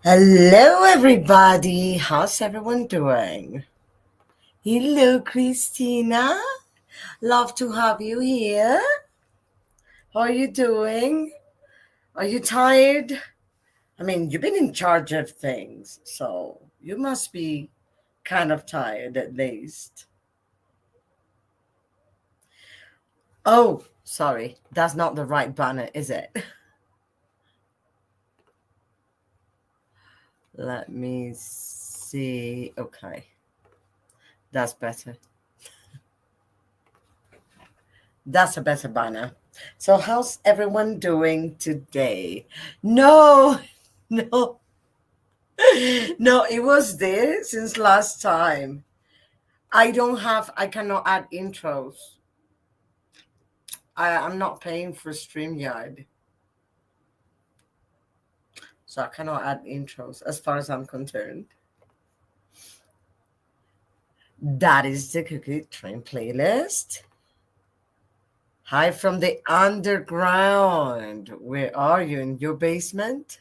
Hello, everybody. How's everyone doing? Hello, Christina. Love to have you here. How are you doing? Are you tired? I mean, you've been in charge of things, so you must be kind of tired at least. Oh, sorry. That's not the right banner, is it? Let me see. Okay. That's better. That's a better banner. So, how's everyone doing today? No, no, no, it was there since last time. I cannot add intros. I'm not paying for StreamYard. So I cannot add intros as far as I'm concerned. That is the KuKi Train playlist. Hi from the underground. Where are you? In your basement?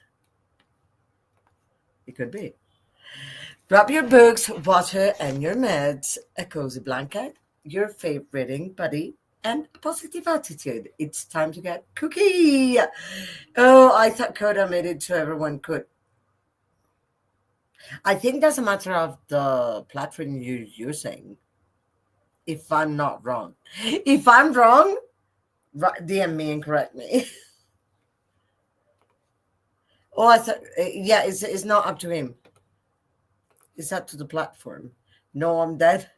It could be. Grab your books, water, and your meds, a cozy blanket, your favorite reading buddy, and a positive attitude. It's time to get cookie. Oh, I thought Koda made it so everyone could. I think that's a matter of the platform you're using, if I'm not wrong. If I'm wrong, DM me and correct me. Oh, I thought, yeah, it's not up to him. It's up to the platform. No, I'm dead.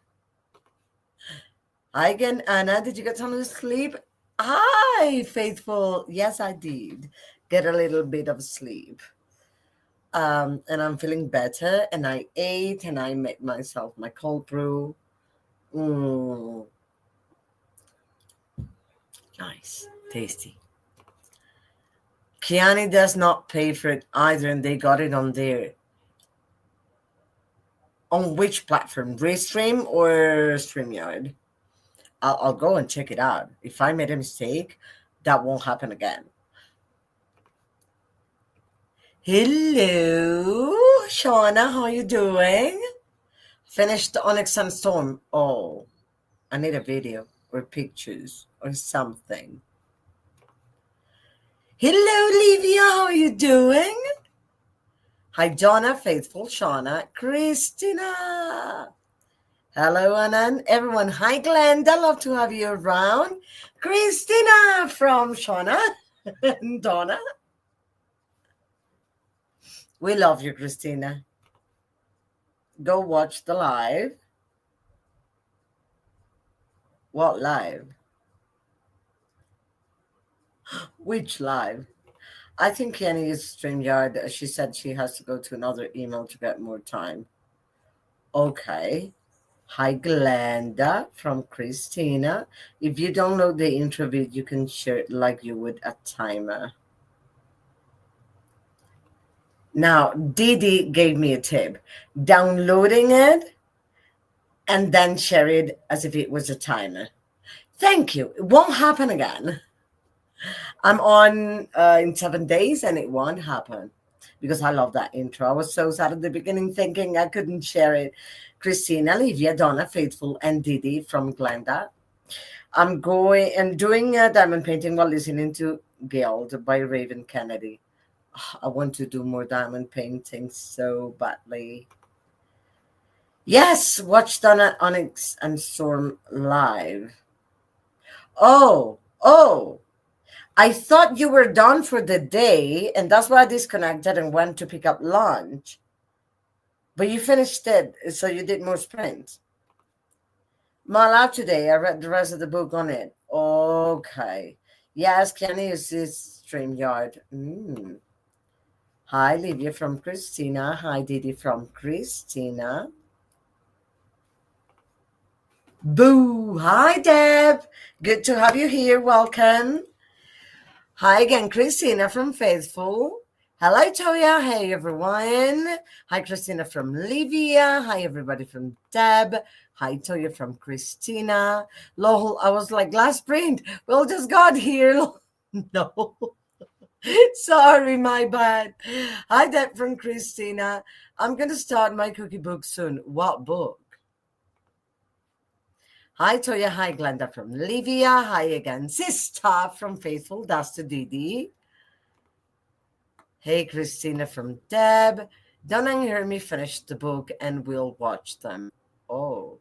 Hi again, Anna. Did you get some sleep? Hi, faithful. Yes, I did get a little bit of sleep. And I'm feeling better. And I ate and I made myself my cold brew. Mm, nice, tasty. Kiani does not pay for it either, and they got it on their. On which platform? Restream or StreamYard? I'll go and check it out. If I made a mistake, that won't happen again. Hello, Shauna. How are you doing? Finished the Onyx Sunstorm. Oh, I need a video or pictures or something. Hello, Livia. How are you doing? Hi, Donna, Faithful, Shauna, Christina. Hello, Anand. Everyone. Hi, Glenda. Love to have you around. Christina from Shauna and Donna. We love you, Christina. Go watch the live. What live? Which live? I think Kenny is StreamYard. She said she has to go to another email to get more time. Okay. Hi, Glenda from Christina. If you download the intro vid, you can share it like you would a timer. Now, Didi gave me a tip. Downloading it and then share it as if it was a timer. Thank you. It won't happen again. I'm on in 7 days and it won't happen because I love that intro. I was so sad at the beginning thinking I couldn't share it. Christina, Olivia, Donna, Faithful, and Didi from Glenda. I'm going and doing a diamond painting while listening to Guild by Raven Kennedy. I want to do more diamond painting so badly. Yes, watch Donna, Onyx, and Storm live. Oh. I thought you were done for the day, and that's why I disconnected and went to pick up lunch. But you finished it, so you did more sprints. My lab today, I read the rest of the book on it. Okay. Yes, Kenny is his StreamYard. Hi, Livia from Christina. Hi, Didi from Christina. Boo! Hi, Deb. Good to have you here. Welcome. Hi again, Christina from Faithful. Hello, Toya. Hey, everyone. Hi, Christina from Livia. Hi, everybody from Deb. Hi, Toya from Christina. Lol, I was like, last sprint. We all just got here. No. Sorry, my bad. Hi, Deb from Christina. I'm going to start my cookie book soon. What book? Hi, Toya. Hi, Glenda from Livia. Hi again, Sister from Faithful. That's to Didi. Hey, Christina from Deb. Don't you hear me finish the book and we'll watch them. Oh.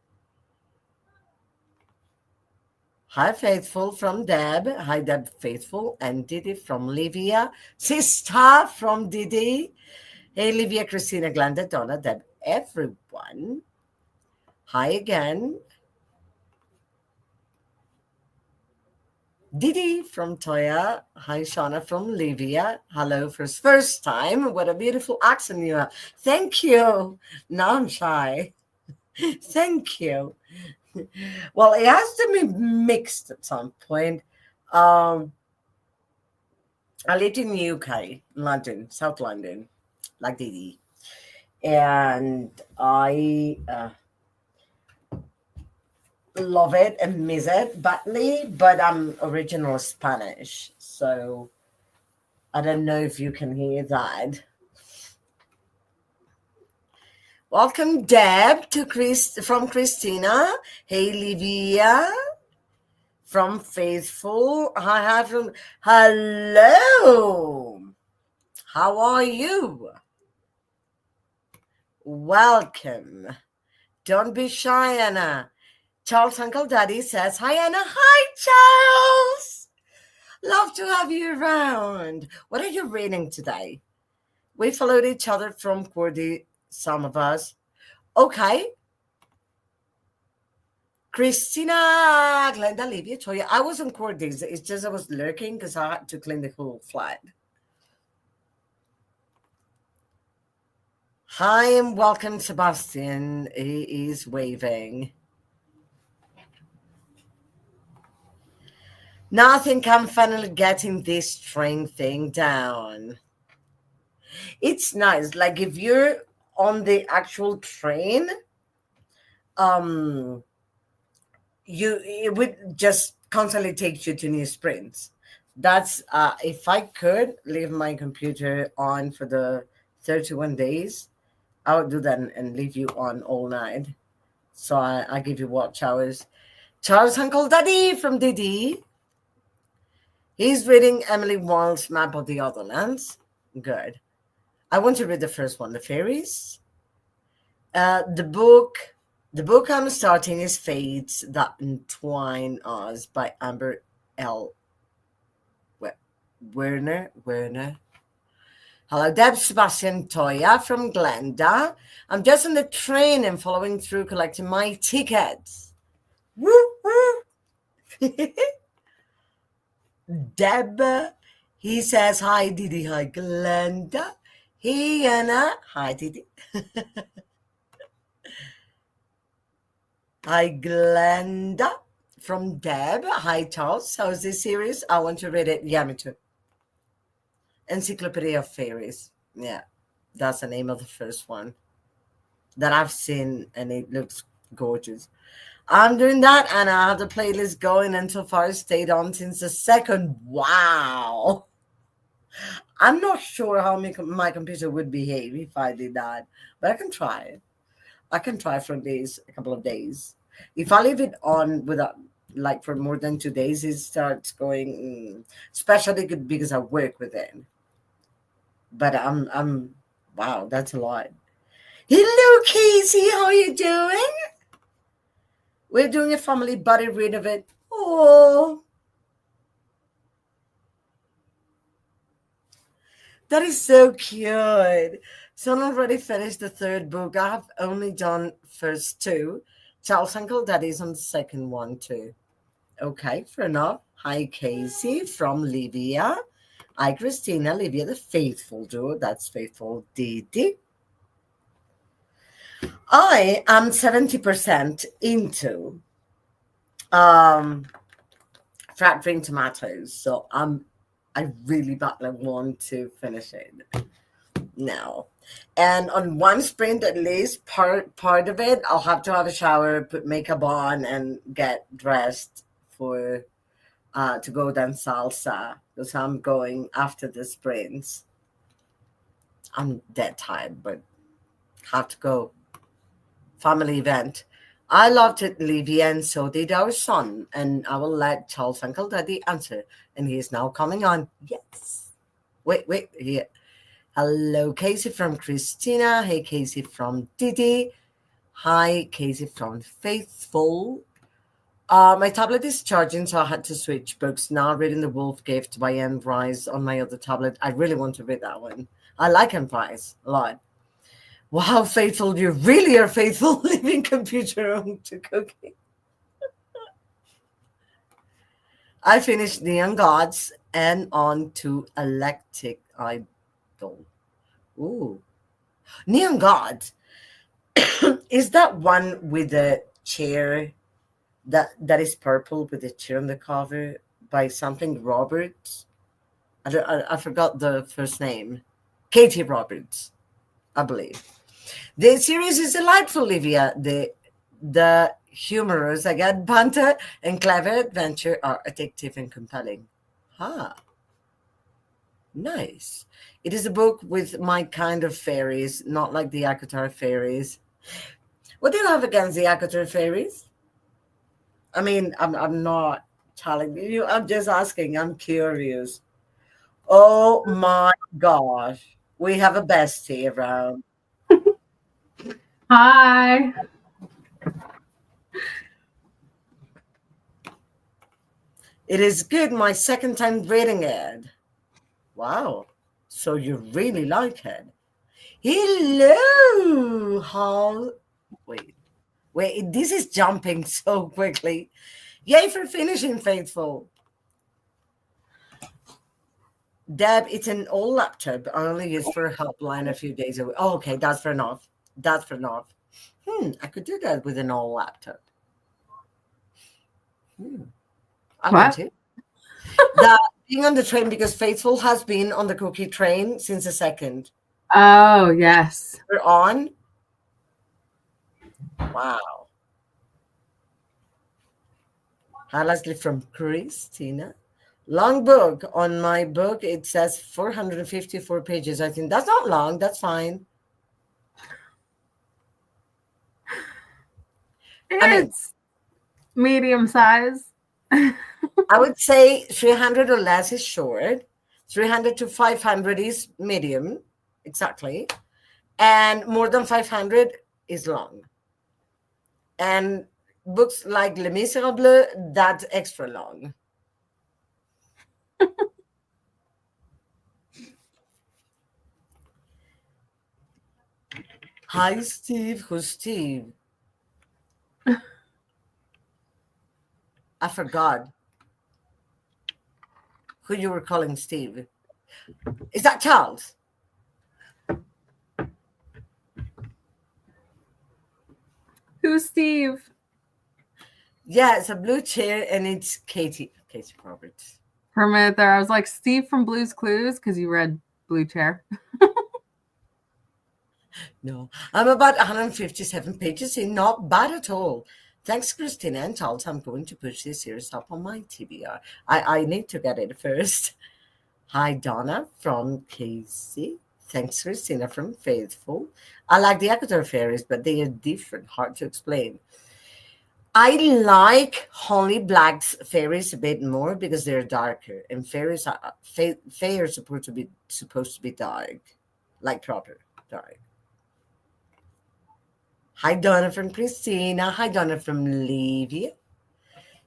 Hi, Faithful from Deb. Hi, Deb Faithful. And Didi from Livia. Sister from Didi. Hey, Livia, Christina, Glenda, Donna, Deb, everyone. Hi again. Didi from Toya. Hi, Shauna from Livia. Hello, first time. What a beautiful accent you have. Thank you. Now I'm shy. Thank you. Well, it has to be mixed at some point. I lived in the UK, London, South London, like Didi. And I love it and miss it badly, but I'm original Spanish, so I don't know if you can hear that. Welcome, Deb, to from Christina. Hey, Livia from Faithful. Hi from hello. How are you? Welcome. Don't be shy, Anna. Charles' Uncle Daddy says, hi, Anna. Hi, Charles. Love to have you around. What are you reading today? We followed each other from Cordy, some of us. Okay. Christina, Glenda, Livia, Toya. I was on Cordy's. It's just I was lurking because I had to clean the whole flat. Hi and welcome, Sebastian. He is waving. Now I think I'm finally getting this train thing down. It's nice. Like if you're on the actual train, it would just constantly take you to new sprints. That's if I could leave my computer on for the 31 days, I would do that and leave you on all night. So I give you watch hours. Charles' Uncle Daddy from Didi. He's reading Emily Wall's Map of the Other Lands. Good. I want to read the first one, The Fairies. The book I'm starting is Fates That Entwine Us by Amber L. Werner. Hello, Deb, Sebastian, Toya from Glenda. I'm just on the train and following through collecting my tickets. Woo, woo. Deb, he says, hi, Didi, hi, Glenda. Hey, Anna, hi, Didi. Hi, Glenda from Deb. Hi, Charles. How's this series? I want to read it. Yeah, me too. Encyclopedia of Fairies. Yeah, that's the name of the first one that I've seen, and it looks gorgeous. I'm doing that, and I have the playlist going, and so far stayed on since the second. Wow. I'm not sure how my computer would behave if I did that, but I can try. I can try for days, a couple of days. If I leave it on without, like for more than 2 days, it starts going, especially because I work with it. But wow, that's a lot. Hello, Casey, how are you doing? We're doing a family buddy read of it. Oh, that is so cute. So I already finished the third book. I have only done first two. Charles' Uncle Daddy's on the second one too. Okay, fair enough. Hi, Casey from Livia. Hi, Christina. Livia, the faithful duo. That's faithful Didi. I am 70% into fat green tomatoes, so I really badly want to finish it now. And on one sprint, at least part of it, I'll have to have a shower, put makeup on, and get dressed for to go dance salsa because I'm going after the sprints. I'm dead tired, but have to go. Family event. I loved it, Livia, and so did our son. And I will let Charles Uncle Daddy answer. And he is now coming on. Yes. Wait, here. Hello, Casey from Christina. Hey, Casey from Didi. Hi, Casey from Faithful. My tablet is charging, so I had to switch books. Now reading The Wolf Gift by Anne Rice on my other tablet. I really want to read that one. I like Anne Rice a lot. Wow, Faithful, you really are faithful leaving computer on to cooking. I finished Neon Gods and on to Electric Idol. Ooh. Neon Gods. Is that one with the chair that is purple with the chair on the cover by something Roberts? I forgot the first name. Katie Roberts, I believe. The series is delightful, Livia. The humorous, again, banter and clever adventure are addictive and compelling. Ah, nice. It is a book with my kind of fairies, not like the Akatar fairies. What do you have against the Akatar fairies? I mean, I'm not telling you. I'm just asking. I'm curious. Oh my gosh. We have a bestie around. Hi. It is good. My second time reading it. Wow. So you really like it. Hello. How? Wait. This is jumping so quickly. Yay for finishing, Faithful. Deb, it's an old laptop. I only used for a helpline a few days ago. Oh, okay. That's fair enough. I could do that with an old laptop. I want What? to. That being on the train because Faithful has been on the KuKi train since the second. Oh, yes. We're on. Wow. Hi, Leslie from Christina. Long book. On my book, it says 454 pages. I think that's not long. That's fine. It's medium size. I would say 300 or less is short. 300 to 500 is medium. Exactly. And more than 500 is long. And books like Les Miserables, that's extra long. Hi, Steve. Who's Steve? I forgot who you were calling Steve. Is that Charles? Who's Steve? Yeah, it's a blue chair and it's Katie Roberts. For a minute there, I was like, Steve from Blue's Clues, because you read Blue Chair. No, I'm about 157 pages in, not bad at all. Thanks, Christina and Charles. I'm going to push this series up on my TBR. I need to get it first. Hi, Donna from Casey. Thanks, Christina from Faithful. I like the Ecuador fairies, but they are different, hard to explain. I like Holly Black's fairies a bit more because they're darker, and fairies are fae are supposed to be dark, like proper dark. Hi, Donna from Christina. Hi, Donna from Livia.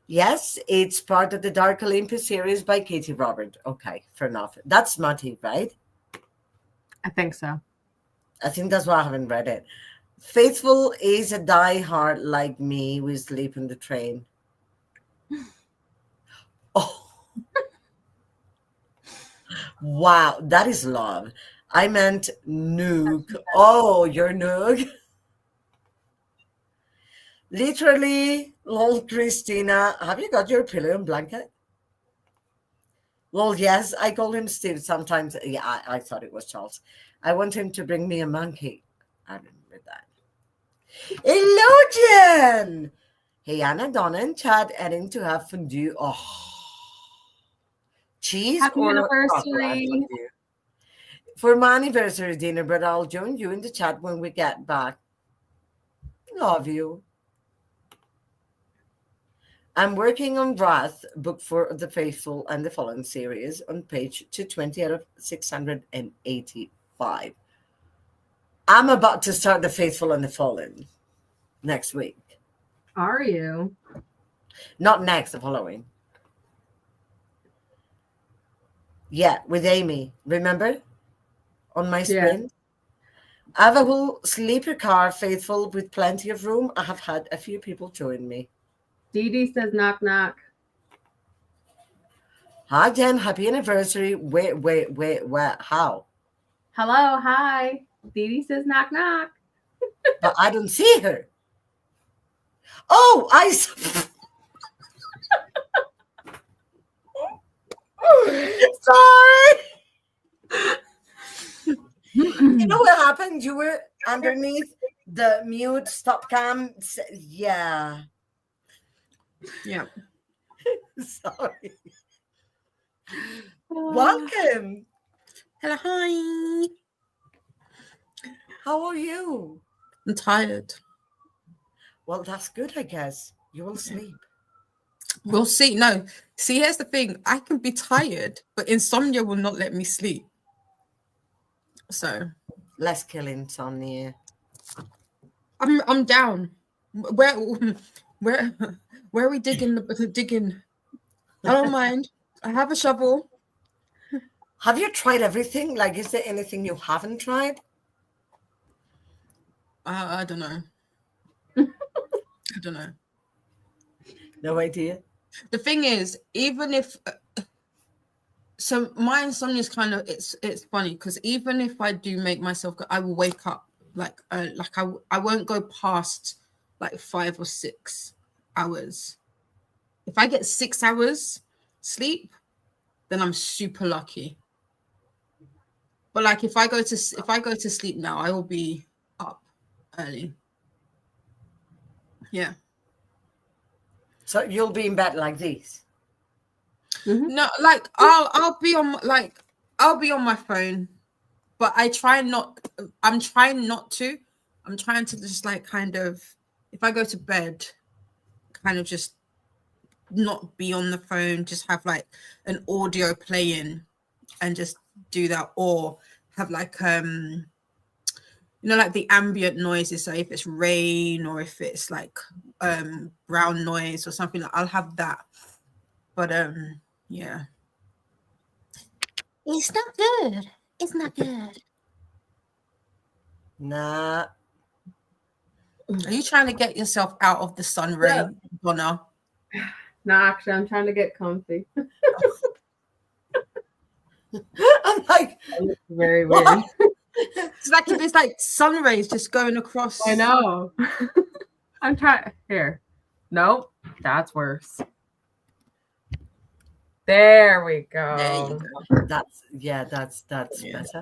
Yes, it's part of the Dark Olympus series by Katie Robert. Okay, fair enough. That's smutty, right? I think so. I think that's why I haven't read it. Faithful is a diehard like me. We sleep in the train. Oh, wow, that is love. I meant Nook. Oh, you're Nook. Literally, lol, Christina. Have you got your pillow and blanket? Well, yes, I call him Steve sometimes. Yeah, I thought it was Charles. I want him to bring me a monkey. I didn't read that. Hello, Jen. Hey, Anna, Donna, and Chad heading to have fondue. Oh, Cheese Happy or anniversary. chocolate? For my anniversary dinner, but I'll join you in the chat when we get back. Love you. I'm working on Wrath, book 4 of the Faithful and the Fallen series, on page 220 out of 685. I'm about to start the Faithful and the Fallen next week. Are you? Not next, the following. Yeah, with Amy. Remember? On my sprint? Yeah. I have a whole sleeper car, Faithful, with plenty of room. I have had a few people join me. Dee Dee says knock knock. Hi, Jen. Happy anniversary. Wait. How? Hello, hi. Dee Dee says knock knock. But I don't see her. Oh, I... Sorry. You know what happened? You were underneath the mute stop cam. Yeah. Yeah. Sorry. Welcome. Hello, hi. How are you? I'm tired. Well, that's good, I guess. You will sleep. We'll see. No, see, here's the thing. I can be tired, but insomnia will not let me sleep. So let's kill insomnia. I'm down. Where are we digging? Digging. I don't mind. I have a shovel. Have you tried everything? Like, is there anything you haven't tried? I don't know. I don't know. No idea. The thing is, even if so, my insomnia is kind of it's funny because even if I do make myself go, I will wake up like I won't go past like 5 or 6 hours. If I get 6 hours sleep, then I'm super lucky. But like if I go to sleep now, I will be up early. Yeah. So you'll be in bed like this? Mm-hmm. No, like I'll be on my phone, but I'm trying not to. I'm trying to just like kind of, if I go to bed, kind of just not be on the phone, just have like an audio playing and just do that, or have like like the ambient noises, so if it's rain or if it's like brown noise or something, I'll have that. But yeah, it's not good. It's not good. Nah. Are you trying to get yourself out of the sun ray, Donna? No, actually, I'm trying to get comfy. I'm like, very weird. It's like there's like sun rays just going across. I know. I'm trying here. Nope, that's worse. There we go. There you go. That's better. It's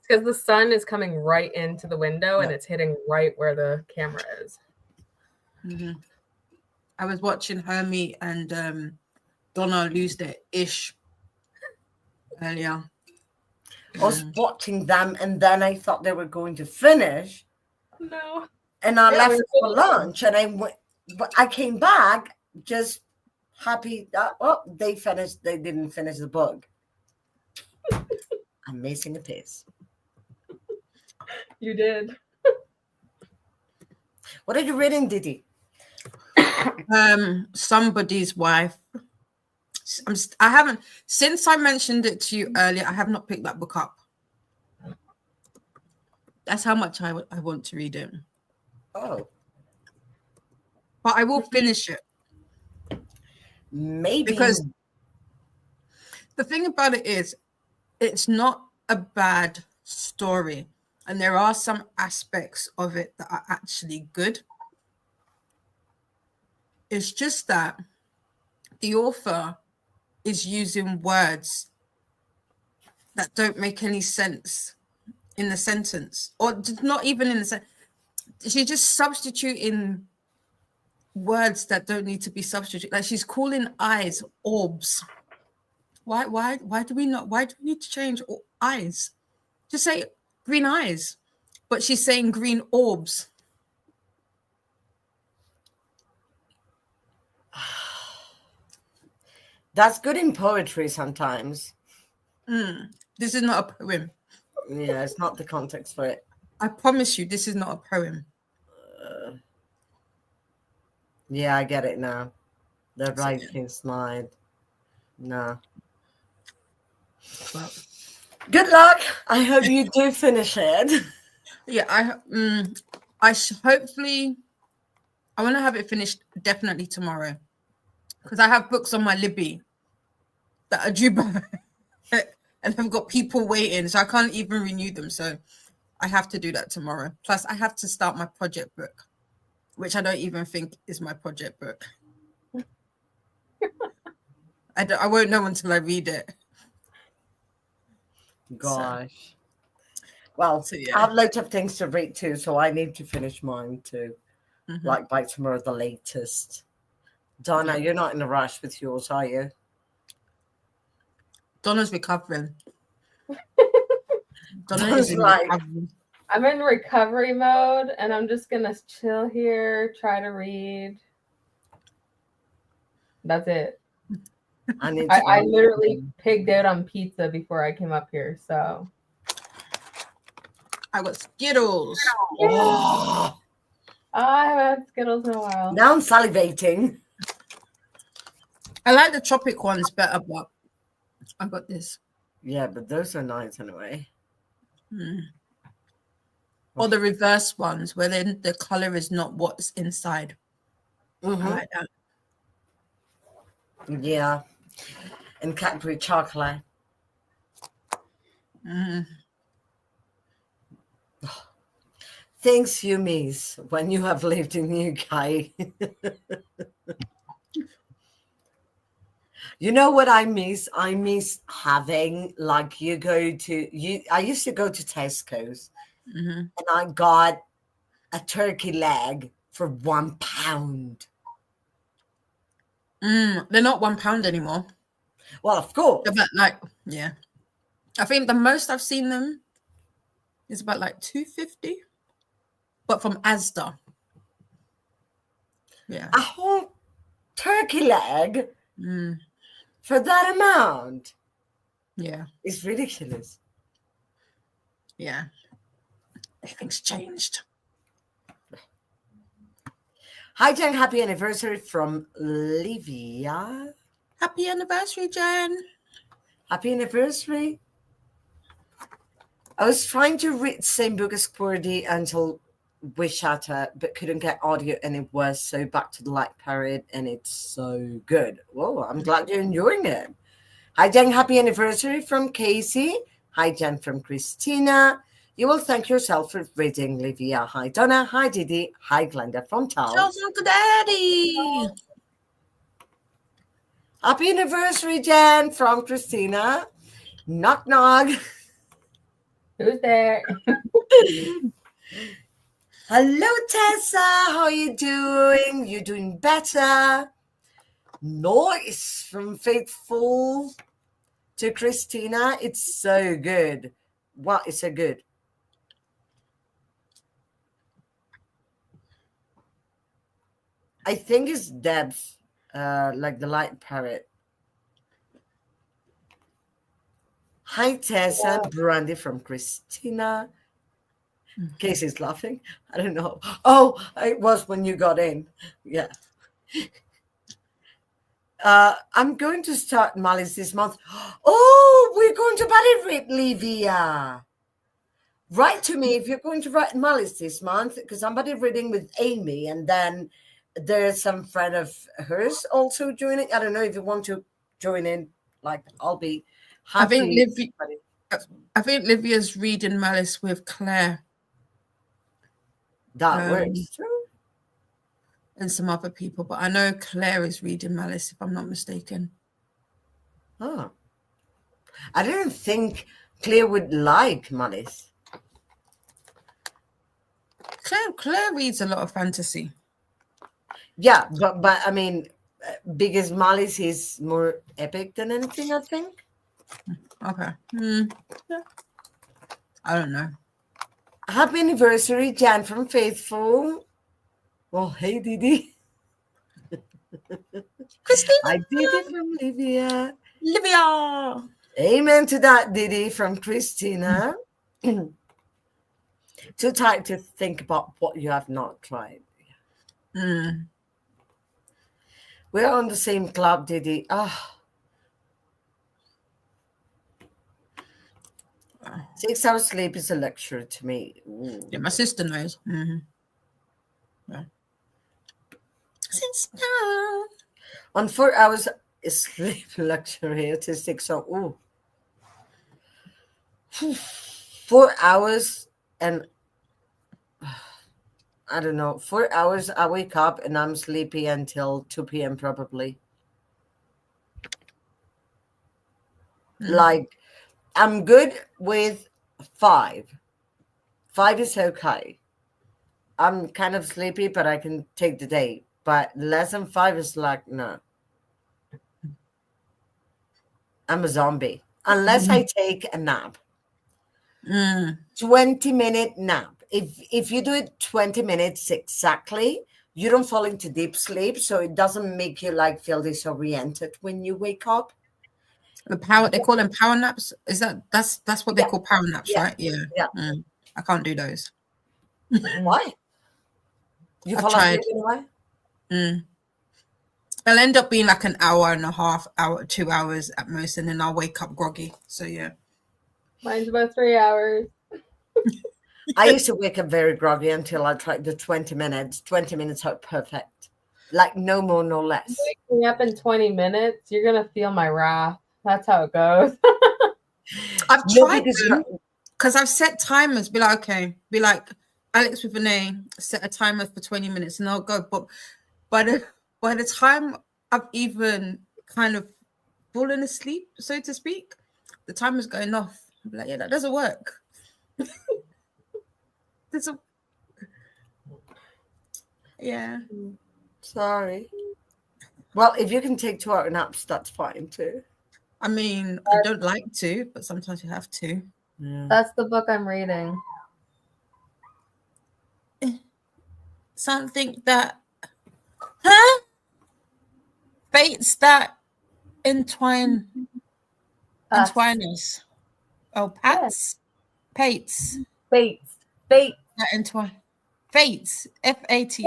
because the sun is coming right into the window and it's hitting right where the camera is. Mm-hmm. I was watching Hermie and Donna lose their ish earlier. I was watching them, and then I thought they were going to finish. No. And I left for lunch, and I went. But I came back just happy that they finished. They didn't finish the book. I'm missing a piece. You did. What are you reading, Didi? Somebody's Wife. I haven't, since I mentioned it to you earlier, I have not picked that book up. That's how much I want to read it. Oh. But I will finish it. Maybe. Because the thing about it is, it's not a bad story. And there are some aspects of it that are actually good. It's just that the author is using words that don't make any sense in the sentence, or not even in the sentence. She's just substituting words that don't need to be substituted. Like she's calling eyes orbs, Why do we not? Why do we need to change eyes? Just say green eyes. But she's saying green orbs. That's good in poetry sometimes. This is not a poem. Yeah, it's not the context for it. I promise you, this is not a poem. Yeah, I get it now. The So, right yeah. hand slide. No. Well, Good luck. I hope you do finish it. yeah, hopefully I want to have it finished definitely tomorrow, because I have books on my Libby that are due by and I've got people waiting, so I can't even renew them. So I have to do that tomorrow. Plus, I have to start my project book, which I don't even think is my project book. I won't know until I read it. Gosh. Well, So, yeah. I have loads of things to read too, so I need to finish mine too. Mm-hmm. Like by tomorrow, the latest. Donna, you're not in a rush with yours, are you? Donna's recovering. Donna's like, I'm in recovery mode, and I'm just gonna chill here, try to read. That's it. I literally pigged out on pizza before I came up here, so I got Skittles. Oh, I haven't had Skittles in a while. now I'm salivating. I like the tropic ones better, but I got this. Yeah, but those are nice anyway. Or the reverse ones, where then the color is not what's inside. Mm-hmm. I like that. Yeah. And Cadbury chocolate. Things you miss when you have lived in the UK. You know what I miss? I miss having, like, I used to go to Tesco's and I got a turkey leg for £1. They're not £1 anymore. Well, of course. They're about like, yeah. I think the most I've seen them is about like £2.50, but from Asda. Yeah. A whole turkey leg for that amount. Yeah. It's ridiculous. Yeah. Everything's changed. Hi, Jen. Happy anniversary from Livia. Happy anniversary, Jen. Happy anniversary. I was trying to read the same book as Cordy until we shatter, but couldn't get audio, and it was so Back to the Light Parade, and it's so good. Whoa, I'm glad you're enjoying it. Hi, Jen. Happy anniversary from Casey. Hi, Jen from Christina. You will thank yourself for reading, Livia. Hi, Donna. Hi, Didi. Hi, Glenda from Tal. Charles Uncle Daddy. Happy anniversary, Jen from Christina. Knock, knock. Who's there? Hello, Tessa. How are you doing? You doing better? Nice from Faithful to Christina. It's so good. Wow, it's so good. I think it's Deb's, like the light parrot. Hi, Tessa. Yeah. Brandy from Christina. Casey's laughing. I don't know. Oh, it was when you got in. Yeah. I'm going to start Malice this month. Oh, we're going to buddy read, Livia. Write to me if you're going to write Malice this month, because I'm buddy reading with Amy, and then there's some friend of hers also joining. I don't know if you want to join in. Like, I'll be happy. I think Livia's reading Malice with Claire. That works too. And some other people, but I know Claire is reading Malice, if I'm not mistaken. Oh. I didn't think Claire would like Malice. Claire reads a lot of fantasy. Yeah, but I mean, Because Molly's is more epic than anything, I think. Okay. Yeah. I don't know. Happy anniversary, Jan from Faithful. Well, hey, Didi. Christina. Hi, Didi from Livia. Livia. Amen to that, Didi from Christina. Too tired to think about what you have not tried. Mm. We're on the same club, Didi. 6 hours sleep is a luxury to me. Ooh. Yeah, my sister knows. Yeah. Sister. On 4 hours is sleep luxury autistic. So, 4 hours and I don't know, 4 hours I wake up and I'm sleepy until 2 p.m. probably. Like, I'm good with 5. 5 is okay. I'm kind of sleepy, but I can take the day. But less than 5 is like, no. I'm a zombie. Unless I take a nap. 20-minute nap. If you do it 20 minutes exactly, you don't fall into deep sleep. So it doesn't make you like feel disoriented when you wake up. They call them power naps. Is that's what they call power naps, right? Yeah. I can't do those. Why? You I've fall tried. asleep anyway? It'll end up being like an hour and a half, 2 hours at most, and then I'll wake up groggy. So yeah. Mine's about 3 hours. I used to wake up very groggy until I tried the 20 minutes. 20 minutes are perfect. Like no more, no less. Wake me up in 20 minutes, you're going to feel my wrath. That's how it goes. I've tried because because I've set timers. Be like, okay, be like Alex with an A, set a timer for 20 minutes and I'll go. But by the time I've even kind of fallen asleep, so to speak, the timer's going off. I'm like, yeah, that doesn't work. Yeah. Sorry. Well, if you can take 2-hour naps, that's fine too. I mean, I don't like to, but sometimes you have to. Yeah. That's the book I'm reading. Something that, fates that entwine us. Oh, Pats, Pates. Fates. That entwine. Fates. Fates. Fates.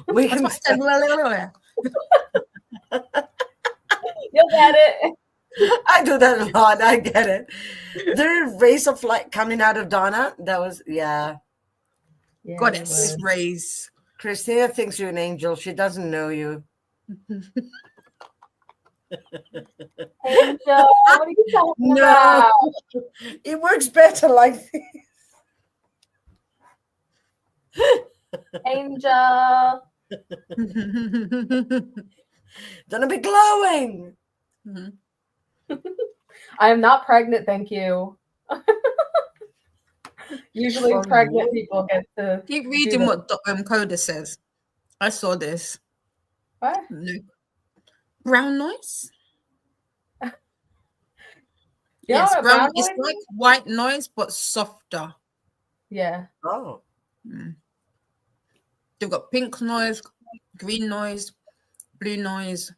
We can You'll get it. I do that a lot. I get it. There rays of light coming out of Donna. That was Goddess rays. Christina thinks you're an angel. She doesn't know you. Angel, what are you talking about? It works better like this. Angel. Gonna be glowing. I am not pregnant, thank you. Usually pregnant people get to keep reading what Koda says. I saw this. What? No. Brown noise? Yes, brown. It's like white noise, but softer. Yeah. Oh. They've got pink noise, green noise, blue noise.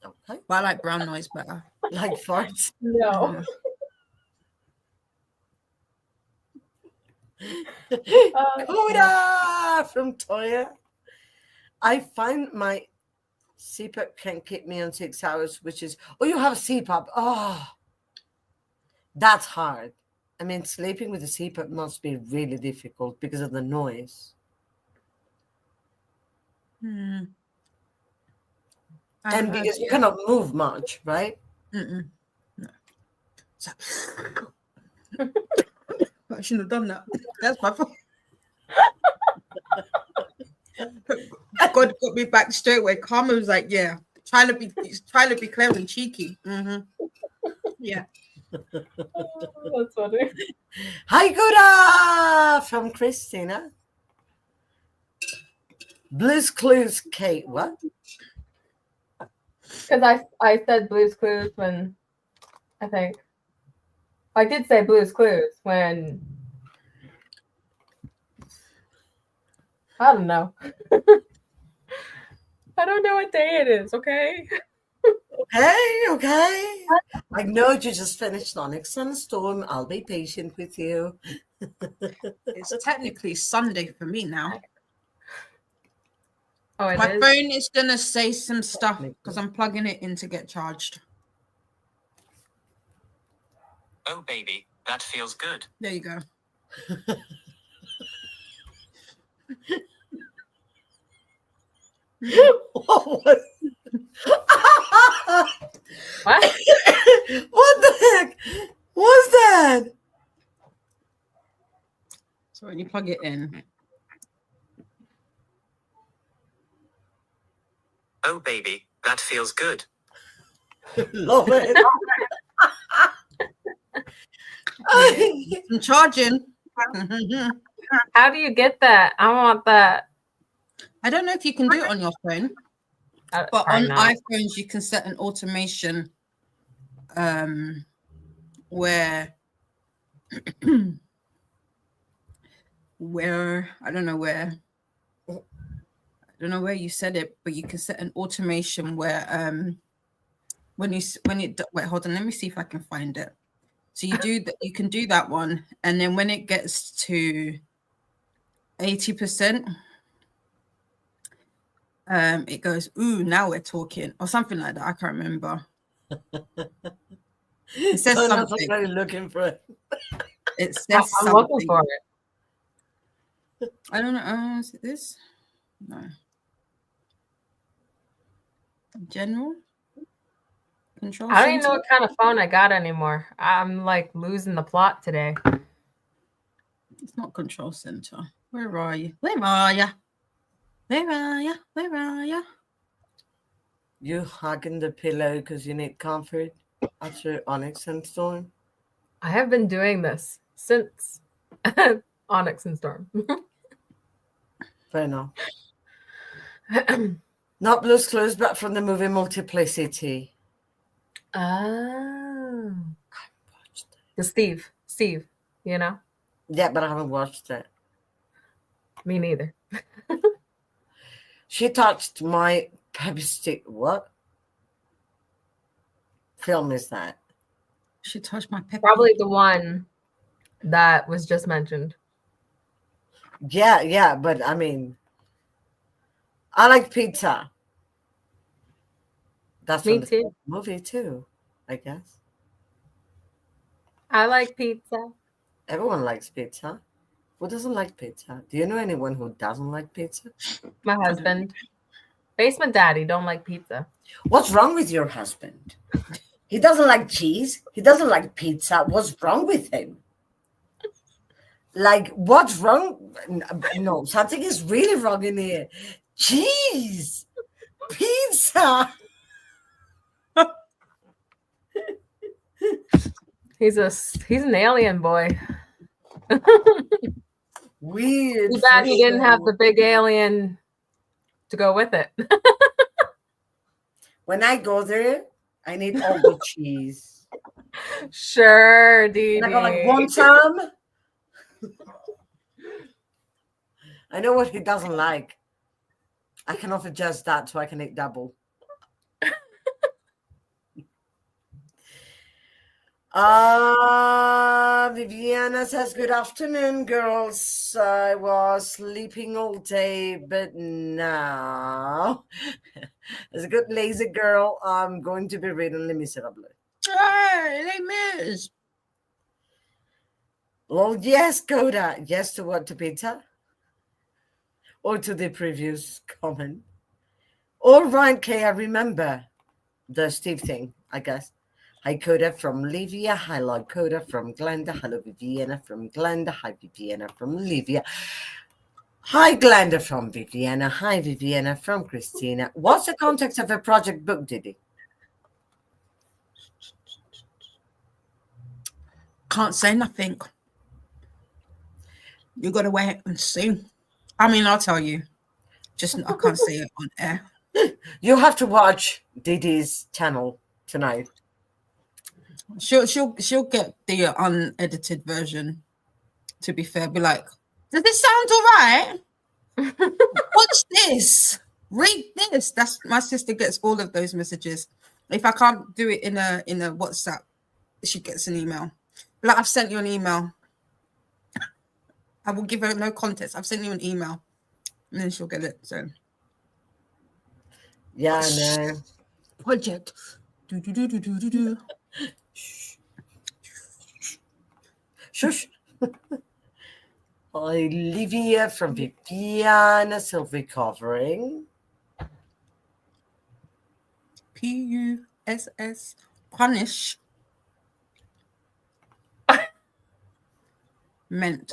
Okay. But I like brown noise better. Like farts. No. Koda from Toya. I find my CPAP can keep me on 6 hours, which is, you have a CPAP. Oh, that's hard. I mean, sleeping with a CPAP must be really difficult because of the noise. And because you cannot move much, right? No. So, I shouldn't have done that. That's my fault. God got me back straight away. Karma was like, yeah, trying to be clever and cheeky. Yeah. That's funny. Hi, Koda from Christina. Blue's Clues, Kate. What? Because I said Blue's Clues when I think I did say Blue's Clues when I don't know. I don't know what day it is. Okay. Okay. I know you just finished Onyx and Storm. I'll be patient with you. It's technically Sunday for me now. Oh, My it is. phone is gonna say some stuff because I'm plugging it in to get charged. Oh, baby, that feels good. There you go. What was What? what the heck was that? So when you plug it in, Oh, baby, that feels good. Love it. I'm charging. How do you get that? I want that. I don't know if you can do it on your phone, but Probably on not. iPhones you can set an automation where I don't know where you set it, but you can set an automation where when it wait, hold on, let me see if I can find it. So you do that, you can do that one, and then when it gets to 80%, it goes, ooh, now we're talking, or something like that. I can't remember. It says So something. I'm really looking for it. It says I'm something. looking for it. I don't know. Is it this? No. General control. I don't even know center? what kind of phone I got anymore. I'm like losing the plot today. It's not control center. Where are you? Where are you? Where are you? Where are you? You hugging the pillow because you need comfort after Onyx and Storm. I have been doing this since Onyx and Storm. Fair enough. Not Blue's Clues, but from the movie Multiplicity. Oh. The Steve, you know? Yeah, but I haven't watched it. Me neither. She touched my pepper stick. What film is that? She touched my pepper. Probably the one that was just mentioned. Yeah, but I mean, I like pizza. That's Me from the too. movie too, I guess. I like pizza. Everyone likes pizza. Who doesn't like pizza? Do you know anyone who doesn't like pizza? My husband. Basement daddy don't like pizza. What's wrong with your husband? He doesn't like cheese. He doesn't like pizza. What's wrong with him? Like, what's wrong? No, something is really wrong in here. Cheese, pizza. He's an alien boy. Weird. Too bad he didn't have the big alien to go with it. When I go there, I need all the cheese. Sure, Dee I go like Dee. one time. I know what he doesn't like. I can offer just that so I can eat double. Viviana says, good afternoon, girls. I was sleeping all day, but now, as a good lazy girl, I'm going to be reading Les Miserables. Hey, Les Mis. Well, yes, Koda. Yes to what, to pizza? Or to the previous comment? All right, Kay, I remember the Steve thing, I guess. Hi, Koda from Livia. Hello, Koda from Glenda. Hello, Viviana from Glenda. Hi, Viviana from Livia. Hi, Glenda from Viviana. Hi, Viviana from Christina. What's the context of a project book, Didi? Can't say nothing. You got to wait and see. I mean, I'll tell you. Just I can't say it on air. You have to watch Didi's channel tonight. She'll get the unedited version. To be fair, be like, does this sound all right? Watch this. Read this. That's my sister gets all of those messages. If I can't do it in a WhatsApp, she gets an email. Like, I've sent you an email. I will give her no context. I've sent you an email, and then she'll get it. So Yeah, I know. project. Do. Shush. Olivia from Viviana, still recovering. PUSS. Punish. Meant.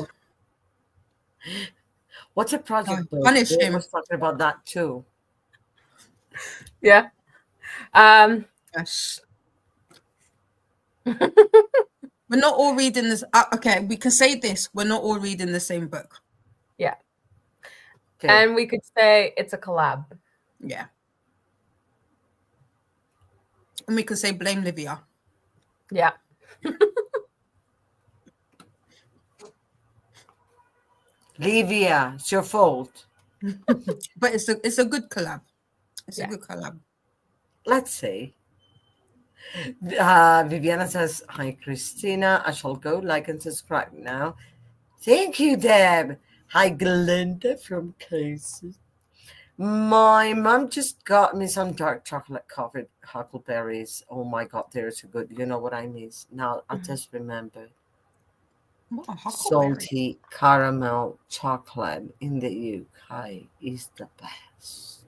What's a project? Punish We him. was talking about that too. Yeah. Yes. We're not all reading this. Okay, we can say this. We're not all reading the same book. Yeah. Okay. And we could say it's a collab. Yeah. And we could say blame Livia. Yeah. Livia, it's your fault. But it's a good collab. It's Yeah. a good collab. Let's see. Viviana says, hi, Christina. I shall go like and subscribe now. Thank you, Deb. Hi, Glinda from Cases. My mom just got me some dark chocolate covered huckleberries. Oh my God, they're so good. You know what I miss? Now I just remember. What a huckleberry. Salty caramel chocolate in the UK is the best.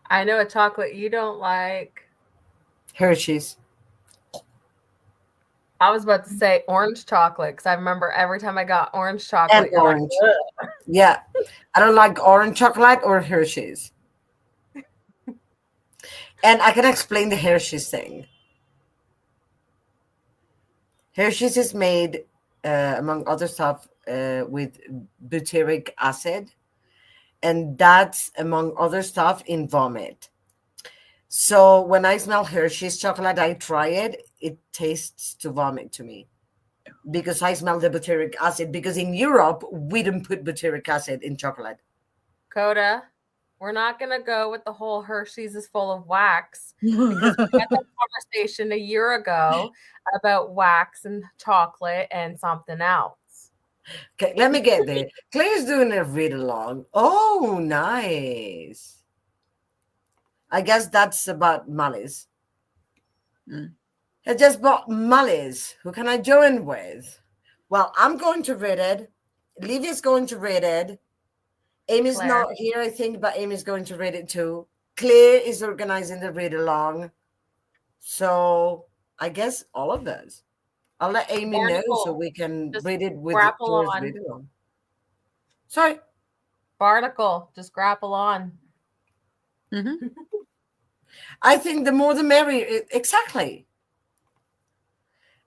I know a chocolate you don't like. Hershey's. I was about to say orange chocolate because I remember every time I got orange chocolate. And you're like, orange. Yeah. I don't like orange chocolate or Hershey's. And I can explain the Hershey's thing. Hershey's is made, among other stuff, with butyric acid. And that's, among other stuff, in vomit. So when I smell Hershey's chocolate, I try it. It tastes to vomit to me. Because I smell the butyric acid. Because in Europe, we don't put butyric acid in chocolate. Koda, we're not going to go with the whole Hershey's is full of wax. Because we had that conversation a year ago about wax and chocolate and something else. Okay, let me get there. Claire's doing a read along. Oh, nice. I guess that's about Molly's. I just bought Molly's. Who can I join with? Well, I'm going to read it. Livia's going to read it. Amy's Claire. not here, I think, but Amy's going to read it too. Claire is organizing the read along. So I guess all of us. I'll let Amy know so we can Just read it with grapple Claire's on. read along. Sorry. Barnacle, just grapple on. Mm-hmm. I think the more the merrier. Exactly.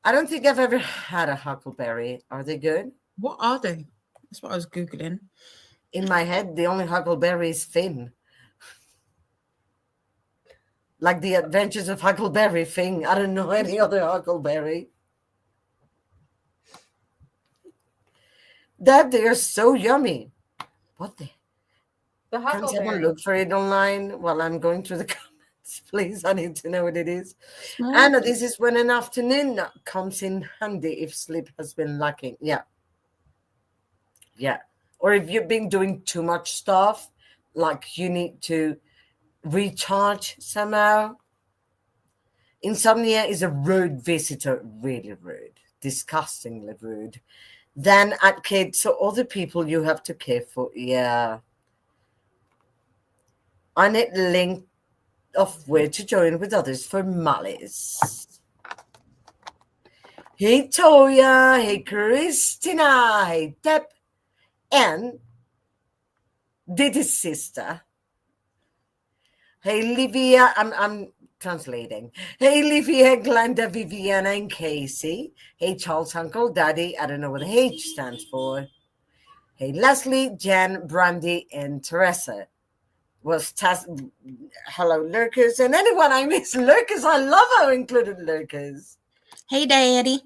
I don't think I've ever had a huckleberry. Are they good? What are they? That's what I was Googling. In my head, the only huckleberry is Finn. Like the Adventures of Huckleberry Finn. I don't know any other huckleberry. That they are so yummy. What the? The Can someone huckleberry. look for it online while I'm going through the comments, please? I need to know what it is. Small. Anna, this is when an afternoon nap comes in handy if sleep has been lacking. Yeah. Yeah. Or if you've been doing too much stuff, like you need to recharge somehow. Insomnia is a rude visitor, really rude, disgustingly rude. Then at kids, so other people you have to care for. Yeah. I need a link of where to join with others for Molly's. Hey, Toya. Hey, Christina. Hey, Deb. And Didi's sister. Hey, Livia. I'm translating. Hey, Livia, Glenda, Viviana, and Casey. Hey, Charles, Uncle, Daddy. I don't know what H stands for. Hey, Leslie, Jen, Brandy, and Teresa. Hello, lurkers, and anyone I miss. Lurkers, I love how I included lurkers. Hey, Daddy.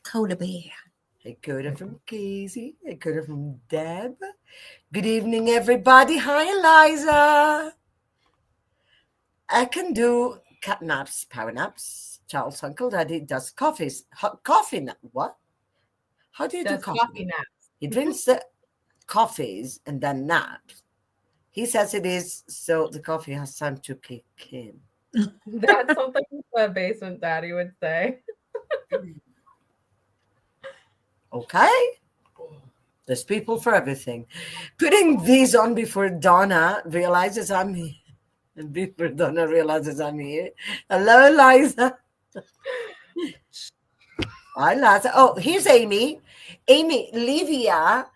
Koda Bear. Hey, Koda from Casey. Hey, Koda from Deb. Good evening, everybody. Hi, Eliza. I can do cat naps, power naps. Charles' Uncle Daddy does coffees. Coffee nap. What? How do you do coffee naps? He drinks the coffees and then naps. He says it is so the coffee has time to kick in. That's something the basement daddy would say. Okay. There's people for everything. Putting these on before Donna realizes I'm here. And before Donna realizes I'm here. Hello, Liza. Hi, Liza. Oh, here's Amy. Amy, Livia,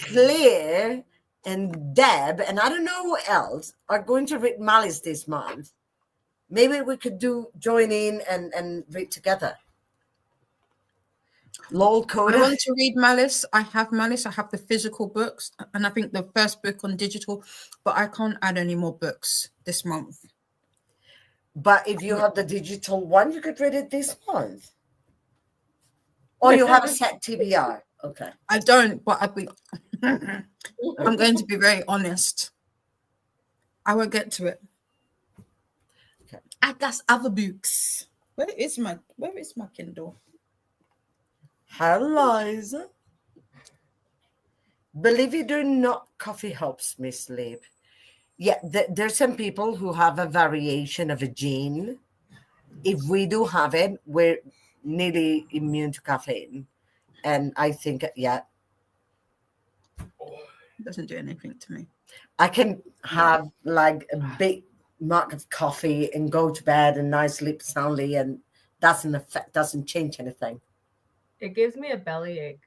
Claire, and Deb, and I don't know who else, are going to read Malice this month. Maybe we could join in and read together. Lol, Koda. I want to read Malice. I have Malice. I have the physical books, and I think the first book on digital, but I can't add any more books this month. But if you have the digital one, you could read it this month. Or you have a set TBR. Okay. I don't, but I'm going to be very honest. I won't get to it. Okay. I got other books. Where is my Kindle? Hi, Liza. Believe it or not, coffee helps me sleep. Yeah, there's some people who have a variation of a gene. If we do have it, we're nearly immune to caffeine. And I think, yeah. It doesn't do anything to me. I can have like a big mug of coffee and go to bed and I sleep soundly, and doesn't change anything. It gives me a bellyache.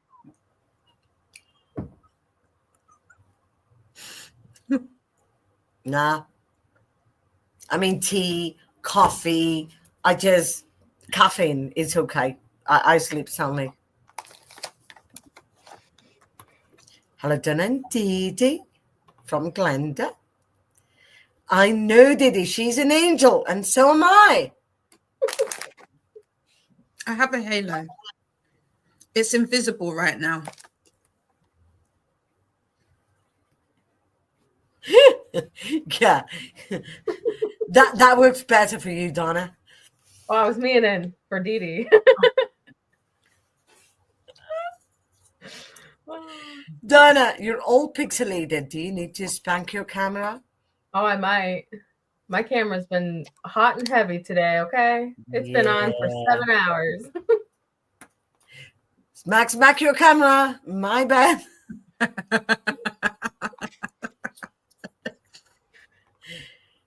Nah. I mean, tea, coffee. Caffeine is okay. I sleep soundly. Hello, Donna and Didi from Glenda. I know Didi. She's an angel, and so am I. I have a halo. It's invisible right now. Yeah. That works better for you, Donna. Oh, I was meaning for Didi. Donna, you're all pixelated. Do you need to spank your camera? Oh, I might. My camera's been hot and heavy today, okay? It's been on for 7 hours. Smack your camera. My bad.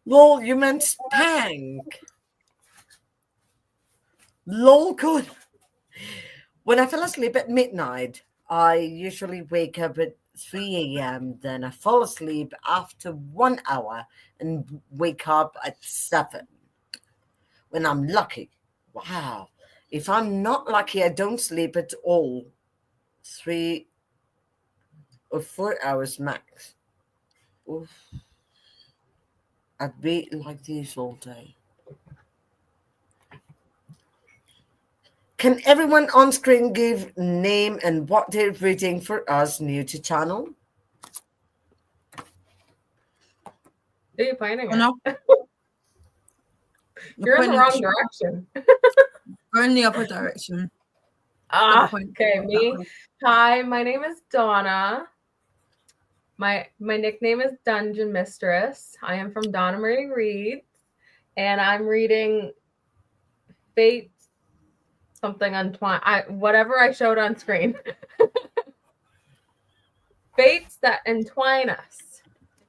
Lol, you meant spank. Lol, good. When I fell asleep at midnight, I usually wake up at 3 a.m. Then I fall asleep after 1 hour and wake up at 7. When I'm lucky. Wow. If I'm not lucky, I don't sleep at all. 3 or 4 hours max. Oof. I'd be like this all day. Can everyone on screen give name and what they're reading for us new to channel? Who are you pointing at? No. You're in the wrong direction. Go in the other direction. Okay, me. Hi, my name is Donna. My nickname is Dungeon Mistress. I am from Donna Marie Reads, and I'm reading Fate something untwine. Whatever I showed on screen. Fates that entwine us. Is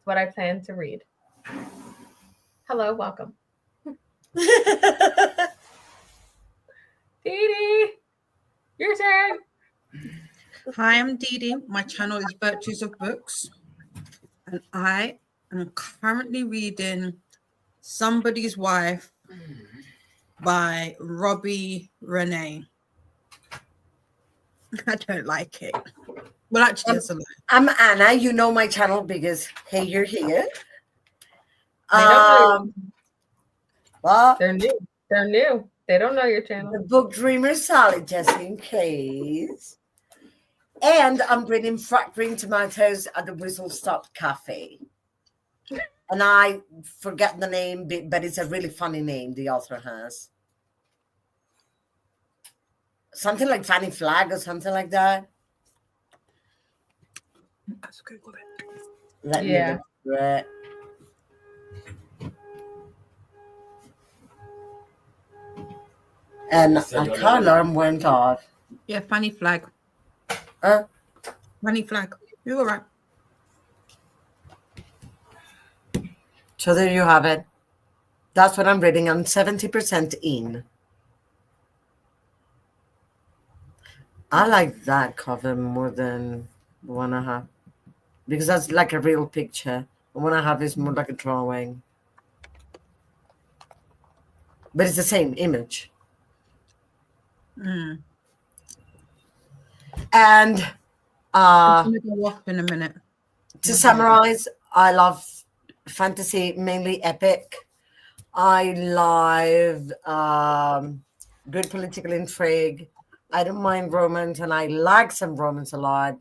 what I plan to read. Hello, welcome. Didi, your turn. Hi, I'm Didi. My channel is Virtues of Books, and I am currently reading Somebody's Wife by Robbie Renee. I don't like it. Well, actually, that's a lie. I'm Anna. You know my channel because hey, you're here. They don't know. Well, They're new. They're new. They don't know your channel. the book dreamer Sally, just in case. And I'm bringing fried green tomatoes at the Whistle Stop Cafe. And I forget the name, but it's a really funny name the author has. Something like Fanny Flag or something like that. That's Google it. Let me look for it. And a car alarm went off. Yeah, Fanny Flag. Huh? Fanny Flag. You're all right. So there you have it. That's what I'm reading. I'm 70% in. I like that cover more than the one I have. Because that's like a real picture. The one I have is more like a drawing. But it's the same image. Mm. And I'm going to go off in a minute. to summarize, I love fantasy, mainly epic. I love good political intrigue. I don't mind romance, and I like some romance a lot.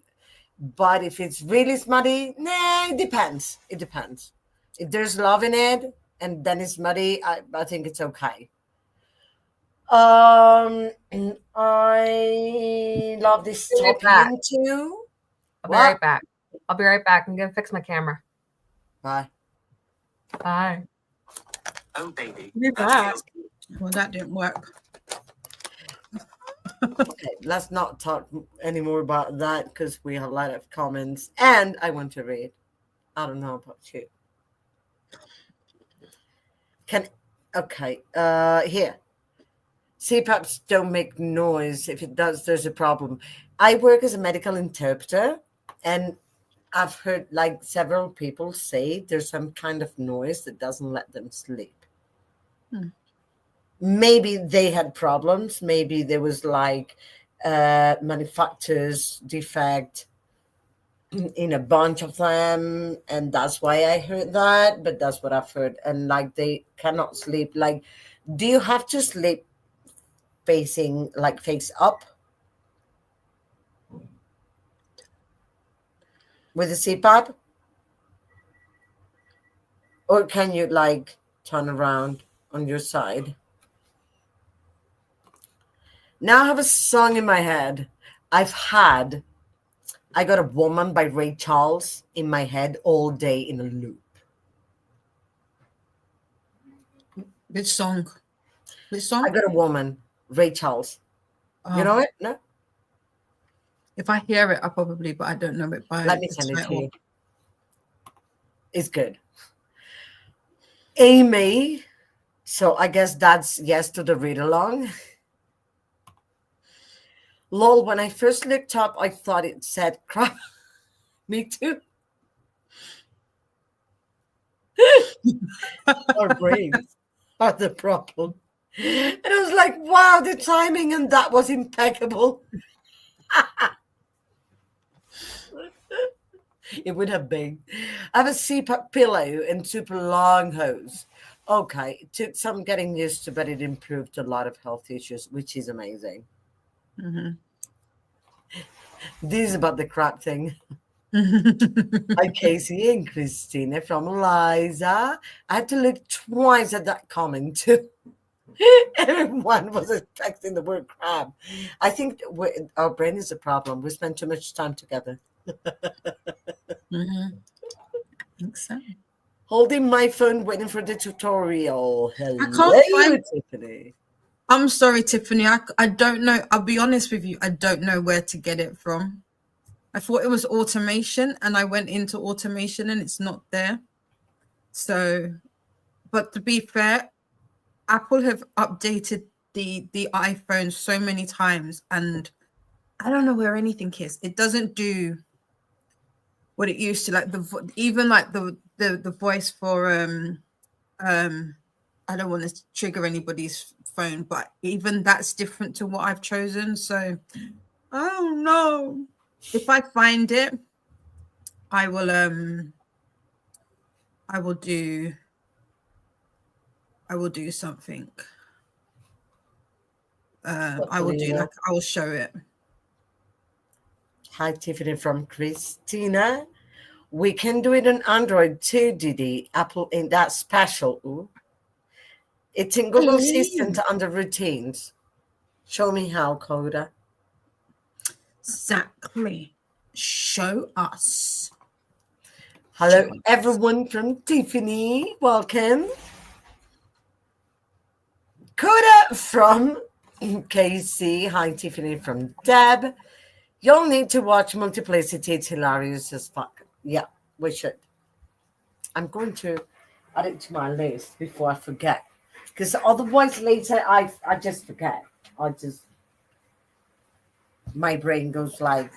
But if it's really smutty, it depends. It depends. If there's love in it and then it's smutty, I think it's okay. I love this dystopian too. I'll be right back. I'll be right back. I'm going to fix my camera. Bye. Bye. Oh, baby. Be That back. feels good. Well, that didn't work. Okay, let's not talk anymore about that because we have a lot of comments and I want to read. I don't know about you. Here. CPAPs don't make noise. If it does, there's a problem. I work as a medical interpreter, and I've heard like several people say there's some kind of noise that doesn't let them sleep. Maybe they had problems. Maybe there was like manufacturer's defect in a bunch of them, and that's why I heard that. But that's what I've heard. And like they cannot sleep. Like, do you have to sleep facing like face up with a CPAP, or can you like turn around on your side? Now I have a song in my head. I got a Woman by Ray Charles in my head all day in a loop. Which song? Which I song? got a Woman, Ray Charles. You know it? No? If I hear it, I probably, but I don't know it by Let me the send it to title. you. It's good. Amy. So I guess that's yes to the read along. Lol, when I first looked up, I thought it said crap. Me too. Our brains are the problem. And I was like, wow, the timing and that was impeccable. It would have been. I have a CPAP pillow and super long hose. Okay, it took some getting used to, but it improved a lot of health issues, which is amazing. Mm-hmm. This is about the crap thing. Hi, Casey and Christina from Eliza. I had to look twice at that comment too. Everyone was expecting the word crab. I think our brain is a problem. We spend too much time together. Mm-hmm. I think so. Holding my phone, waiting for the tutorial. Hello, I can't find Tiffany. I'm sorry, Tiffany. I don't know. I'll be honest with you. I don't know where to get it from. I thought it was automation, and I went into automation, and it's not there. So, but to be fair, Apple have updated the iPhone so many times, and I don't know where anything is. It doesn't do what it used to. Like even like the voice for I don't want to trigger anybody's phone, but even that's different to what I've chosen. So I don't know. If I find it, I will do something. I will show it. Hi, Tiffany from Christina. We can do it on Android too, Didi. Apple ain't that special. Ooh. It's in Google Assistant under routines. Show me how, Koda. Exactly. Show us. Hello, everyone from Tiffany. Welcome. Koda from KC. Hi, Tiffany from Deb. You'll need to watch Multiplicity. It's hilarious as fuck. Yeah, we should. I'm going to add it to my list before I forget. Because otherwise later I just forget. My brain goes like,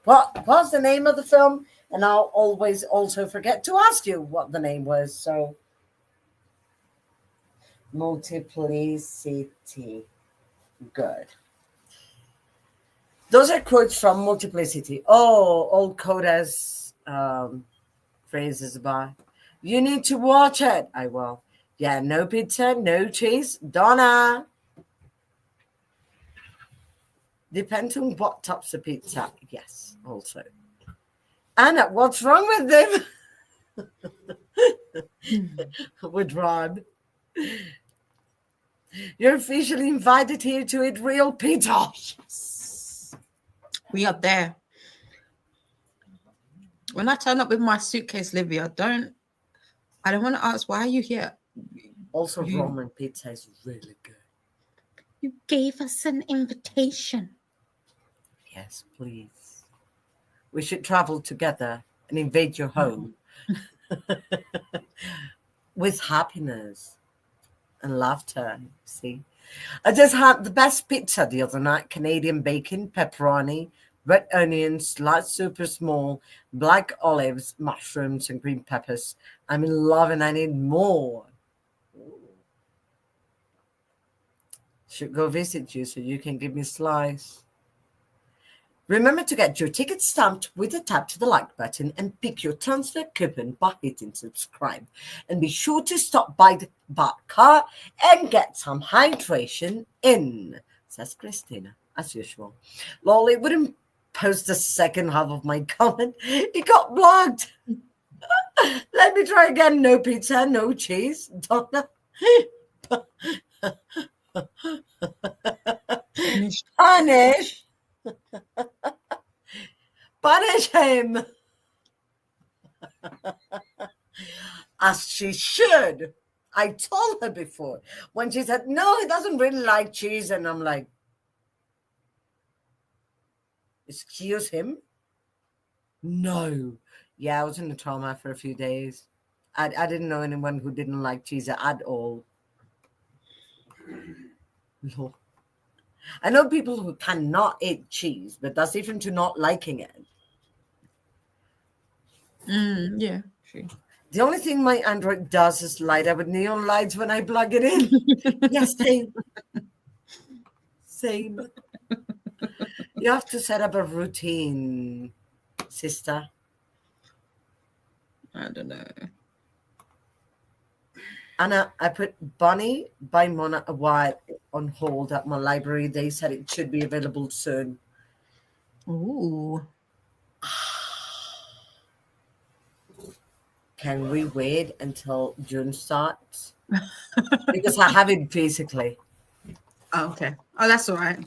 what's the name of the film? And I'll always also forget to ask you what the name was. So, Multiplicity. Good. Those are quotes from Multiplicity. Oh, old Koda's phrases by. You need to watch it. I will. Yeah, no pizza, no cheese. Donna. Depends on what types of pizza. Yes, also. Anna, what's wrong with them? With Rob. You're officially invited here to eat real pizza. Yes. We are there. When I turn up with my suitcase, Livia, I don't want to ask, why are you here? Also, Roman pizza is really good. You gave us an invitation. Yes, please. We should travel together and invade your home with happiness and laughter. See, I just had the best pizza the other night. Canadian bacon, pepperoni, red onions, sliced super small, black olives, mushrooms, and green peppers. I'm in love and I need more. Should go visit you so you can give me a slice. Remember to get your ticket stamped with a tap to the like button and pick your transfer coupon by hitting subscribe. And be sure to stop by the car and get some hydration in, says Christina, as usual. Lolly wouldn't post the second half of my comment. It got blocked. Let me try again. No pizza, no cheese. Donna. Punish. Punish him. As she should. I told her before when she said, no, he doesn't really like cheese. And I'm like, excuse him? No. Yeah, I was in a trauma for a few days. I didn't know anyone who didn't like cheese at all. No. I know people who cannot eat cheese, but that's even to not liking it. Yeah, true. The only thing my Android does is light up with neon lights when I plug it in. Yes, same. Same. You have to set up a routine, sister. I don't know. Anna, I put Bunny by Mona a while on hold at my library. They said it should be available soon. Ooh. Can we wait until June starts? Because I have it physically. Oh, okay. Oh, that's all right.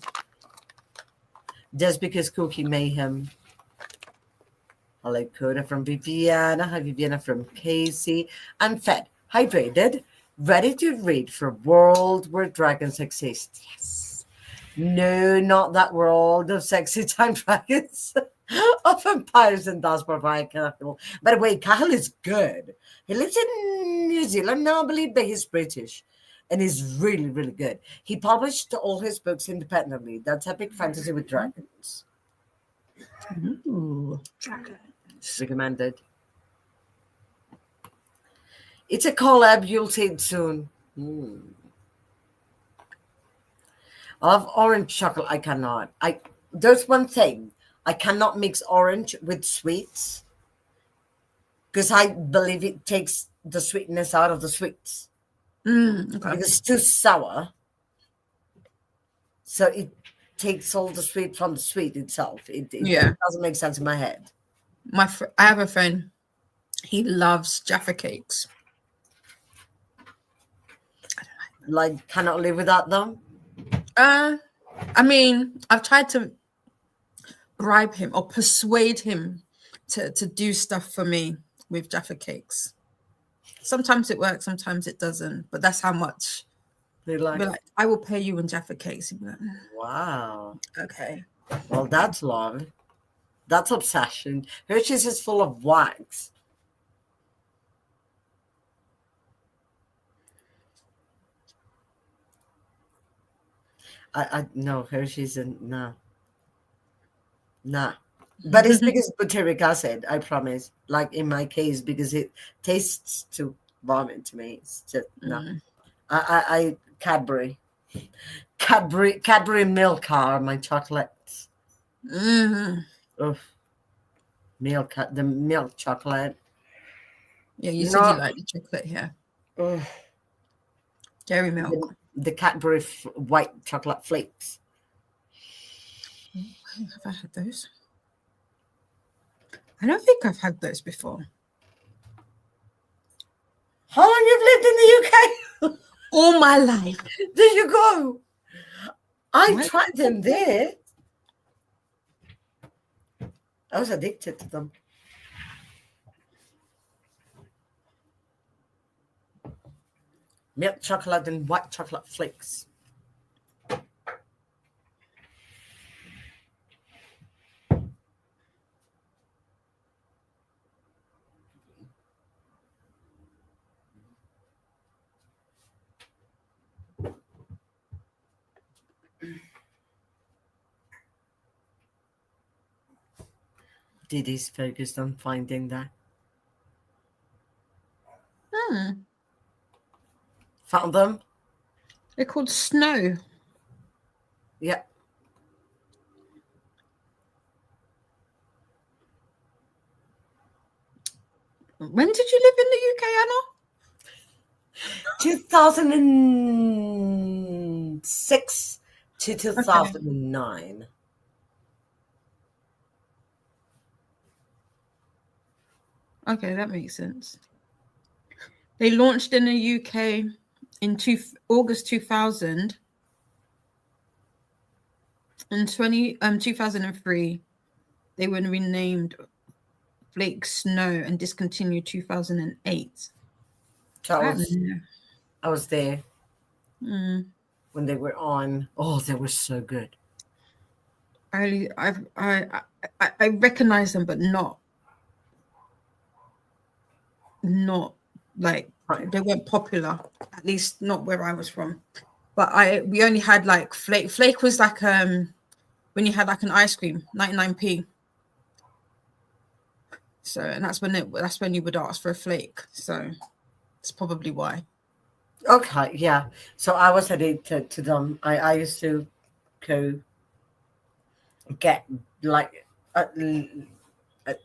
Just because KuKi MAYhem. Hello, Koda from Viviana. Hi, Viviana from Casey. And fed, hydrated, ready to read for a world where dragons exist. Yes. No, not that world of sexy time dragons. Of vampires and dashboard by Cahill. By the way, Cahill is good. He lives in New Zealand now, I believe, but he's British. And he's really, really good. He published all his books independently. That's epic fantasy with dragons. Ooh, dragon. Recommended. It's a collab. You'll see it soon. I love orange chocolate. I cannot. There's one thing. I cannot mix orange with sweets because I believe it takes the sweetness out of the sweets. Okay. Because it's too sour. So it takes all the sweet from the sweet itself. It doesn't make sense in my head. I have a friend. He loves Jaffa cakes. Like, cannot live without them. I mean, I've tried to bribe him or persuade him to do stuff for me with Jaffa cakes. Sometimes it works, sometimes it doesn't. But that's how much. They like, I will pay you in Jaffa cakes. He'd be like, wow. okay. Well, that's love. That's obsession. Hershey's is full of wax. I no, Hershey's and nah. But it's because butyric acid, I promise. Like in my case, because it tastes too vomit to me. It's just no. I Cadbury milk are my chocolates. The milk chocolate. Yeah, you said you like the chocolate here. Dairy milk. The Cadbury white chocolate flakes. Have I had those? I don't think I've had those before. How long you've lived in the UK? All my life. There you go. I tried them there. I was addicted to them. Milk chocolate and white chocolate flakes. Didi's focused on finding that. Found them? They're called Snow. Yeah. When did you live in the UK, Anna? 2006 to 2009. Okay, that makes sense. They launched in the UK in August 2000. In 2003, they were renamed Flake Snow and discontinued 2008. I was there when they were on. Oh, they were so good. I recognize them, but not like they weren't popular. At least not where I was from. But we only had like Flake. Flake was like when you had like an ice cream, 99p. So, and that's when you would ask for a flake. So that's probably why. Okay, yeah. So I was addicted to them. I used to go get like at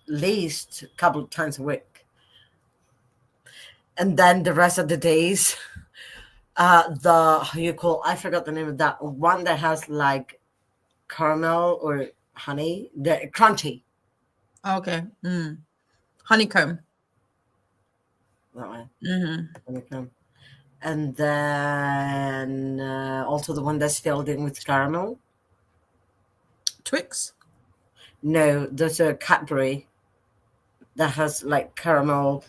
least a couple of times a week. And then the rest of the days, I forgot the name of that one that has like caramel or honey, the crunchy. Okay. Honeycomb. That one. Honeycomb. And then also the one that's filled in with caramel. Twix? No, there's a Cadbury that has like caramel.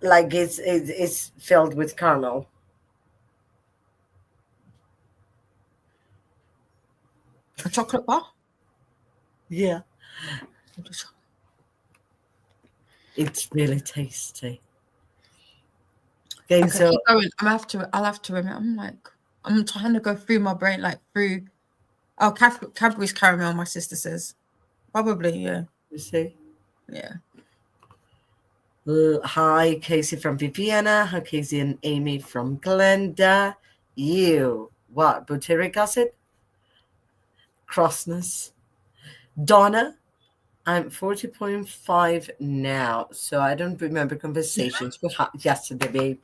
Like it's filled with caramel. A chocolate bar? Yeah. It's really tasty. Okay, so keep going. I'll have to remember. I'm trying to go through my brain, Cadbury's caramel, my sister says. Probably, yeah. You see? Yeah. Hi, Casey from Vienna. Hi, Casey and Amy from Glenda. You. What? Butyric acid? Crossness? Donna, I'm 40.5 now, so I don't remember conversations we had yesterday, babe.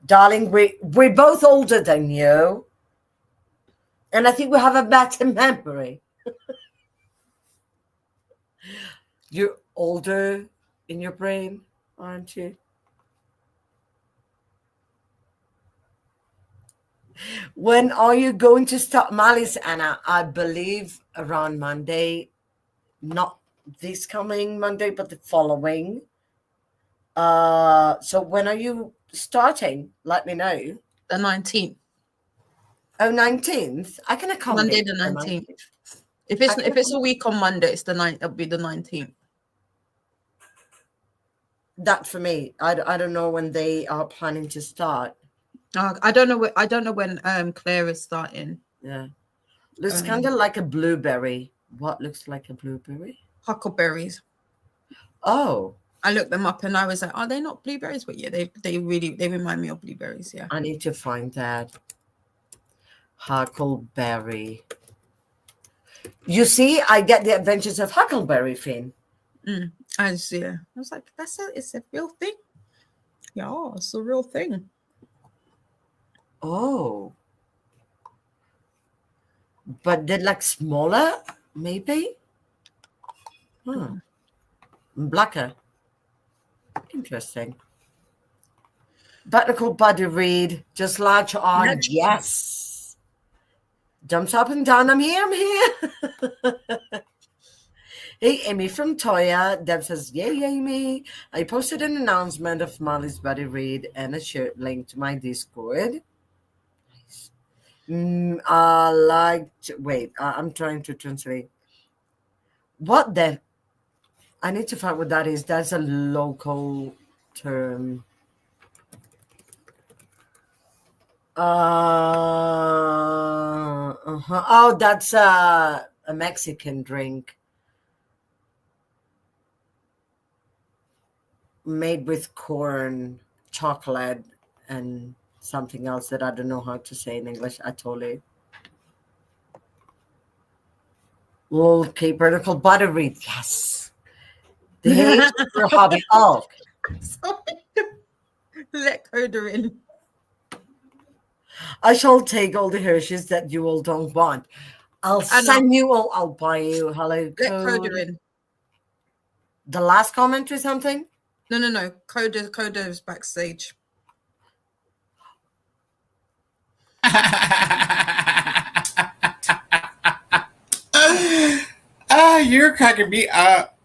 Darling, we're both older than you. And I think we have a better memory. You're older in your brain, aren't you? When are you going to start Malice, Anna? I believe around Monday, not this coming Monday, but the following. So when are you starting? Let me know. The 19th. Oh, 19th? I can accommodate Monday the 19th. If it's a week on Monday, it's the 9th. It'll be the 19th. That for me. I don't know when they are planning to start. I don't know when Claire is starting. Yeah. Looks kind of like a blueberry. What looks like a blueberry? Huckleberries. Oh. I looked them up and I was like, are they not blueberries? But yeah, they remind me of blueberries. Yeah. I need to find that. Huckleberry. You see, I get the adventures of Huckleberry Finn. I was like, it's a real thing. Yeah, it's a real thing. Oh. But they're like smaller, maybe? Blacker. Interesting. Botanical Buddy Read. Just large on. Yes. Jumps up and down. I'm here. Hey, Amy from Toya. Deb says, yay, Amy. I posted an announcement of Molly's Buddy Read and a shirt link to my Discord. Nice. I'm trying to translate. What the? I need to find what that is. That's a local term. Oh, that's a Mexican drink made with corn, chocolate, and something else that I don't know how to say in English. I told you. Okay, vertical butter read. Yes. The age for hobby. Oh. Let Koda in. I shall take all the Hershey's that you all don't want. I'll send you all. I'll buy you. Hello, let Koda in. The last comment or something? No. Koda is backstage. You're cracking me up.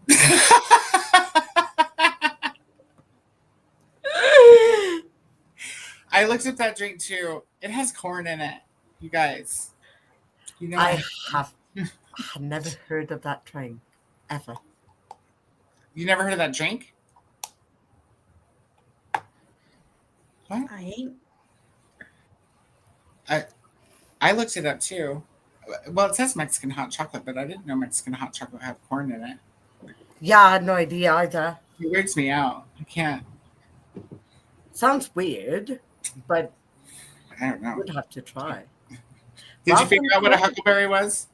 I looked at that drink too. It has corn in it, you guys. You know, I have never heard of that drink ever. You never heard of that drink? What? I ain't. I looked it up too. Well, it says Mexican hot chocolate, but I didn't know Mexican hot chocolate had corn in it. Yeah, I had no idea either. It weirds me out. I can't. Sounds weird, but I don't know. would have to try. Did you figure out what a huckleberry was?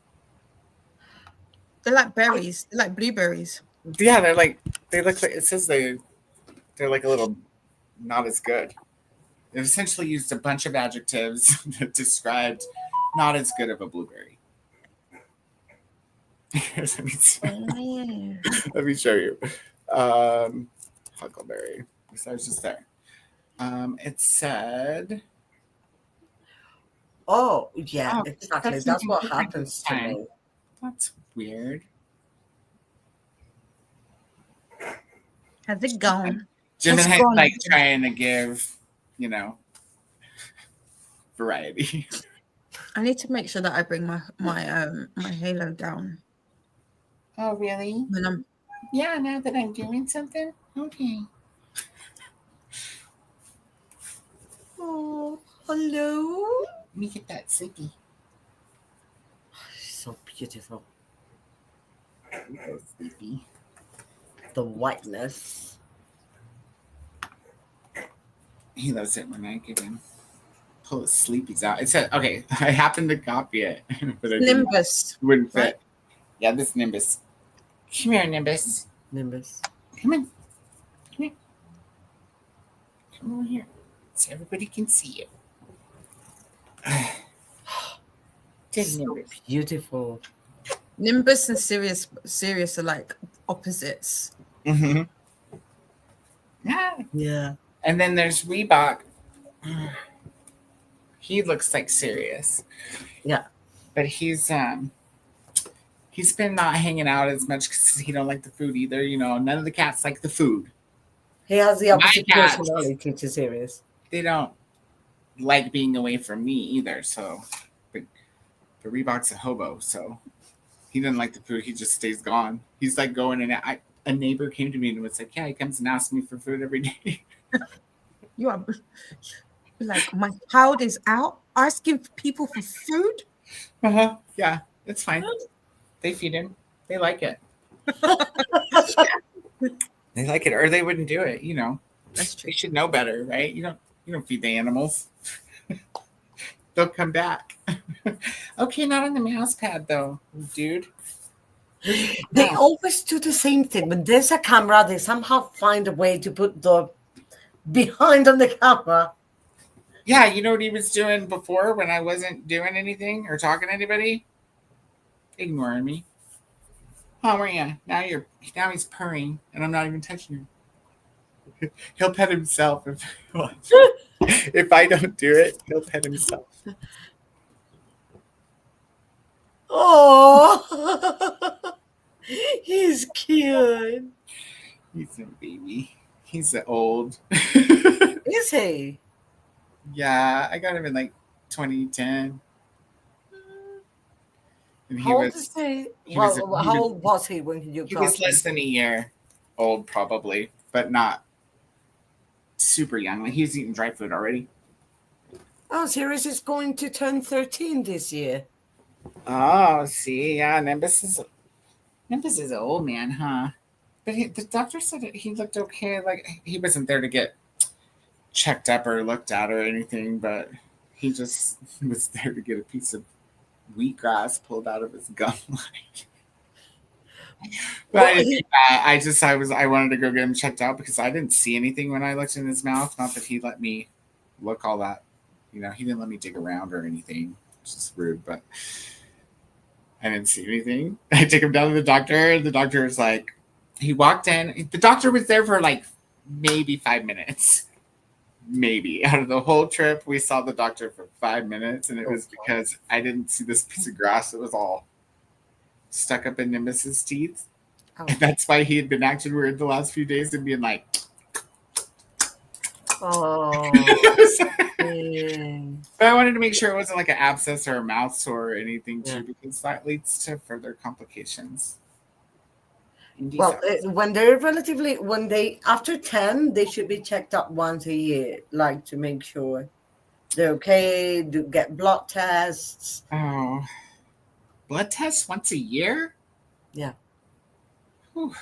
They're like berries. They're like blueberries. Yeah, they look like, it says they're like a little not as good. It essentially used a bunch of adjectives that described not as good of a blueberry. Let me show you. Huckleberry. So I was just there. It said. Oh, yeah, Oh, exactly. That's what happens to me. That's weird. How's it going? Jim and I like trying to give, variety. I need to make sure that I bring my halo down. Oh, really? When I'm now that I'm doing something? Okay. Oh, hello. Let me get that sleepy. So beautiful. So sleepy. The whiteness. He loves it when I give him pull his sleepies out. It said, okay, I happened to copy it, but it Nimbus wouldn't fit. right? Yeah, this Nimbus. Come here, Nimbus. Nimbus. Come on. Come here. Come over here. So everybody can see you. Good So Nimbus. beautiful. Nimbus and Sirius are like opposites. Mm-hmm. Yeah. Yeah. And then there's Reebok. He looks like Sirius. Yeah. But he's been not hanging out as much because he don't like the food either. You know, none of the cats like the food. He has the opposite cats. personality to Sirius. They don't like being away from me either. So, but Reebok's a hobo, so he doesn't like the food. He just stays gone. He's like going and a neighbor came to me and was like, "Yeah, he comes and asks me for food every day." You are like, my child is out asking people for food. Yeah, it's fine. They feed him. They like it. They like it, or they wouldn't do it. You know, That's true. they should know better, right? You don't feed the animals. They'll come back. Okay, not on the mouse pad though, dude. They always do the same thing. When there's a camera, they somehow find a way to put the behind on the camera. Yeah, you know what he was doing before when I wasn't doing anything or talking to anybody? Ignoring me. How are you? Now he's purring and I'm not even touching him. He'll pet himself if I don't do it, he'll pet himself. Oh, he's cute. He's a baby. He's old. Is he? Yeah, I got him in like 2010. And How old is he? How old was he when you got He was him? less than a year old, probably, but not super young. Like he was eating dry food already. Oh, Sirius is going to turn 13 this year. Oh, see, yeah, Nimbus is an old man, huh? But the doctor said he looked okay. Like he wasn't there to get checked up or looked at or anything, but he just was there to get a piece of wheatgrass pulled out of his gum line. But I didn't do that. I wanted to go get him checked out because I didn't see anything when I looked in his mouth. Not that he let me look all that, you know, he didn't let me dig around or anything. It's just rude, but I didn't see anything. I took him down to the doctor. The doctor was like, he walked in. The doctor was there for like maybe 5 minutes. Maybe out of the whole trip, we saw the doctor for 5 minutes, and it was because I didn't see this piece of grass that was all stuck up in Nimbus's teeth. Oh. And that's why he had been acting weird the last few days and being like, Oh. But I wanted to make sure it wasn't like an abscess or a mouth sore or anything too, because that leads to further complications. Well, when they after 10, they should be checked up once a year, like to make sure they're okay, to get blood tests. Oh, blood tests once a year? Yeah. Whew.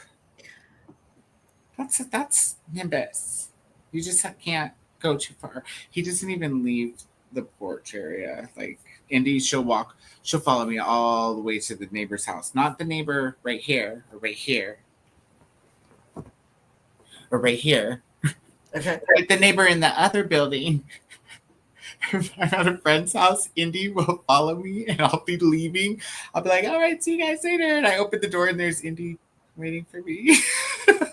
That's Nimbus. You just can't go too far. He doesn't even leave the porch area. Like Indy, she'll follow me all the way to the neighbor's house. Not the neighbor right here or right here. Or right here. Okay. Like the neighbor in the other building. If I'm at a friend's house, Indy will follow me and I'll be leaving. I'll be like, all right, see you guys later. And I open the door and there's Indy waiting for me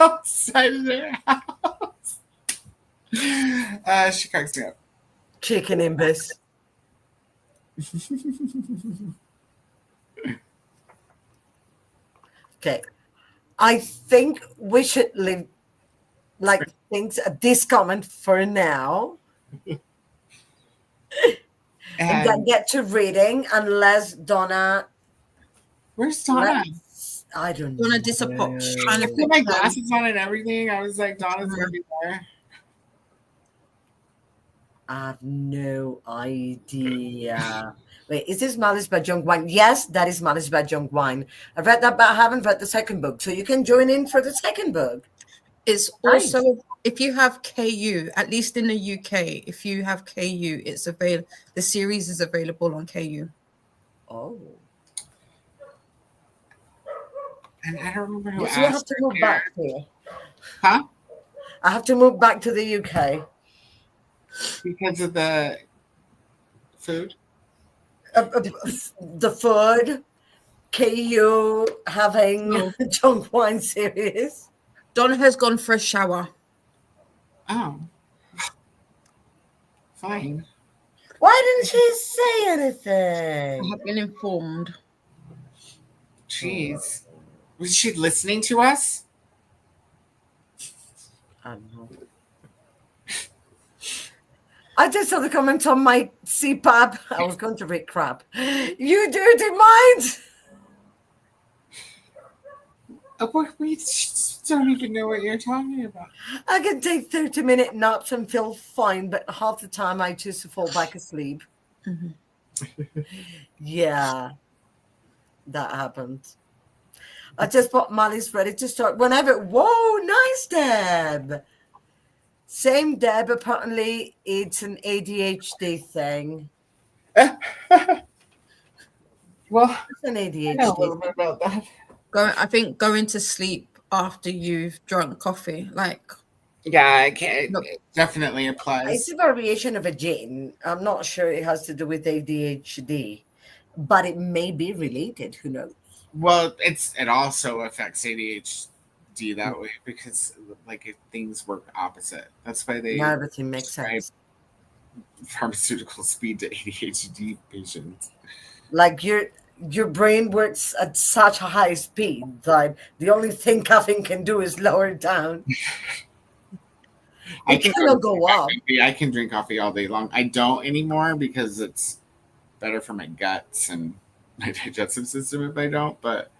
outside of their house. She cracks me up. Chicken Nimbus. Okay. I think we should leave things at this comment for now. And then get to reading, unless Donna. Where's Donna? I don't know. Donna disappoints. Trying to put my glasses on and everything. I was like, Donna's gonna be there. I have no idea. Wait, is this Malice by Junk Wine? Yes, that is Malice by Junk Wine. I've read that, but I haven't read the second book. So you can join in for the second book. It's Nice. also, if you have KU, at least in the UK, if you have KU, it's available. The series is available on KU. Oh. And I don't remember who Yes, you have asked to her move there. back here. Huh? I have to move back to the UK. Because of the food? The food, KU having No. junk wine series. Donna has gone for a shower. Oh. Fine. Why didn't she say I anything? have been informed. Jeez. Was she listening to us? I don't know. I just saw the comment on my CPAP. I was going to read crap. You dirty mind! We just don't even know what you're talking about. I can take 30-minute naps and feel fine, but half the time I choose to fall back asleep. Yeah, that happened. I just bought Molly's ready to start whenever. Whoa, nice, Deb. Same Deb, apparently it's an ADHD thing. Well, It's an I know a ADHD little thing. bit about that. I think going to sleep after you've drunk coffee, like Yeah, I can't. Look. It definitely applies. It's a variation of a gene. I'm not sure it has to do with ADHD, but it may be related. Who knows? Well, it also affects ADHD that way because like things work opposite. That's why they Now everything makes prescribe sense. pharmaceutical speed to ADHD patients. Like your brain works at such a high speed that the only thing caffeine can do is lower it down. It cannot go up. I can drink coffee all day long. I don't anymore because it's better for my guts and my digestive system if I don't. But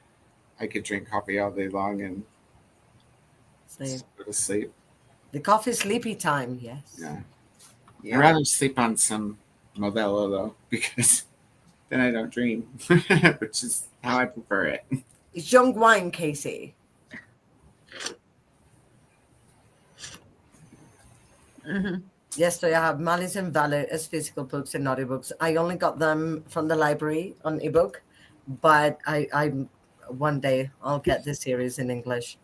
I could drink coffee all day long and See, go to sleep. the coffee sleepy time, yes. Yeah. Yeah. I'd rather sleep on some Modelo though because then I don't dream, which is how I prefer it. It's young wine, Casey. Yes, so I have Malice and Valor as physical books and audiobooks. I only got them from the library on ebook, but I one day I'll get this series in English.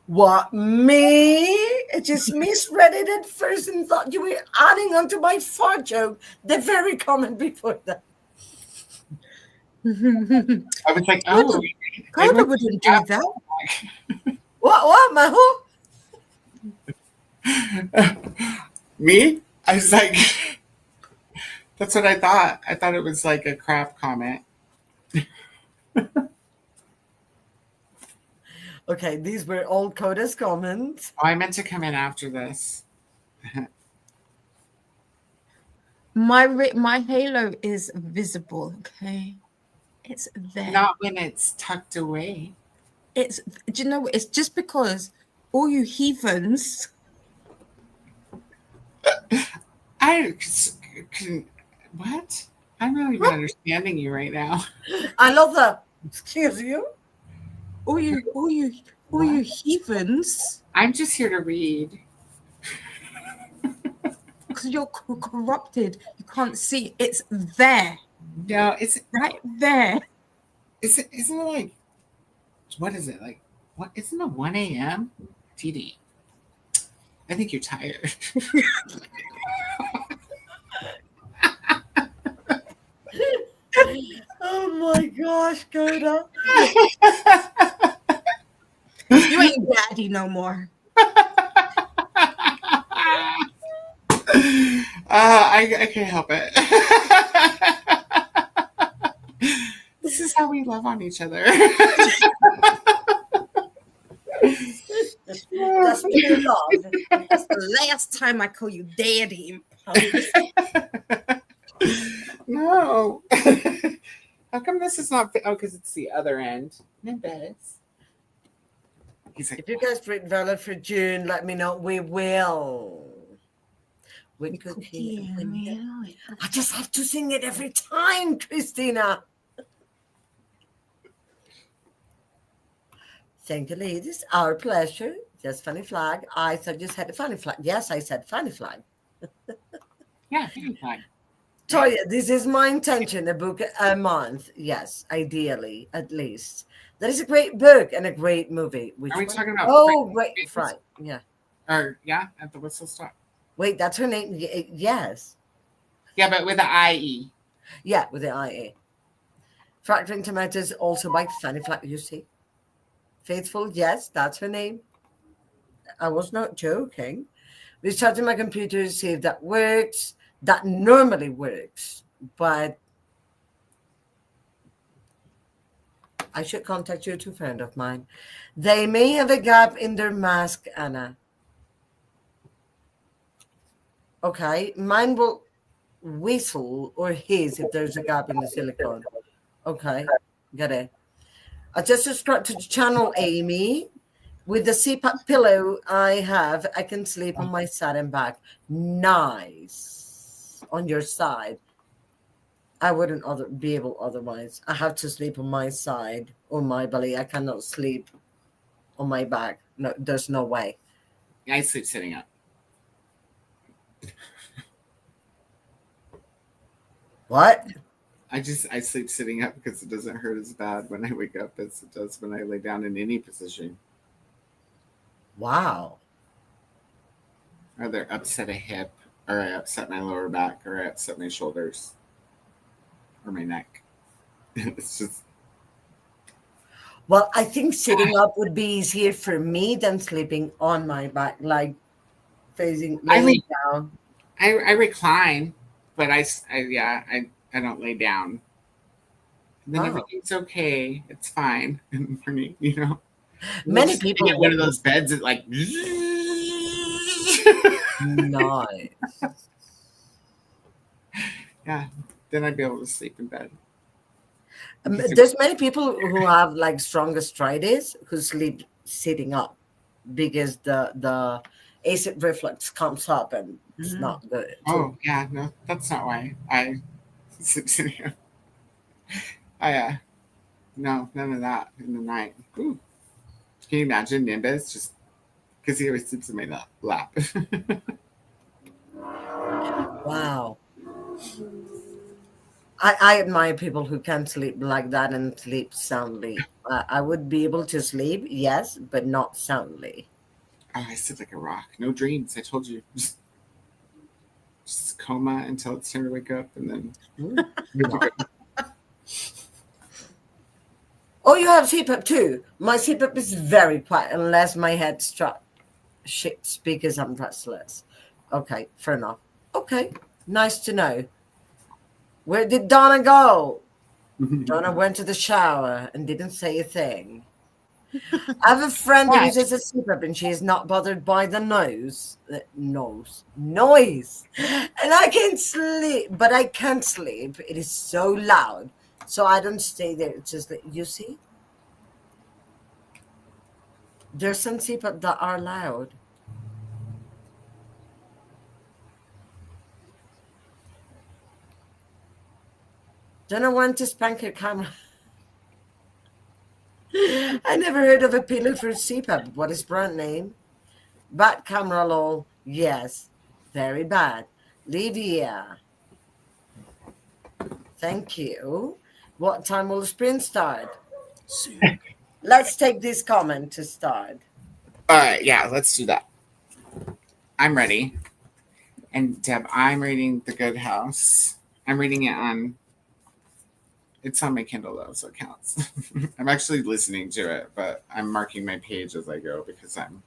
What, me? I just misread it at first and thought you were adding on to my fart joke, the very comment before that. I was like, Koda, oh, Koda wouldn't do that. What, Mahu? me? I was like, that's what I thought. I thought it was like a crap comment. Okay, these were all Koda's comments. Oh, I meant to come in after this. My halo is visible. Okay, it's there. Not when it's tucked away. It's. Do you know what? It's just because all you heathens. I can. What? I'm not even understanding you right now. I love that. Excuse you. All you heathens. I'm just here to read. Because you're corrupted. You can't see. It's there. No, it's Right there. isn't it like what is it like? What isn't it 1 a.m.? TD. I think you're tired. Oh my gosh, Koda. You ain't daddy no more. I can't help it. This is how we love on each other. That's pure love. That's the last time I call you daddy. No. How come this is not? Oh, because it's the other end. Nimbus. He's like, If you guys read Valor for June, let me know. We will. With KuKi. I just have to sing it every time, Christina. Thank you, ladies. Our pleasure. Just funny flag. I thought you said a funny flag. Yes, I said funny flag. yeah, fine. Toya, this is my intention, a book a month. Yes, ideally, at least. That is a great book and a great movie. Which Are we one? talking about Oh, Frank- wait, right. Yeah. Or yeah, at the whistle stop. Wait, that's her name? Yes. Yeah, but with the IE. Yeah, with the IA. Fracturing Tomatoes, also by Fanny Flack, you see. Faithful, yes, that's her name. I was not joking. Restarting my computer to see if that works. That normally works, but I should contact you two friend of mine. They may have a gap in their mask, Anna. Okay, mine will whistle or hiss if there's a gap in the silicone. Okay, got it. I just subscribed to the channel, Amy. With the CPAP pillow I have, I can sleep on my side and back. Nice. On your side. I wouldn't be able otherwise. I have to sleep on my side or my belly. I cannot sleep on my back. No, there's no way. I sleep sitting up. What? I sleep sitting up because it doesn't hurt as bad when I wake up as it does when I lay down in any position. Wow. Either upset a hip, or I upset my lower back, or I upset my shoulders, or my neck. It's just. Well, I think sitting up would be easier for me than sleeping on my back, like laying down. I recline, but I don't lay down. And then everything's okay. It's fine in the morning, you know. Many people get one of those beds that like. Nice. Yeah, then I'd be able to sleep in bed. There's many people who have like strong gastritis who sleep sitting up because the acid reflux comes up and it's not good. Oh yeah, no, that's not why I sleep sitting up. No, none of that in the night. Ooh. Can you imagine Nimbus just because he always sleeps in my lap? Wow. I admire people who can sleep like that and sleep soundly. I would be able to sleep, yes, but not soundly. Oh, I sleep like a rock. No dreams. I told you. Just coma until it's time to wake up, and then. Oh, you have CPAP too. My CPAP is very quiet unless my head shakes because I'm restless. Okay, fair enough. Okay, nice to know. Where did Donna go? Donna went to the shower and didn't say a thing. I have a friend who uses a CPAP and she is not bothered by the noise. Noise. And I can sleep, but I can't sleep. It is so loud. So I don't stay there. It's just like, you see? There's some CPAP that are loud. Don't want to spank your camera. I never heard of a pillow for CPAP. What is brand name? Bad camera lol. Yes. Very bad. Lydia. Thank you. What time will the sprint start? Soon. Let's take this comment to start. All right, yeah, let's do that. I'm ready. And Deb, I'm reading The Good House. I'm reading it on. It's on my Kindle though, so it counts. I'm actually listening to it, but I'm marking my page as I go because I'm,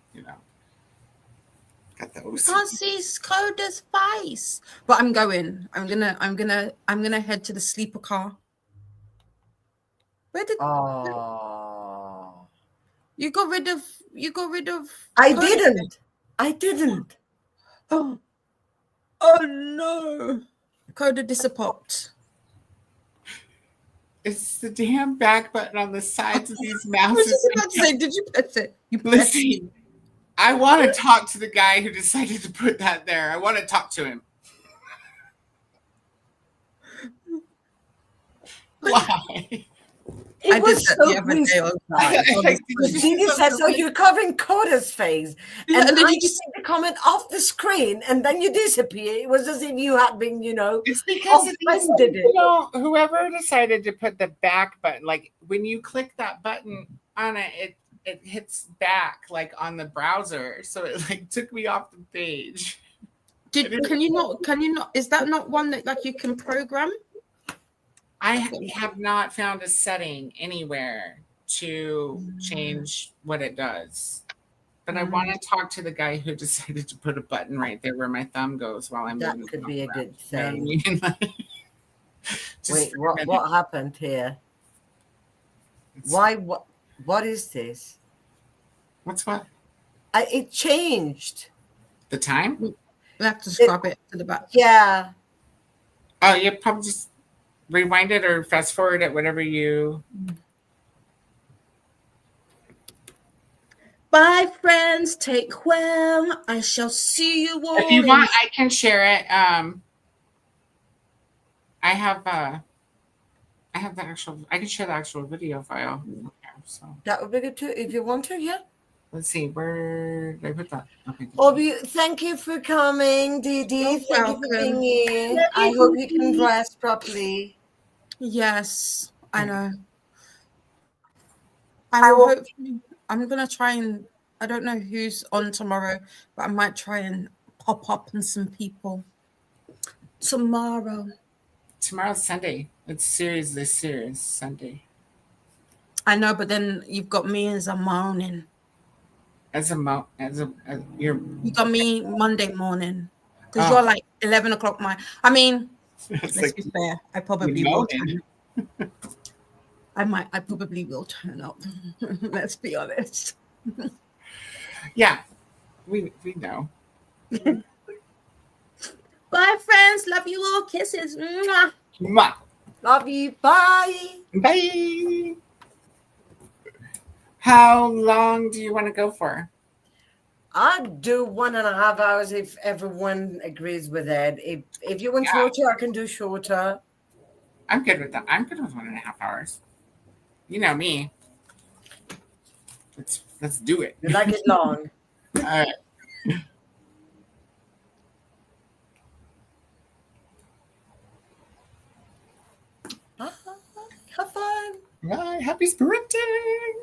got the OCD. Can't see Koda's face. But I'm going. I'm gonna head to the sleeper car. Where did you got rid of I Koda? didn't. Oh no. Koda disappoint. It's the damn back button on the sides of these I was mouses. just about to say, did you press it? You pressed it. Listen, I want to talk to the guy who decided to put that there. I want to talk to him. Why? It I did was that so the other day. gruesome. Like, Didi says, "Oh, you're covering Koda's face," Yeah, and and then I you just take the comment off the screen, and then you disappear. It was as if you had been, it's because it is, offended it. whoever decided to put the back button, like when you click that button on it, it hits back like on the browser. So it like took me off the page. can you not is that not one that like you can program? I have not found a setting anywhere to change what it does. But I want to talk to the guy who decided to put a button right there where my thumb goes while I'm That moving. could be a good You know thing. what I mean? Like, Wait, for a minute. what happened here? Why? What is this? What's what? It changed. The time? We have to scrub it to the back. Yeah. Oh, you probably just rewind it or fast forward it, whatever you. Bye, friends. Take well. I shall see you all. If you want, I can share it. I have the actual. I can share the actual video file. So That would be good too. If you want to, yeah. let's see, where did I put that? Okay. Obi, thank you for coming, Didi. You're Thank you for welcome. being here. I hope you can rest properly. Yes, I know. I will hopefully. I'm gonna try and. I don't know who's on tomorrow, but I might try and pop up on some people tomorrow. Tomorrow's Sunday. It's series this series Sunday. I know, but then you've got me as a morning. As you're. You got me Monday morning because Oh. you're like 11 o'clock. I mean, It's let's like be fair. I probably will turn up. I probably will turn up. Let's be honest. yeah, we know. Bye, friends. Love you all. Kisses. Mwah. Mwah. Love you. Bye. Bye. How long do you want to go for? I'd do 1.5 hours if everyone agrees with it. If you want shorter, I can do shorter. I'm good with that. I'm good with 1.5 hours. You know me. Let's do it. You like it long. All right. Bye. Have fun. Bye. Happy sprinting.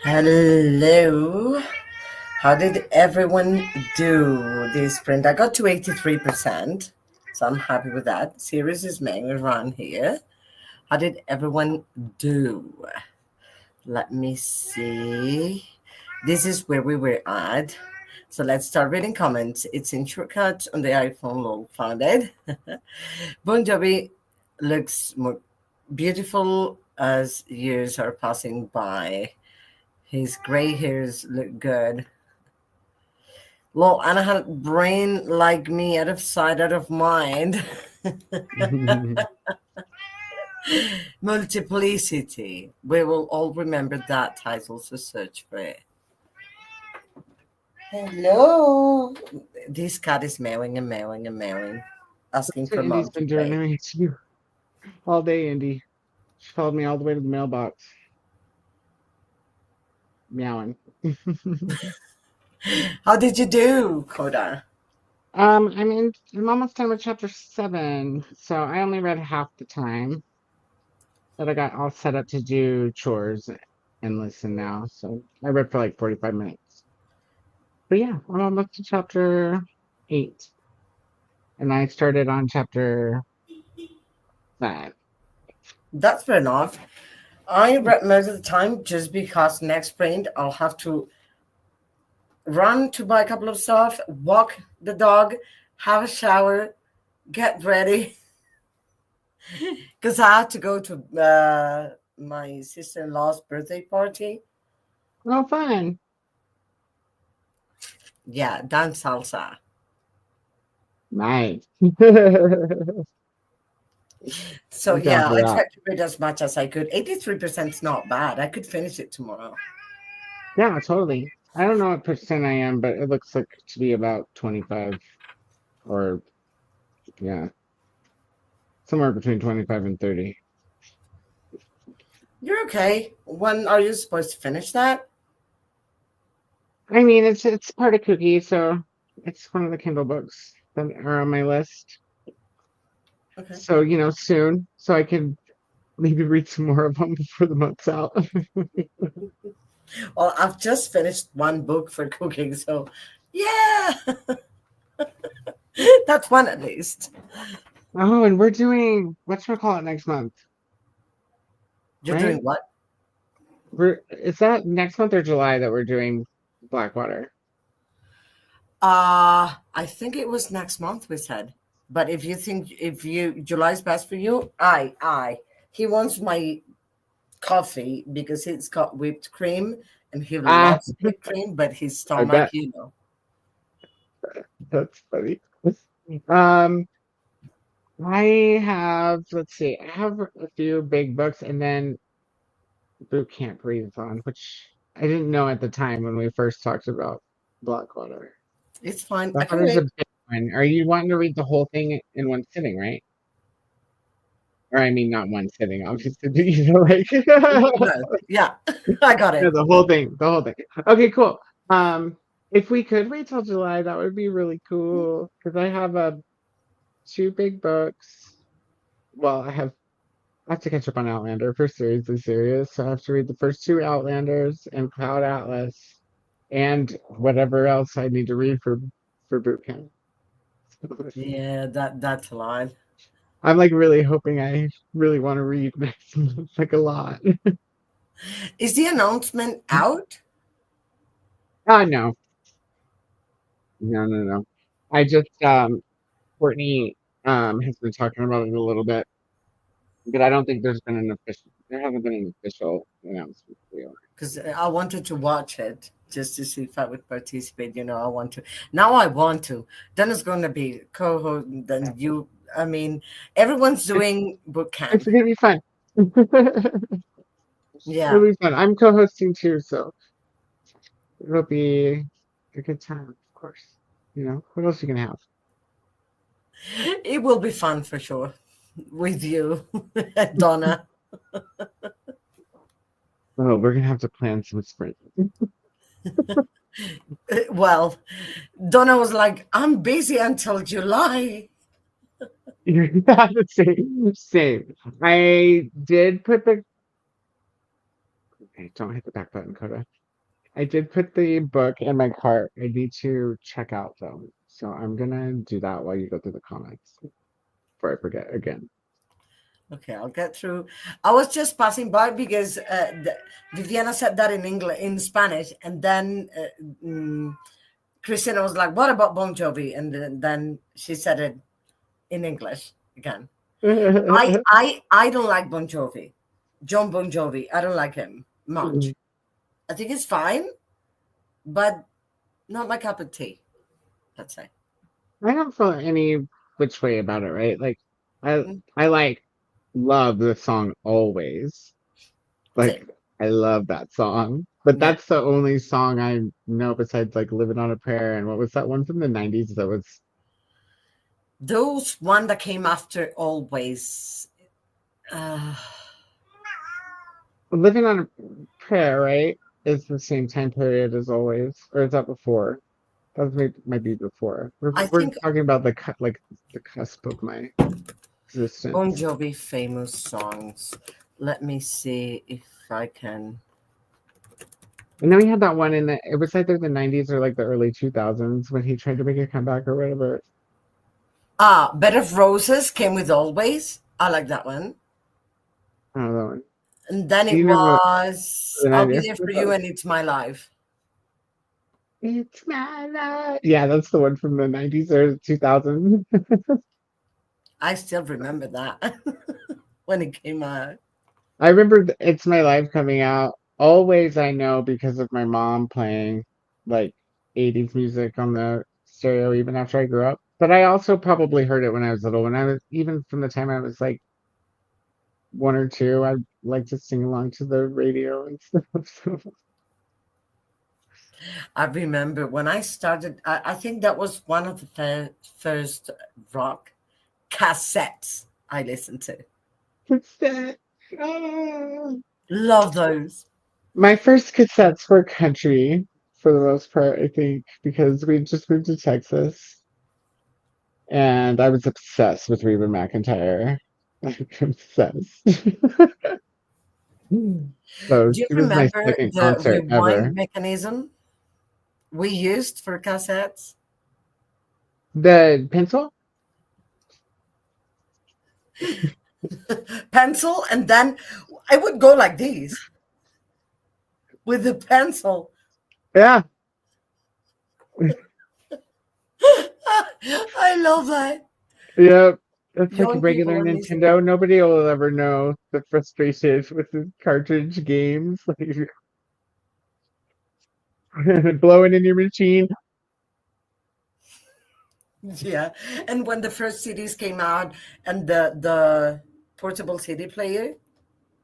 Hello. How did everyone do this sprint? I got to 83%, so I'm happy with that. Series is main around here. How did everyone do? Let me see. This is where we were at. So let's start reading comments. It's in shortcut on the iPhone. Lol, found it. Bon Jovi looks more beautiful as years are passing by. His gray hairs look good. Lol, Anna had a brain like me, out of sight, out of mind. Multiplicity. We will all remember that title, so search for it. Hello. This cat is meowing and meowing and meowing, asking That's what for mom Indy's to been doing to play. me too. All day, Indy. She followed me all the way to the mailbox. Meowing. How did you do, Koda? I'm almost done with chapter 7, so I only read half the time. But I got all set up to do chores and listen now. So I read for like 45 minutes. But yeah, I'm almost to chapter 8. And I started on chapter 5. That's fair enough. I read most of the time just because next sprint I'll have to run to buy a couple of stuff, walk the dog, have a shower, get ready. Because I have to go to my sister-in-law's birthday party. Oh, fun. Yeah, dance salsa. Nice. So I'm down yeah, for I that. tried to read as much as I could. 83% is not bad. I could finish it tomorrow. Yeah, totally. I don't know what percent I am, but it looks like to be about 25 or, yeah, somewhere between 25 and 30. You're okay. When are you supposed to finish that? I mean, it's part of KuKi, so it's one of the Kindle books that are on my list. Okay. So, soon, so I can maybe read some more of them before the month's out. Well, I've just finished one book for cooking, so yeah, that's one at least. Oh, and we're doing, whatchamacallit next month, You're right? doing what? Is that next month or July that we're doing Blackwater? I think it was next month we said. But if July's best for you, he wants my coffee because it's got whipped cream and he Ah, loves whipped cream, but his I stomach, bet. That's funny. Um, let's see, I have a few big books and then Boot Camp Readathon, which I didn't know at the time when we first talked about Blackwater. It's fine. I can Blackwater's a wait. big one. Are you wanting to read the whole thing in one sitting, right? Or I mean, not one sitting, obviously. Do you feel like Yeah, I got no, it. the whole thing, the whole thing. Okay, cool. If we could wait till July, that would be really cool because I have 2 big books. Well, I have to catch up on Outlander for Seriously Serious. So I have to read the first 2 Outlanders and Cloud Atlas and whatever else I need to read for boot camp. Yeah, that's a lot. I'm like really hoping I really want to read next month, like a lot. Is the announcement out? No. No. I just Courtney has been talking about it a little bit, but I don't think there hasn't been an official announcement. Because I wanted to watch it just to see if I would participate. I want to. Now I want to. Then it's going to be co-host. Then you. I mean, everyone's doing book camp. It's gonna be fun. Yeah, It'll be fun. I'm co-hosting too, so it'll be a good time, of course. What else you can have? it will be fun for sure with you, Donna. Oh, we're gonna have to plan some sprint. Well, Donna was like, "I'm busy until July." Same. I did put Okay, don't hit the back button, Koda. I did put the book in my cart. I need to check out though. So I'm gonna do that while you go through the comments before I forget again. Okay, I'll get through. I was just passing by because Viviana said that in English, in Spanish, and then Christina was like, "What about Bon Jovi?" And then she said it in English again. I don't like Bon Jovi, John Bon Jovi. I don't like him much. I think it's fine, but not my cup of tea. Let's say. I don't feel any which way about it, right? Like I love the song Always. Like Same. I love that song. But Yeah. that's the only song I know besides like Living on a Prayer and what was that one from the 90s that was Those one that came after Always. Living on a Prayer, right? Is the same time period as Always. Or is that before? That might be before. We're I think talking about the the cusp of my existence. Bon Jovi famous songs. Let me see if I can. I know he had that one in it was either the 90s or like the early 2000s when he tried to make a comeback or whatever. Bed of Roses came with Always. I like that one. I don't know that one. And then Do it you remember was the I'll Be 90s? There For You and It's My Life. It's my life. Yeah, that's the one from the 90s or 2000s. I still remember that when it came out. I remember It's My Life coming out. Always I know because of my mom playing like 80s music on the stereo even after I grew up. But I also probably heard it when I was little. When I was even from the time I was like 1 or 2, I'd like to sing along to the radio and stuff. I remember when I started, I think that was one of the first rock cassettes I listened to. What's that? Oh. Love those. My first cassettes were country for the most part, I think, because we just moved to Texas and I was obsessed with Reba McEntire. Like obsessed. So Do you she was my remember second the concert rewind ever. mechanism we used for cassettes? The pencil? Pencil, and then I would go like this with the pencil. Yeah. I love that. Yep. It's like Young people regular are missing Nintendo. Nobody will ever know the frustration with the cartridge games. Like blowing in your machine. Yeah, and when the first CDs came out and the portable CD player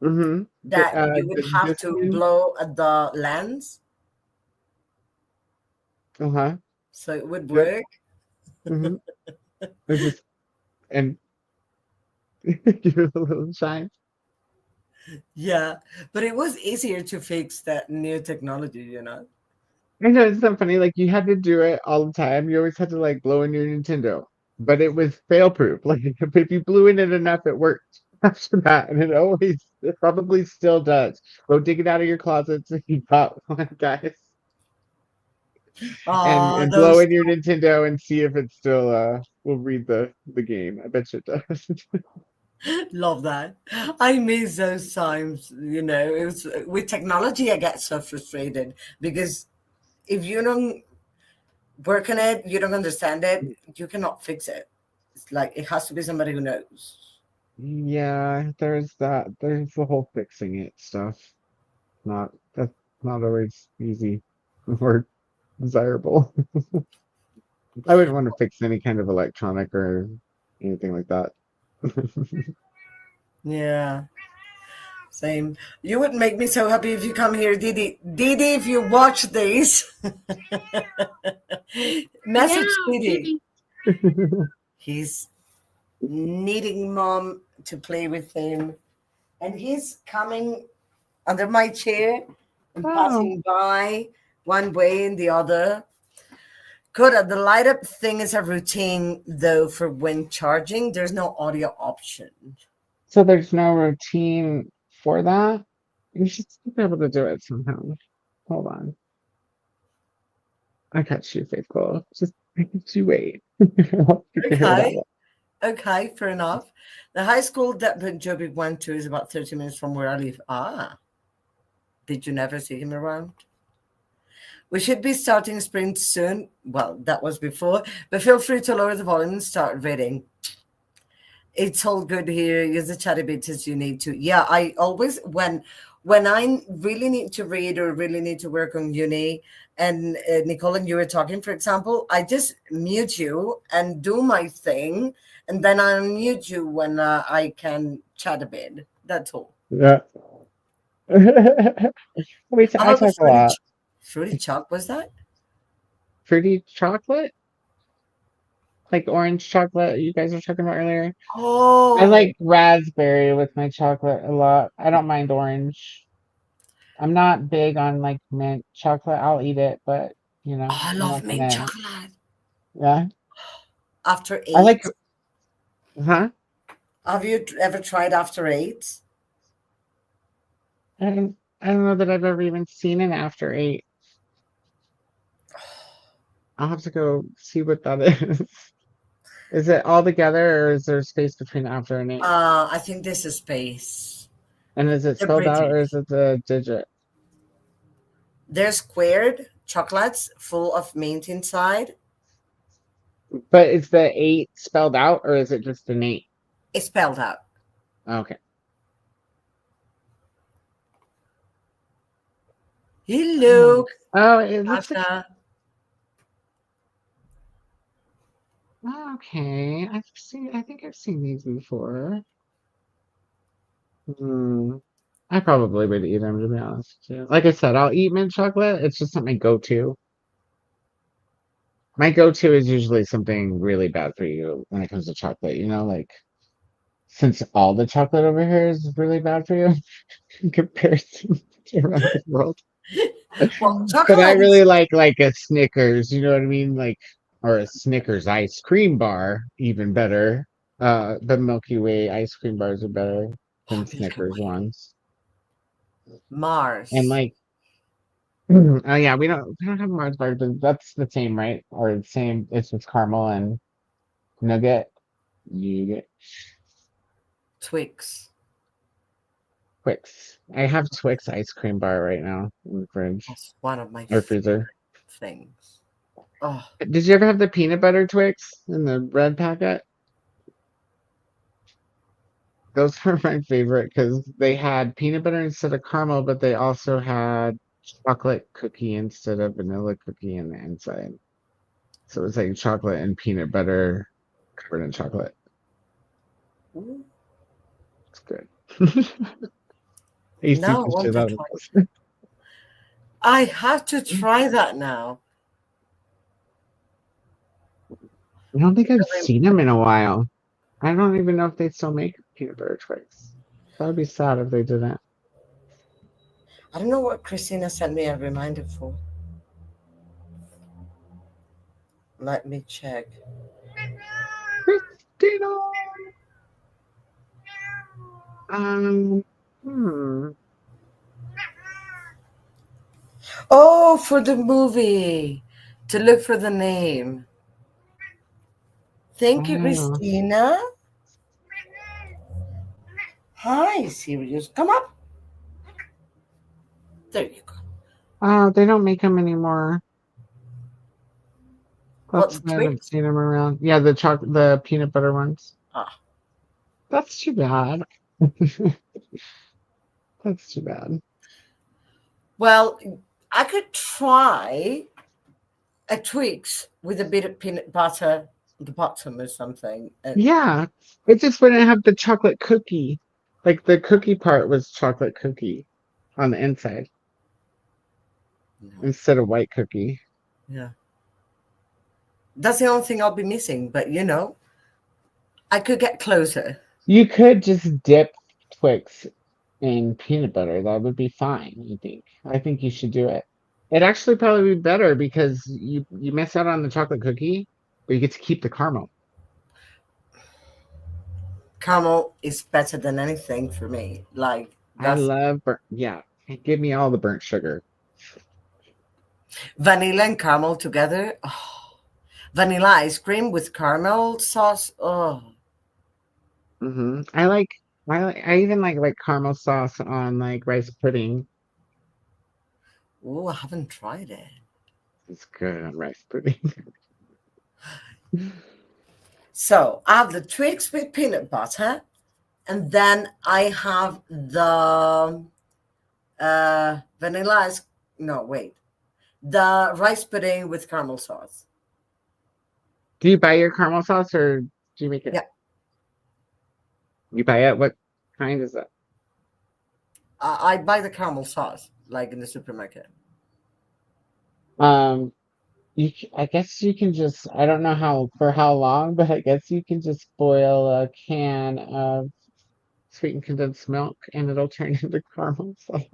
Mm-hmm. that you would The have to Discman. blow at the lens Uh-huh. so it would Yep. work. Mm-hmm. It's just and give it a little shine. Yeah, but it was easier to fix that new technology, you know. I know it's so funny. Like you had to do it all the time. You always had to like blow in your Nintendo, but it was fail proof. Like if you blew in it enough, it worked after that, and it probably still does. Go dig it out of your closets if you got one, guys, Oh, and blow those in your Nintendo and see if it still will read the game. I bet you it does. love that. I miss those times, you know. It was with technology I get so frustrated because if you don't work on it, you don't understand it, you cannot fix it. It's like it has to be somebody who knows. Yeah, there's that. There's the whole fixing it stuff. That's not always easy or desirable. I wouldn't want to fix any kind of electronic or anything like that. Yeah, same. You would make me so happy if you come here, Didi. Didi, if you watch this, message Yeah, Didi. Didi. He's needing mom to play with him, and he's coming under my chair and Oh, passing by one way and the other. Koda, the light up thing is a routine though for when charging. There's no audio option. so there's no routine for that? You should still be able to do it somehow. Hold on. I got you, Faithful. Just wait. I'll figure it Okay. out. Okay, fair enough. The high school that Joby went to is about 30 minutes from where I live. Ah, did you never see him around? We should be starting sprint soon. Well, that was before, but feel free to lower the volume and start reading. It's all good here. Use the chatty bits as you need to. Yeah, I always, when I really need to read or really need to work on uni, and Nicole and you were talking, for example, I just mute you and do my thing, and then I mute you when I can chat a bit. That's all. Yeah. I talk a lot. Fruity chalk, was that? Fruity chocolate? Like orange chocolate you guys were talking about earlier? Oh, I like raspberry with my chocolate a lot. I don't mind orange. I'm not big on like mint chocolate. I'll eat it, but you know, I I'm love not mint gonna. chocolate. Yeah, After 8. I like. Huh? Have you ever tried after 8? I don't know that I've ever even seen an after 8. I'll have to go see what that is. Is it all together or is there space between after and 8? I think there's a space. And is it They're spelled out or British. is it the digit? They're squared chocolates full of mint inside. But is the 8 spelled out or is it just an 8? It's spelled out. Okay. Hello. Oh, it looks like. Tasha. Okay, I think I've seen these before. I probably would eat them, to be honest with you. Like I said, I'll eat mint chocolate. It's just not my go-to. My go-to is usually something really bad for you when it comes to chocolate. You know, like since all the chocolate over here is really bad for you in comparison to around the world. Well, But I chocolate really is like a Snickers, you know what I mean? Like, or a Snickers ice cream bar, even better. The Milky Way ice cream bars are better than Milky Snickers Way. ones. Mars. And like, oh yeah, we don't have Mars bars, but that's the same, right? Or the same. It's just caramel and nugget. You get Twix. Twix. I have Twix ice cream bar right now in the fridge That's one of my or freezer. things. Oh, Did you ever have the peanut butter Twix in the red packet? Those were my favorite because they had peanut butter instead of caramel, but they also had chocolate cookie instead of vanilla cookie in the inside. So it was like chocolate and peanut butter covered in chocolate. It's good. I used to now I eat the want shit to out of try. those. I have to try that now. I don't think I've seen them in a while. I don't even know if they still make peanut butter Twix. That would be sad if they didn't. I don't know what Christina sent me a reminder for. Let me check. Christina! Hmm. Oh, for the movie. To look for the name. Thank you, Oh. Christina. Hi, Sirius. Come up. There you go. Oh, they don't make them anymore. What, That's the why I haven't Twix? seen them around. Yeah, the peanut butter ones. Ah. That's too bad. That's too bad. Well, I could try a Twix with a bit of peanut butter at the bottom or something. Yeah, it just wouldn't have the chocolate cookie. Like the cookie part was chocolate cookie on the inside instead of white cookie. Yeah. That's the only thing I'll be missing, but you know, I could get closer. You could just dip Twix in peanut butter. That would be fine, I think. I think you should do it. It'd actually probably be better because you miss out on the chocolate cookie, but you get to keep the caramel. Caramel is better than anything for me. Like, I love burnt. Yeah, give me all the burnt sugar. Vanilla and caramel together. Oh, vanilla ice cream with caramel sauce. Oh, I like. I even like caramel sauce on like rice pudding. oh, I haven't tried it. It's good on rice pudding. So I have the Twix with peanut butter, and then I have the vanilla ice. No, wait, the rice pudding with caramel sauce. Do you buy your caramel sauce or do you make it? Yeah. You buy it? What kind is that? I buy the caramel sauce like in the supermarket. I guess you can just, I don't know how long, but I guess you can just boil a can of sweetened condensed milk and it'll turn into caramel sauce.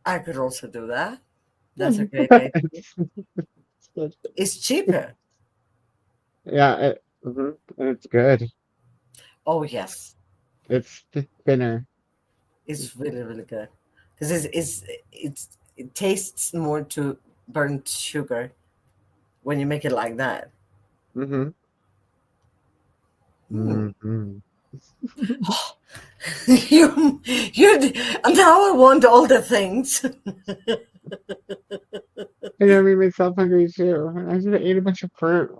I could also do that. That's a great idea. It's cheaper. Yeah, it's good. Oh yes, It's thinner. it's really really good because it tastes more to burnt sugar when you make it like that. Mm-hmm. Mm. Mm-hmm. You now I want all the things. I know, made myself hungry too. I just ate a bunch of fruit.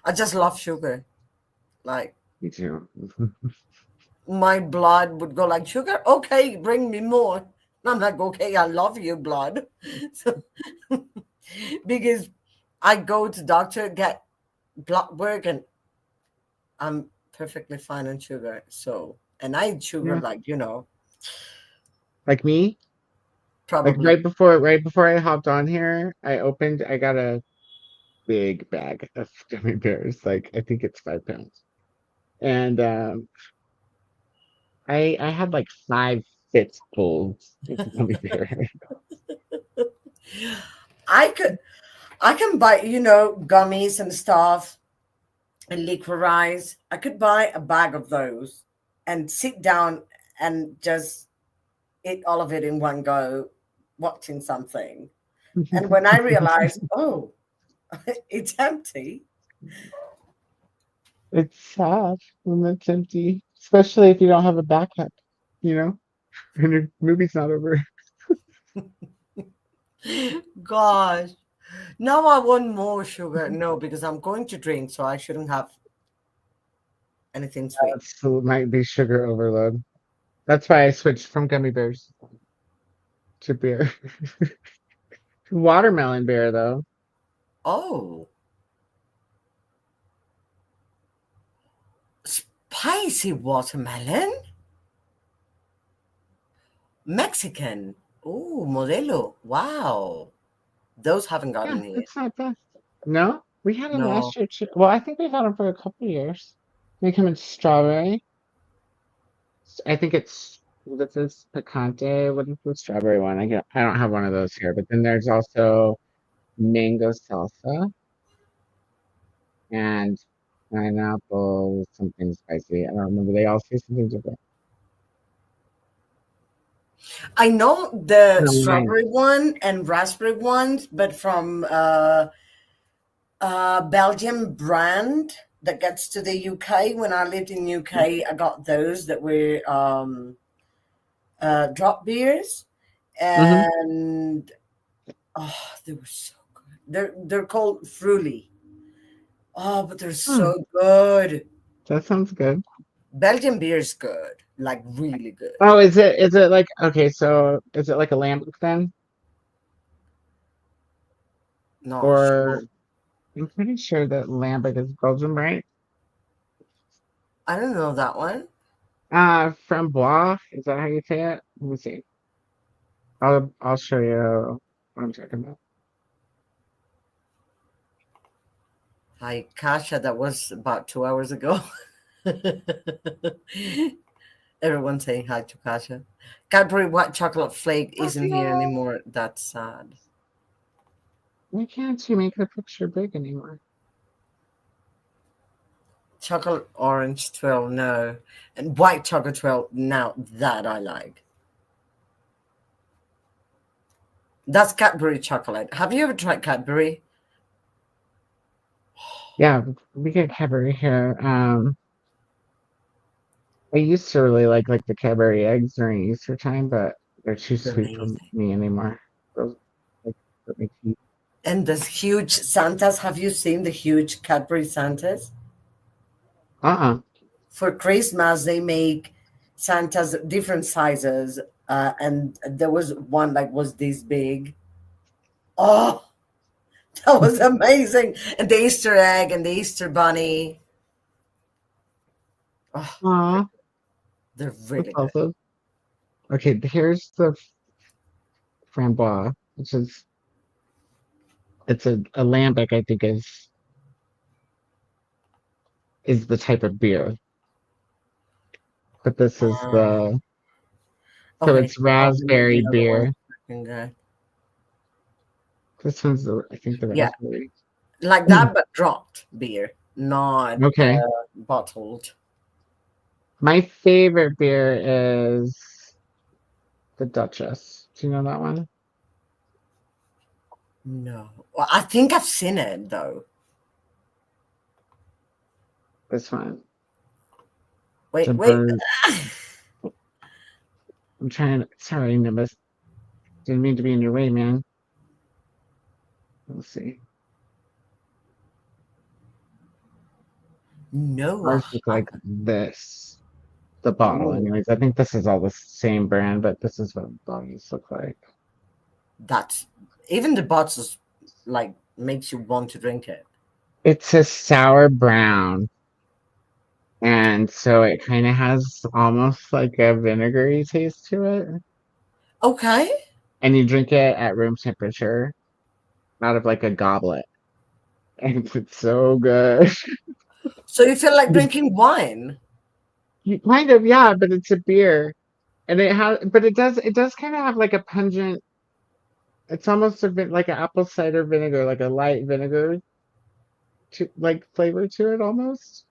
I just love sugar. Like Me too. my blood would go like sugar. Okay, bring me more. And I'm like, okay, I love you, blood. So, because I go to doctor get blood work and I'm perfectly fine on sugar. So and I eat sugar like Like me? probably Like right before I hopped on here, I got a big bag of gummy bears. Like I think it's 5 pounds. And I had like 5 fistfuls of gummy bear. I can buy gummies and stuff and liquorize. I could buy a bag of those and sit down and just eat all of it in one go, watching something. And when I realized, oh, it's empty. It's sad when it's empty, especially if you don't have a backup, you know, and your movie's not over. Gosh. Now I want more sugar. No, because I'm going to drink, so I shouldn't have anything sweet. So it might be sugar overload. That's why I switched from gummy bears to beer. Watermelon beer, though. Oh. Spicy watermelon? Mexican. Oh, Modelo. Wow. Those haven't Yeah, gotten here. it's not bad. No, we had them No. last year too. Well, I think we've had them for a couple of years. They come in strawberry. I think this is picante. What is the strawberry one? I don't have one of those here. But then there's also mango salsa and pineapple something spicy. I don't remember. They all say something different. I know the No, strawberry one and raspberry ones, but from Belgian brand that gets to the UK. When I lived in UK, I got those that were drop beers, and they were so good. They're called Fruity. Oh, but they're so good. That sounds good. Belgian beer is good, like really good. Oh, is it like okay, so is it like a lambic then? No, Or I'm pretty sure that lambic is Belgium, right? I don't know that one. Framboise, is that how you say it? Let me see. I'll show you what I'm talking about. Hi, Kasha. That was about 2 hours ago. Everyone saying hi to Kasha. Cadbury white chocolate flake isn't here anymore. That's sad. Why can't you make the picture big anymore? Chocolate orange twirl, no. And white chocolate twirl, now that I like. That's Cadbury chocolate. Have you ever tried Cadbury? Yeah, we get Cadbury here. I used to really like the Cadbury eggs during Easter time, but they're too It's sweet for amazing. me anymore. Those, like, that makes me- And the huge Santas, have you seen the huge Cadbury Santas? Uh-uh. For Christmas, they make Santas different sizes. And there was one like was this big. Oh, that was amazing. And the Easter egg and the Easter bunny. Oh, Aw, they're that's really good. awesome. Okay, here's the framboise, which is it's a lambic, I think is the type of beer. But this is the so Okay, it's I'll read raspberry the other one. beer. Okay. This one's I think the Yeah, raspberry. like that, but dropped beer, not Okay. bottled. My favorite beer is the Duchess. Do you know that one? No, well, I think I've seen it though. This one. Wait, The wait. bird. I'm trying. Sorry, Nimbus. Didn't mean to be in your way, man. Let's see. No, Ours look like this. The bottle, Ooh, anyways. I think this is all the same brand, but this is what bottles look like. that's even the bottles like makes you want to drink it. It's a sour brown, and so it kind of has almost like a vinegary taste to it. Okay, And you drink it at room temperature out of like a goblet. And it's so good. so you feel like drinking wine. Kind of, yeah, but it's a beer. And but it does kind of have like a pungent, it's almost a bit like an apple cider vinegar, like a light vinegar like flavor to it almost.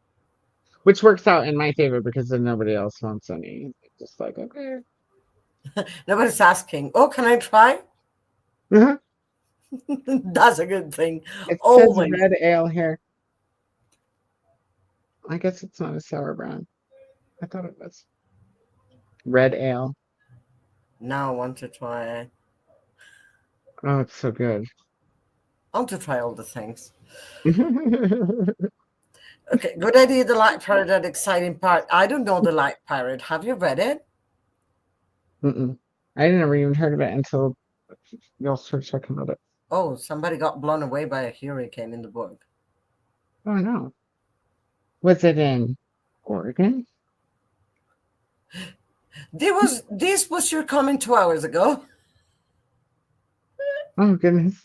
Which works out in my favor because then nobody else wants any. Just like, okay. Nobody's asking. Oh, can I try? Uh-huh. That's a good thing. It Oh says my! red ale here. I guess it's not a sour brown. I thought it was. Red ale. Now I want to try it. Oh, it's so good. I want to try all the things. Okay, good idea. The Light Pirate, that exciting part. I don't know the Light Pirate. Have you read it? Mm-mm. I never even heard of it until y'all started talking about it. Oh, somebody got blown away by a hurricane in the book. Oh no. Was it in Oregon? This was your comment 2 hours ago. Oh goodness.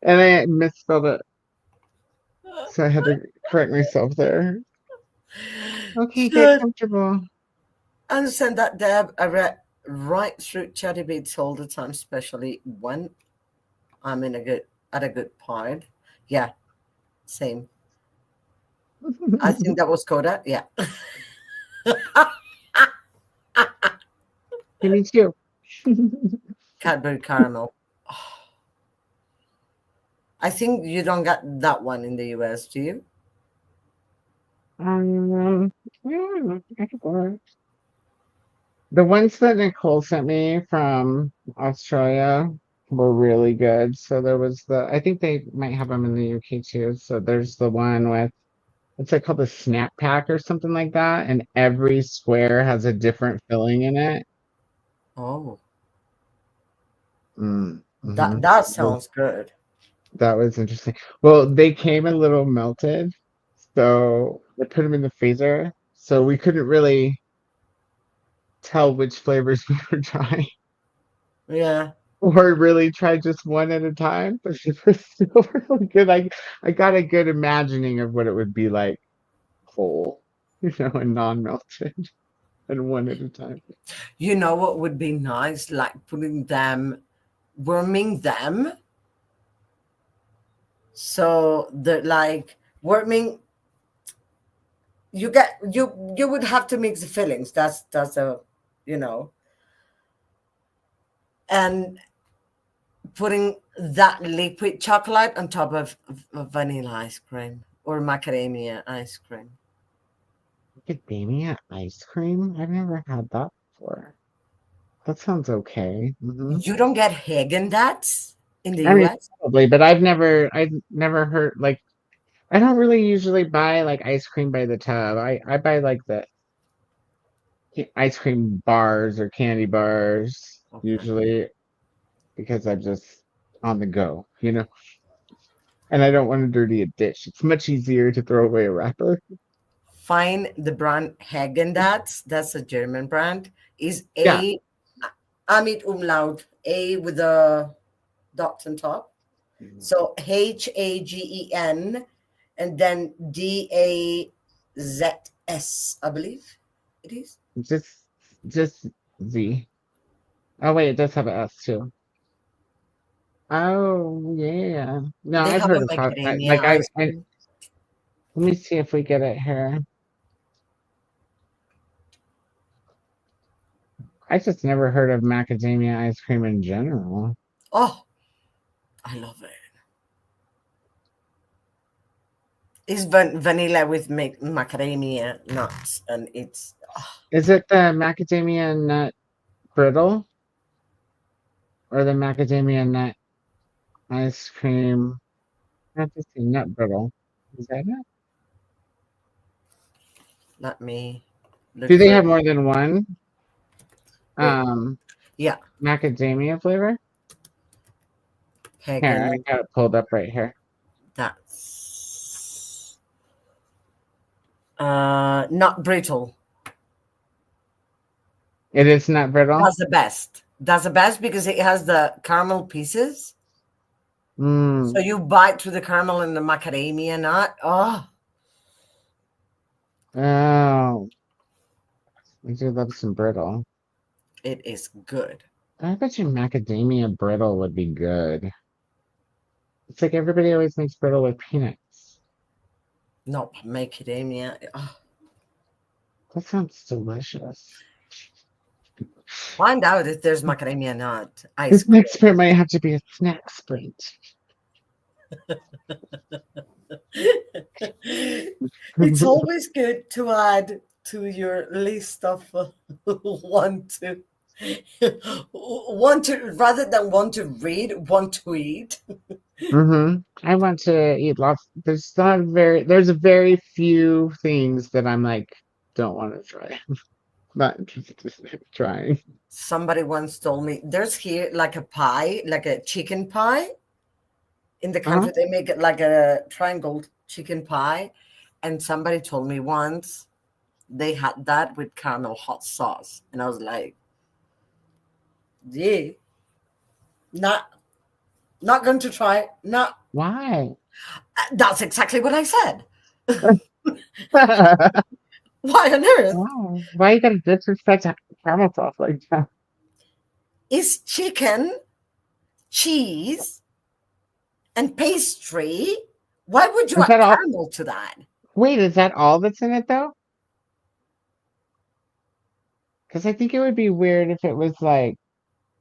And I misspelled it. So I had to correct myself there. Okay, get Should comfortable. understand that, Deb. I read right through chatty bits all the time, especially when I'm at a good part. Yeah, same. I think that was Koda. Yeah. Me too. Cadbury caramel. Oh, I think you don't get that one in the US, do you? Yeah, I could go. The ones that Nicole sent me from Australia were really good. So there was I think they might have them in the UK too. So there's the one with, it's like called the Snap Pack or something like that. And every square has a different filling in it. Oh, Mm-hmm. that sounds good. That was interesting. Well, they came a little melted. So I put them in the freezer. So we couldn't really tell which flavors we were trying. Yeah. Or really try just one at a time, but it was still really good. I got a good imagining of what it would be like whole, and non-melted and one at a time. You know what would be nice? Like putting them, warming them So the like warming, you would have to mix the fillings. That's a, you know, and putting that liquid chocolate on top of vanilla ice cream or macadamia ice cream. Macadamia ice cream? I've never had that before. That sounds okay. You don't get Haagen-Dazs in the I mean, US? probably, but I've never heard like I don't really usually buy like ice cream by the tub. I buy like the ice cream bars or candy bars Okay. usually because I'm just on the go, and I don't want to dirty a dish. It's much easier to throw away a wrapper. Find the brand Haagen-Dazs. That's a German brand. Is Yeah, Amit umlaut, A with a dot on top. So Hagen and then Dazs, I believe it is. just just Z. Oh wait, it does have an S too. Oh yeah. No, They I've have a heard of how macadamia like ice I cream. let me see if we get it here. I just never heard of macadamia ice cream in general. Oh, I love it. It's vanilla with macadamia nuts, and it's Is it the macadamia nut brittle or the macadamia nut ice cream? I have to see nut brittle. Is that it? let me look Do they for it. have more than one Wait, um yeah, macadamia flavor? Here, I Hagen. got it pulled up right here. That's not brittle. It is nut brittle. That's the best. That's the best because it has the caramel pieces. So Mm. you bite through the caramel and the macadamia nut. Oh, Oh, I do love some brittle. it is good. I bet you macadamia brittle would be good. It's like everybody always makes brittle with peanuts. No, macadamia. Oh. That sounds delicious. Find out if there's macadamia nut ice This cream. next sprint might have to be a snack sprint. It's always good to add to your list of want to want to rather than want to read, want to eat. I want to eat lots. There's a very few things that I'm like, don't want to try. Not interested in trying. Somebody once told me there's here like a pie, like a chicken pie. In the Uh-huh. country, they make it like a triangle chicken pie. And somebody told me once they had that with caramel hot sauce. And I was like, yeah, not going to try it. Not. Why? That's exactly what I said. Why? Why on earth? Why you gotta disrespect caramel sauce like that? Is chicken, cheese, and pastry? Why would you Is add that all? caramel to that? Wait, is that all that's in it though? Because I think it would be weird if it was like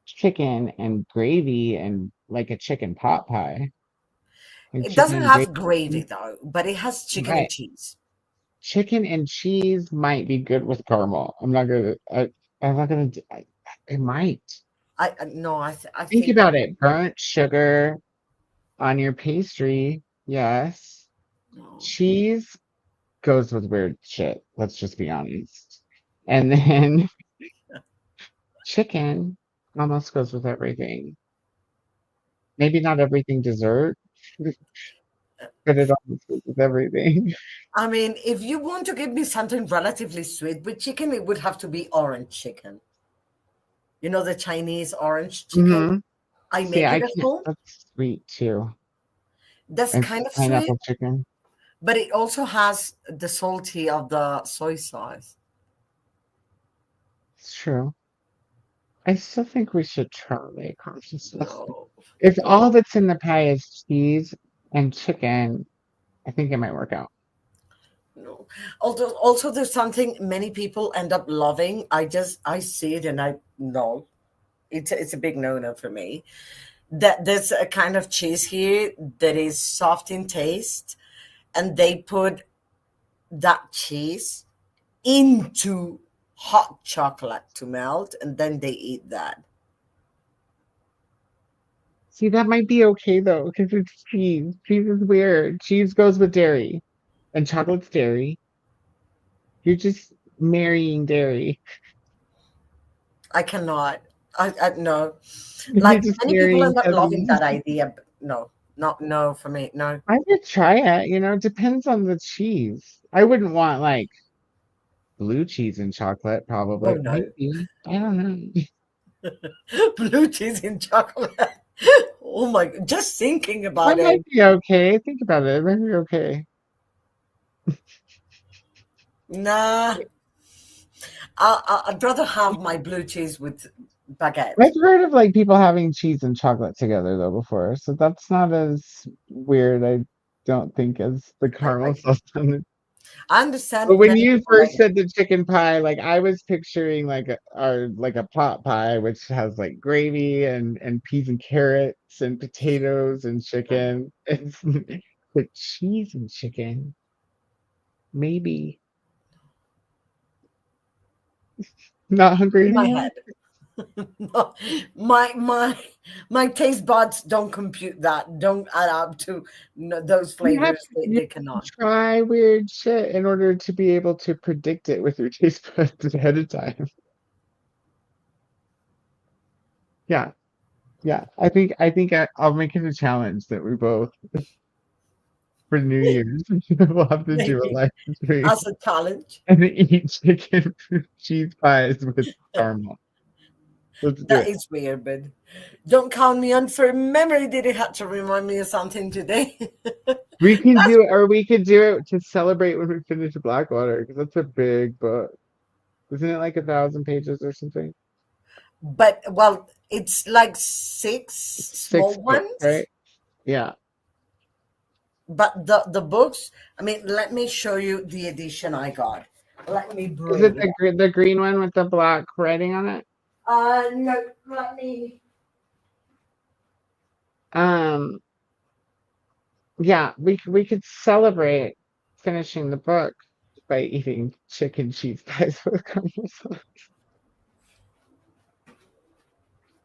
chicken and gravy and like a chicken pot pie. Like It chicken doesn't and have gravy. gravy though, but it has chicken and Right. cheese. Chicken and cheese might be good with caramel. I'm not gonna. It might. I no, I Think think about it. Burnt sugar on your pastry. Yes. no. Cheese goes with weird shit. Let's just be honest. And then chicken almost goes with everything. Maybe not everything dessert, but it almost goes with everything. I mean, if you want to give me something relatively sweet with chicken, it would have to be orange chicken. You know the Chinese orange chicken? hmm I See, make I it at can't. home. That's sweet too. That's And kind of sweet, pineapple chicken. but it also has the salty of the soy sauce. It's true. I still think we should try consciousness. No. If all that's in the pie is cheese, and chicken, I think it might work out. No. Also, there's something many people end up loving. I see it and I no, it's a big no-no for me. That there's a kind of cheese here that is soft in taste, and they put that cheese into hot chocolate to melt, and then they eat that. See, that might be okay though, because it's cheese. Cheese is weird. Cheese goes with dairy, and chocolate's dairy. You're just marrying dairy. I cannot. I no. You're Like just many people marrying end up loving cousins. that idea, but no, not no for me. No. I would try it, it depends on the cheese. I wouldn't want like blue cheese and chocolate, Oh probably. no. Maybe. I don't know. Blue cheese in chocolate. Oh my! Just thinking That about might it. be okay. Think about it. It might be okay. Nah. I'd rather have my blue cheese with baguette. I've heard of like people having cheese and chocolate together though before, so that's not as weird. I don't think as the caramel sauce. I But understand when many you people like first it. said the chicken pie, like I was picturing like a pot pie, which has like gravy and peas and carrots and potatoes and chicken. It's but cheese and chicken, maybe. Not hungry In my anymore. head. No, my taste buds don't compute that. Don't add up to those flavors. You They have to cannot. try weird shit in order to be able to predict it with your taste buds ahead of time. Yeah, yeah. I'll make it a challenge that we both for New Year's we'll have to do a Maybe live stream as a challenge. and eat chicken cheese pies with caramel. Let's do That it. is weird, but don't count me on for memory. Did it have to remind me of something today? We can do it, or we could do it to celebrate when we finish Blackwater, because that's a big book. Isn't it like 1,000 pages or something? But well, it's like six Six small books, ones. right? Yeah. But the books, I mean, let me show you the edition I got. Let me Is it bring it up. the green one with the black writing on it? No, let me. Um, yeah, we could celebrate finishing the book by eating chicken cheese pies with caramel sauce.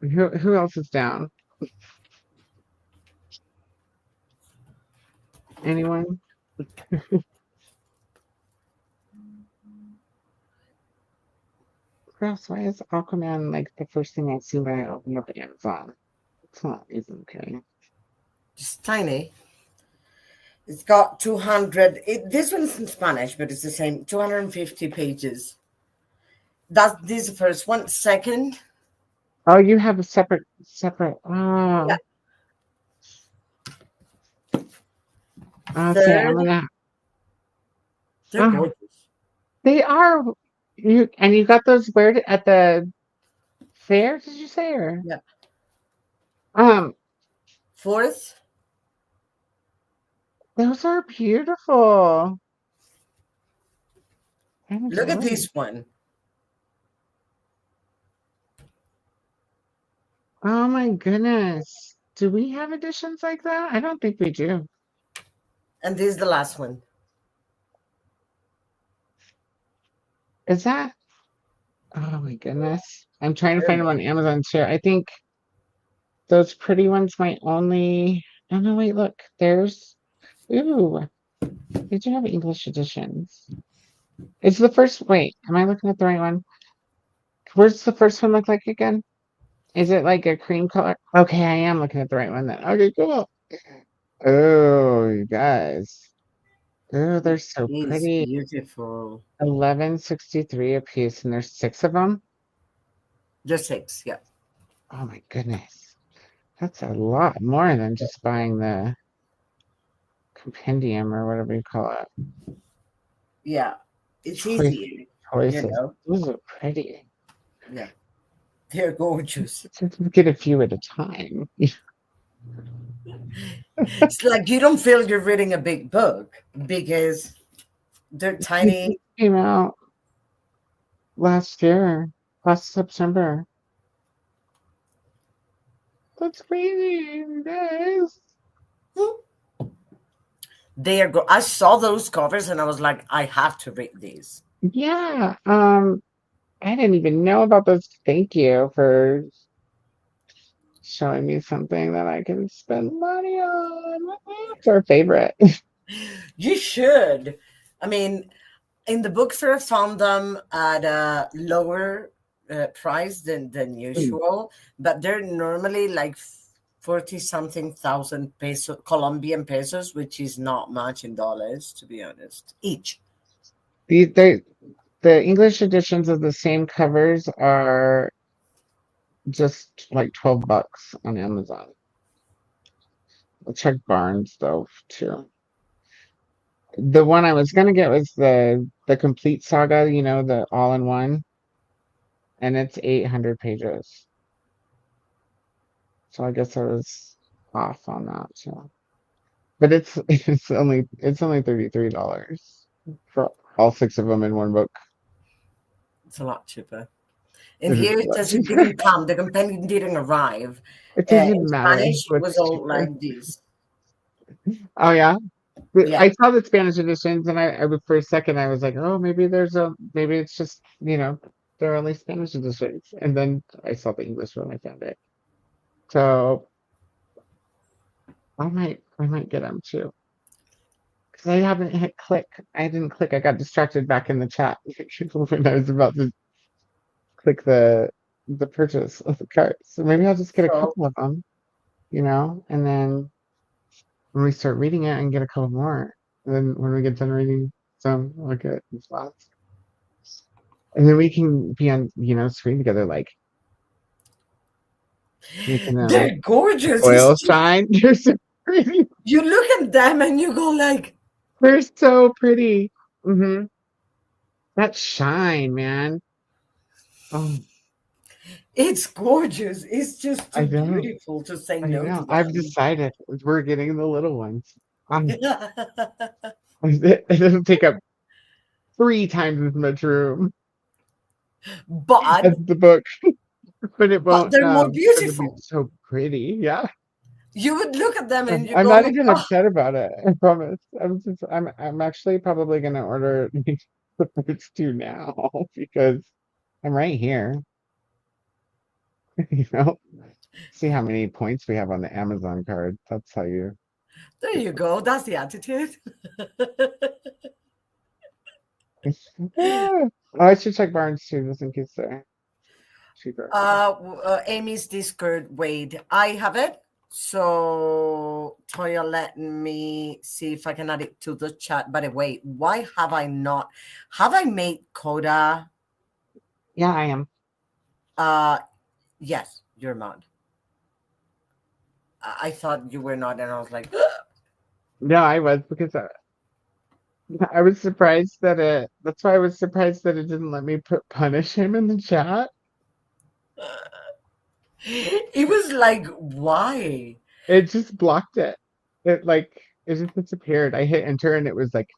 Who else is down? Anyone? Gross, why is Aquaman like the first thing I see when I open up Amazon? It's not even okay. Just tiny. It's got 200. This one's in Spanish, but it's the same. 250 pages. This is the first one. Second, Oh, you have a separate. yeah. Okay, I'm Third, gonna. they're Oh, gorgeous. they are. You got those where at the fair? Did you say or? Yeah. Um, Fourth, those are beautiful. look at this one. Oh my goodness. Do we have editions like that? I don't think we do. And this is the last one. Is that? Oh my goodness. I'm trying to find them on Amazon too. I think those pretty ones might only. Oh no, wait, look. There's. Ooh. They do have English editions. It's the first. Wait, am I looking at the right one? Where's the first one look like again? Is it like a cream color? Okay, I am looking at the right one then. Okay, cool. Oh, you guys. Oh, they're so It's pretty. beautiful. 11.63 a piece, and there's 6 of them. Just 6, yeah. Oh my goodness. That's a lot more than just buying the compendium or whatever you call it. Yeah. It's Choice, easier. choices. You know? Those are pretty. Yeah. They're gorgeous. Just get a few at a time. It's like you don't feel you're reading a big book because they're tiny. It came out last year, last September. That's crazy, you guys. They are. I saw those covers and I was like, I have to read these. Yeah. I didn't even know about those. Thank you for showing me something that I can spend money on. It's our favorite. You should. I mean, in the book fair, I found them at a lower price than usual, but they're normally like 40 something thousand peso Colombian pesos, which is not much in dollars, to be honest, each. The English editions of the same covers are just like $12 on Amazon. I'll check Barnes though too. The one I was gonna get was the complete saga, you know, the all-in-one, and it's 800 pages. So I guess I was off on that too. But it's only $33 for all 6 of them in one book. It's a lot cheaper. And It is here a it lot says it cheaper. didn't come. The companion didn't arrive. It In doesn't matter Spanish, it was what's all cheaper. like this. Oh yeah. Yeah. I saw the Spanish editions, and for a second I was like, oh, maybe it's just, there are only Spanish editions, and then I saw the English one. I found it, so I might get them too, because I haven't hit click. I didn't click. I got distracted back in the chat when I was about to click the purchase of the cart. So maybe I'll just get a So couple of them, and then when we start reading it, and get a couple more. And then when we get done reading some, I'll get these lots. And then we can be on, screen together, like making them they're gorgeous. It's oil just, shine. They're so pretty. you look at them and you go like, They're so pretty. Hmm. That shine, man. Oh, it's gorgeous. It's just I too know. beautiful to say I no to know. I've them. decided we're getting the little ones. It doesn't take up 3 times as much room but as the book, but it but won't. they're more But it'll be beautiful. so pretty. Yeah. You would look at them and you I'm go not like, even oh, upset about it. I promise. I'm actually probably gonna order the first 2 now because I'm right here. You know, see how many points we have on the Amazon card. That's how you. there you go. That's the attitude. Oh, I should check Barnes too, just in case they're cheaper. Amy's Discord. Wait, I have it. So Toya, let me see if I can add it to the chat. By the way, why have I not? Have I made Koda? Yeah, I am. Yes, you're not. I thought you were not, and I was like, No, I was because I was surprised that it. That's why I was surprised that it didn't let me punish him in the chat. it was like, why? It just blocked it. It just disappeared. I hit enter and it was like,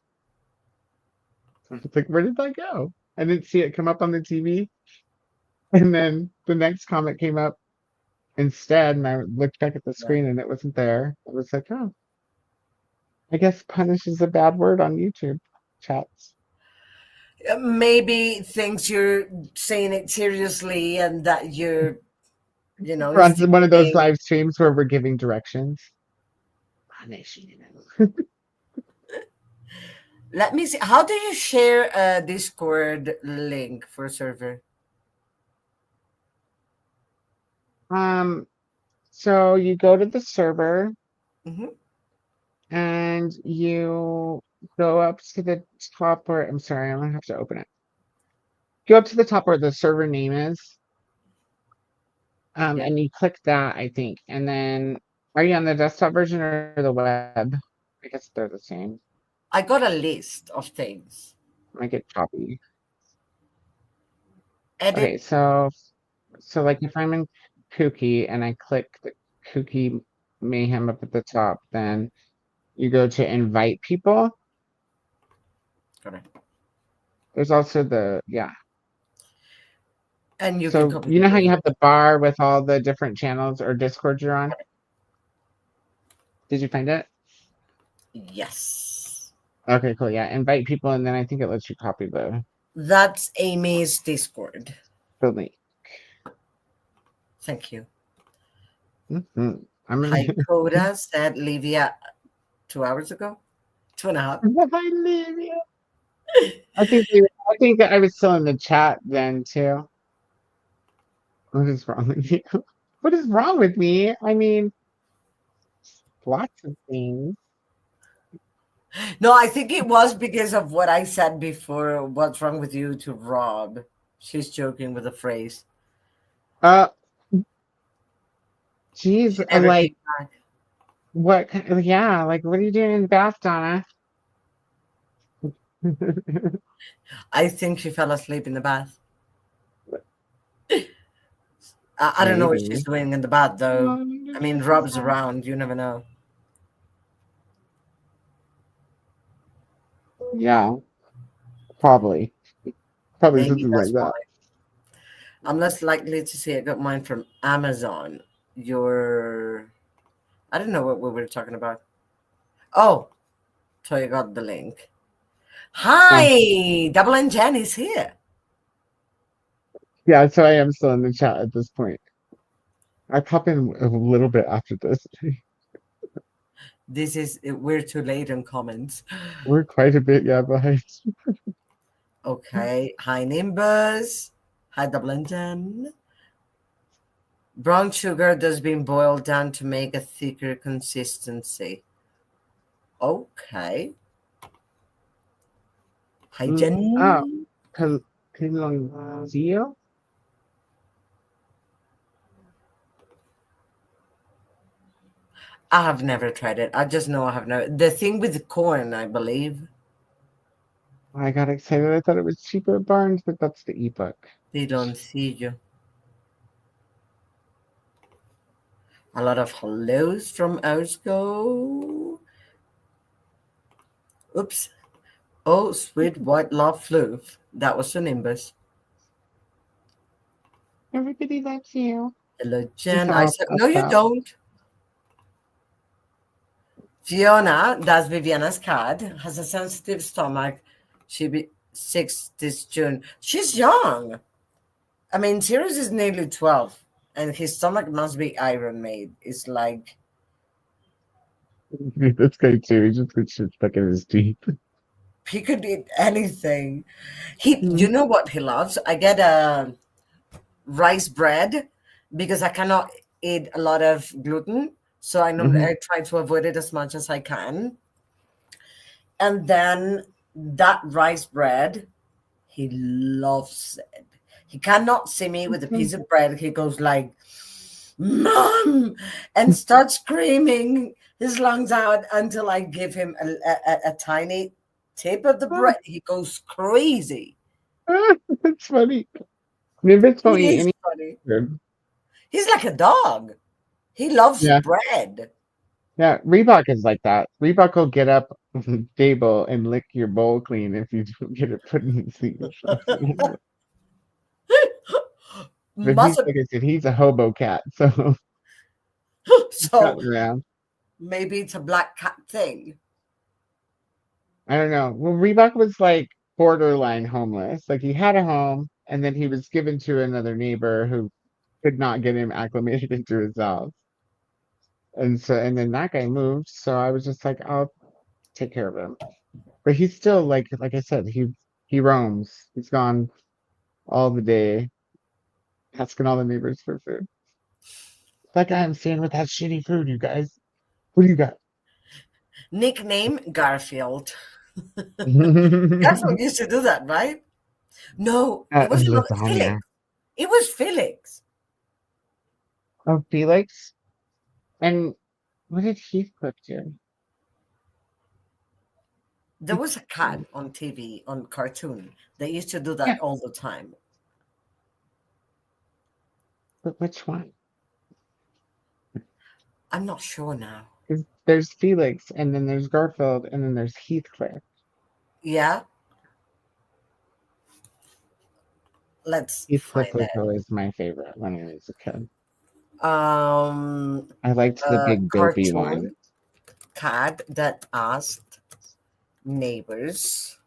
where did that go? I didn't see it come up on the TV. And then the next comment came up instead, and I looked back at the screen and it wasn't there. I was like, oh, I guess punish is a bad word on YouTube chats. Maybe thinks you're saying it seriously and that you're, We're on one of those instigating. live streams where we're giving directions. Punish, Let me see. How do you share a Discord link for a server? So you go to the server Hmm. and you go up to the top where, I'm sorry, I'm gonna have to open it. Go up to the top where the server name is. Yeah. And you click that, I think. And then are you on the desktop version or the web? I guess they're the same. I got a list of things. Might get choppy. Okay, Edit. so like if I'm in KuKi and I click the KuKi Mayhem up at the top. Then you go to invite people. Correct. There's also the, yeah. And you can So copy you the know how you link. have the bar with all the different channels or Discords you're on? Did you find it? Yes. Okay, cool. Yeah, invite people, and then I think it lets you copy That's Amy's Discord. the link. Thank you. I'm gonna. Hi, Koda said Livia 2 hours ago. 2.5. Hi, Livia. I think that I was still in the chat then too. What is wrong with you? What is wrong with me? I mean, lots of things. No, I think it was because of what I said before. What's wrong with you to Rob? She's joking with the phrase. Geez, She never like came back. what? Yeah, like what are you doing in the bath, Donna? I think she fell asleep in the bath. I don't know what she's Maybe. doing in the bath, though. I mean, Rob's around. You never know. Yeah, probably Maybe something like that's why. that. I'm less likely to see. I got mine from Amazon. I don't know what we were talking about. Oh, so you got the link. Hi, Double and Jen is here. Yeah, so I am still in the chat at this point. I pop in a little bit after this. We're too late in comments. We're quite a bit, yeah, behind. Okay. Hi, Nimbus. Hi, Double and Jen. Brown sugar does being boiled down to make a thicker consistency. Okay. Hi, Jen. Oh, Pilonzio? I have never tried it. I just know I have never. The thing with corn, I believe. I got excited. I thought it was cheaper at Barnes, but that's the ebook. They don't see you. A lot of hellos from Osco. Oops. Oh, sweet white love flew. That was a Nimbus. Everybody loves you. Hello, Jen. It's I all said, up no, you top. don't. Fiona, that's Viviana's cat, has a sensitive stomach. She'll be 6 this June. She's young. I mean, Sirius is nearly 12, and his stomach must be iron made. It's like This guy too. He just gets shit stuck in his teeth. he could eat anything. You know what he loves? I get a rice bread because I cannot eat a lot of gluten, so I try to avoid it as much as I can. And then that rice bread, he loves it. He cannot see me with a piece of bread. He goes like, "Mom," and starts screaming his lungs out until I give him a tiny tip of the bread. He goes crazy. That's funny. Nimbus won't He eat is any funny. food. He's like a dog. He loves Yeah. bread. Yeah, Reebok is like that. Reebok will get up from the table and lick your bowl clean if you don't get it put in the sink. But he's, like I said, he's a hobo cat, so So around. maybe it's a black cat thing. I don't know. Well, Reebok was like borderline homeless. Like he had a home, and then he was given to another neighbor who could not get him acclimated into his house. And then that guy moved, so I was just like, I'll take care of him. But he's still like I said, he roams. He's gone all the day, asking all the neighbors for food. That guy I'm staying with has shitty food, you guys. What do you got? Nickname Garfield. Garfield used to do that, right? No, it was Lasagna. Felix. It was Felix. Oh, Felix? And what did Heathcliff do? There was a cat on TV, on cartoon. They used to do that all the time. But which one? I'm not sure now. 'Cause there's Felix, and then there's Garfield, and then there's Heathcliff. Yeah. Let's Heathcliff find was it. always my favorite when I was a kid. Um, I liked the a big dopey one. cartoon cat that asked neighbors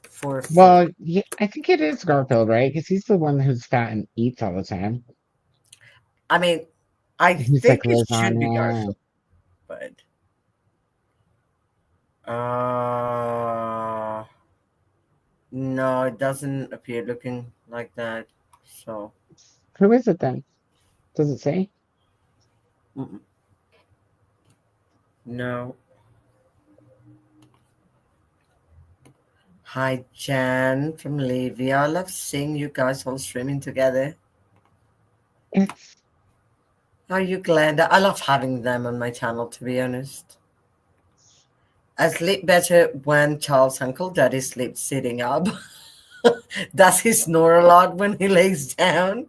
for food. Well, yeah, I think it is Garfield, right? Because he's the one who's fat and eats all the time. I mean, I He's think like it should be lasagna. Garfield, but no, it doesn't appear looking like that. So Who is it then? Does it say? mm-mm. No. Hi, Jan from Levia. I love seeing you guys all streaming together. It's Are you glad? I love having them on my channel, to be honest. I sleep better when Charles' Uncle Daddy sleeps sitting up. Does he snore a lot when he lays down?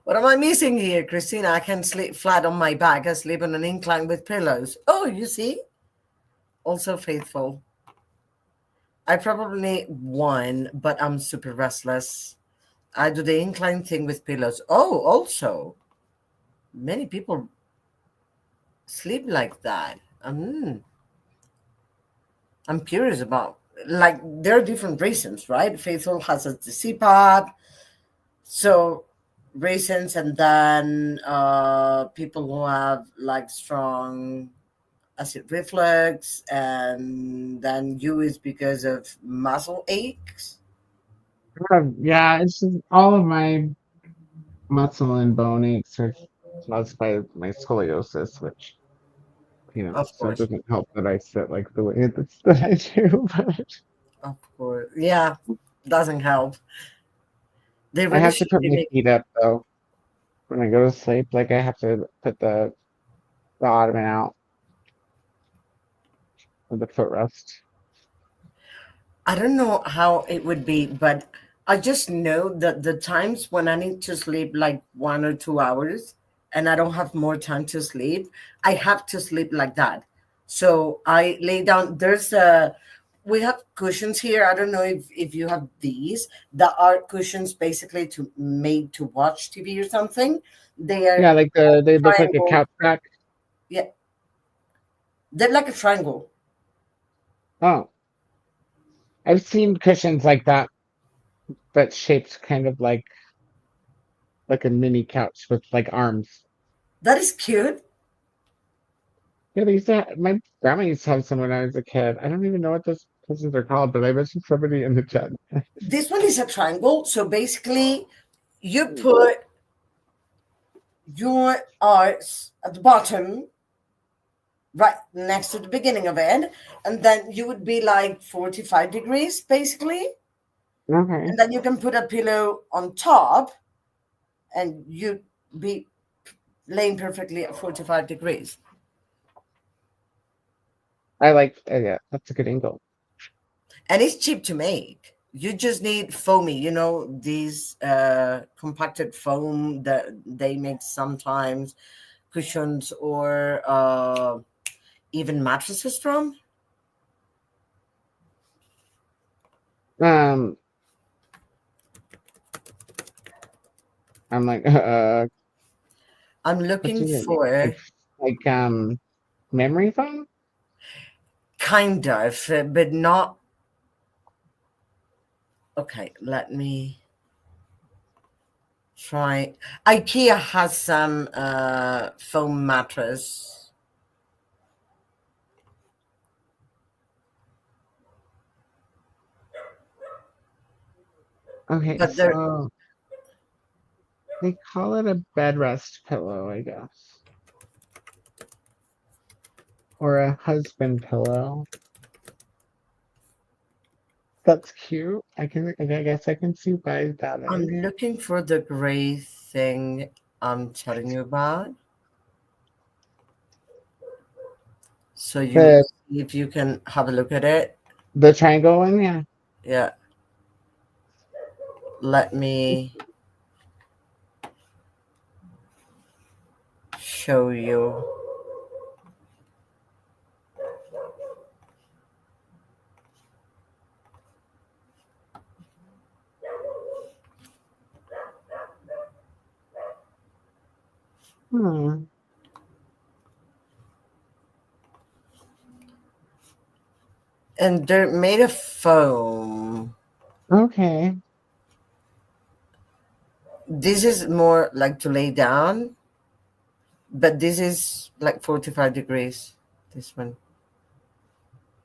What am I missing here, Christina? I can sleep flat on my back. I sleep on an incline with pillows. Oh, you see? Also faithful. I probably need one, but I'm super restless. I do the incline thing with pillows. Oh, also, many people sleep like that. I'm curious about, like, there are different reasons, right? Faithful has a CPAP, so reasons, and then people who have like strong acid reflux, and then you is because of muscle aches. yeah, it's just all of my muscle and bone aches are caused by my scoliosis, which Of so it course, doesn't help that I sit like the way that I do, but of course, yeah, doesn't help. They I really have to should put be my making. feet up though. When I go to sleep, like I have to put the ottoman out with the footrest. I don't know how it would be, but I just know that the times when I need to sleep like 1 or 2 hours and I don't have more time to sleep, I have to sleep like that. So I lay down. We have cushions here. I don't know if you have these that are cushions basically to made to watch TV or something. They are Yeah, like they look like a triangle. couch back. Yeah, they're like a triangle. Oh, I've seen cushions like that, but shaped kind of like a mini couch with like arms. That is cute. Yeah, my grandma used to have some when I was a kid. I don't even know what those cushions are called, but I mentioned somebody in the chat. This one is a triangle. So basically, you put your arms at the bottom, right next to the beginning of it, and then you would be like 45 degrees, basically. Okay. And then you can put a pillow on top, and you'd be laying perfectly at 45 degrees. Yeah, that's a good angle. And it's cheap to make. You just need foamy, these compacted foam that they make sometimes, cushions or even mattresses from. Um, I'm like, I'm what looking do you mean? for Like memory foam? kind of, but not. Okay, let me try. IKEA has some foam mattress. Okay, But they're so they call it a bed rest pillow, I guess, or a husband pillow. That's cute. I guess I can see why that I'm is. looking for the gray thing I'm telling you about. So you The see if you can have a look at it. the triangle one, yeah. Yeah. Let me show you. Hmm. And they're made of foam. Okay. This is more like to lay down, but this is like 45 degrees. This one.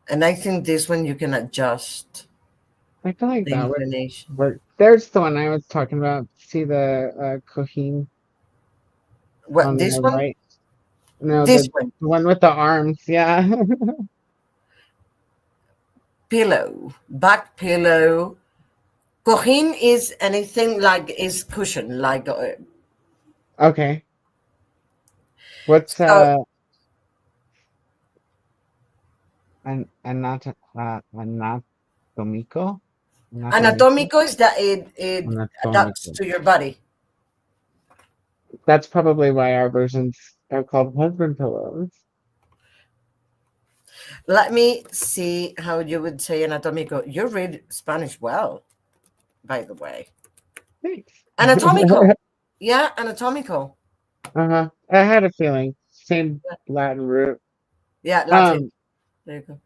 And I think this one you can adjust I feel like the that would inclination. work. There's the one I was talking about. See the KuKi What, on this the one? right? No, This the one. one with the arms. Yeah. Pillow. Back pillow. Cojín is anything like is cushion, like Okay. What's so anatomico? anatomical is that it adapts Anatomico. to your body. That's probably why our versions are called husband pillows. Let me see how you would say anatomical. You read Spanish well, by the way. Thanks. Anatomical. Yeah, anatomical. I had a feeling. Same Latin root. Yeah, Latin. Um, There you go.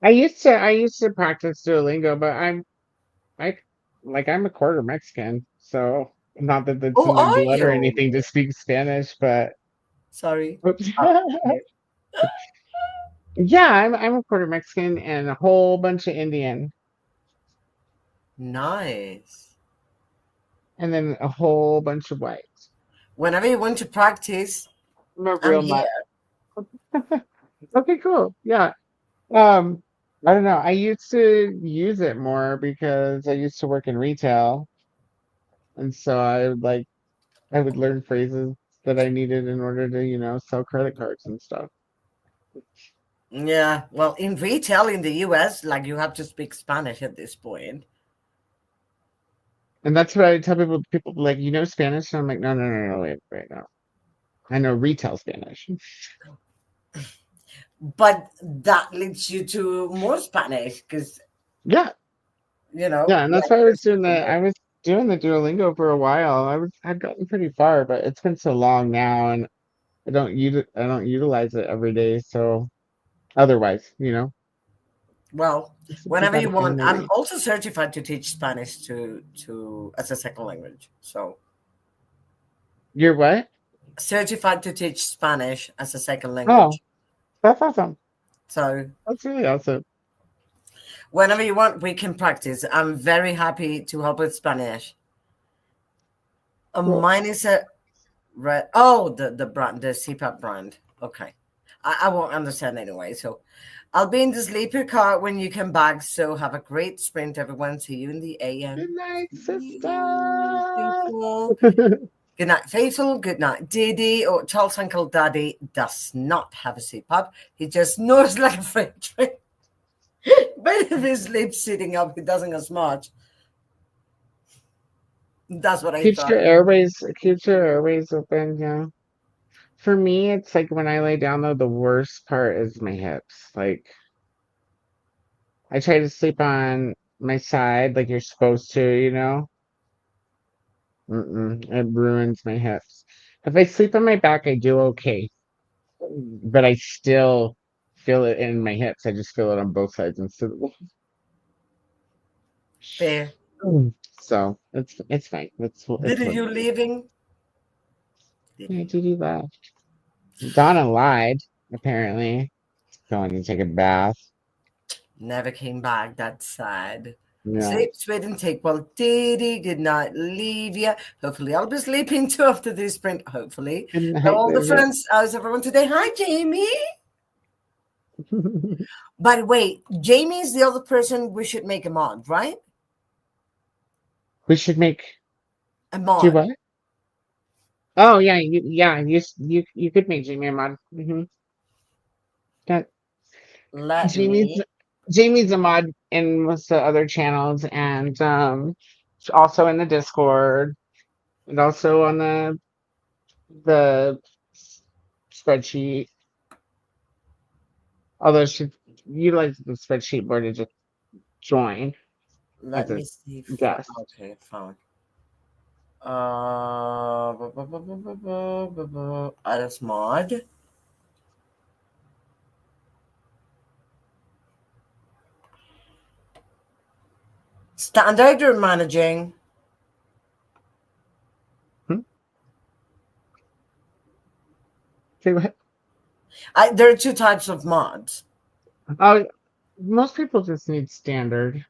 I used to practice Duolingo, but I'm a quarter Mexican, so not that that's Who in my are blood or you? anything to speak Spanish, but Sorry. oops. Okay. Yeah, I'm a quarter Mexican and a whole bunch of Indian, Nice. and then a whole bunch of white. Whenever you want to practice, I'm a I'm real here. nut. Okay, cool. Yeah. Um, I don't know. I used to use it more because I used to work in retail, and so I would learn phrases that I needed in order to, sell credit cards and stuff. Yeah. Well, in retail in the US, like you have to speak Spanish at this point. And that's what I tell people. People like, Spanish? And I'm like, no, no, no, no, wait, no. I know retail Spanish. But that leads you to more Spanish because, Yeah, yeah, and that's like why you're speaking I was doing the Duolingo for a while. I'd gotten pretty far, but it's been so long now, and I don't utilize it every day. So otherwise, well, you whenever gotta you find want. the I'm way. also certified to teach Spanish to as a second language. So You're what? certified to teach Spanish as a second Oh, language. that's awesome. So That's really awesome. whenever you want, we can practice. I'm very happy to help with Spanish. Cool. Mine is a red. Oh, the brand, the CPAP brand. Okay, I won't understand anyway. So I'll be in the sleeper car when you come back. So have a great sprint, everyone. See you in the AM. Good night, See sister. you, faithful. Good night, faithful. Good night, Diddy. Or Charles' uncle Daddy does not have a CPAP. He just snores like a freight train. But if he sleeps sitting up, he doesn't as much. That's what I thought. Keeps your airways open, yeah. For me, it's like when I lay down though, the worst part is my hips. Like I try to sleep on my side like you're supposed to, It ruins my hips. If I sleep on my back, I do okay, but I still feel it in my hips. I just feel it on both sides instead of Fair. so it's fine. It's Did what you it is. leaving? Yeah, Gigi left. Donna lied, apparently. Going to take a bath. Never came back. That's sad. Yeah. Sleep, sweet, and take well, Diddy. Good night, Livia. Hopefully, I'll be sleeping too after this sprint. Hopefully. Good Hello, night, all the Livia. friends. How's everyone today? Hi, Jamie. By the way, Jamie is the other person we should make a mod, right? We should make A do mod. what? Oh yeah, you could make Jamie a mod. That Let Jamie's me. Jamie's a mod in most of the other channels, and also in the Discord and also on the spreadsheet. Although she utilizes the spreadsheet board to just join Let as me a see. guest. Okay, found. Add as mod. Standard or managing? Say what? There are two types of mods. Oh, most people just need standard.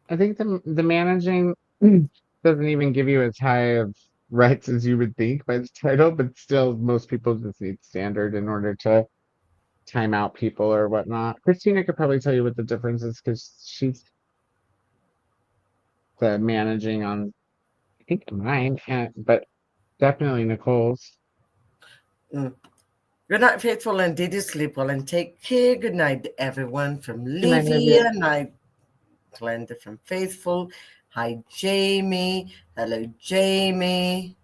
I think the managing doesn't even give you as high of rights as you would think by the title, but still, most people just need standard in order to time out people or whatnot. Christina could probably tell you what the difference is because she's the managing on, I think, mine, but definitely Nicole's. Mm. Good night, faithful, and did you sleep well and take care? Good night, everyone from Good night, Livia. Night, Glenda from Faithful. Hi, Jamie. Hello, Jamie.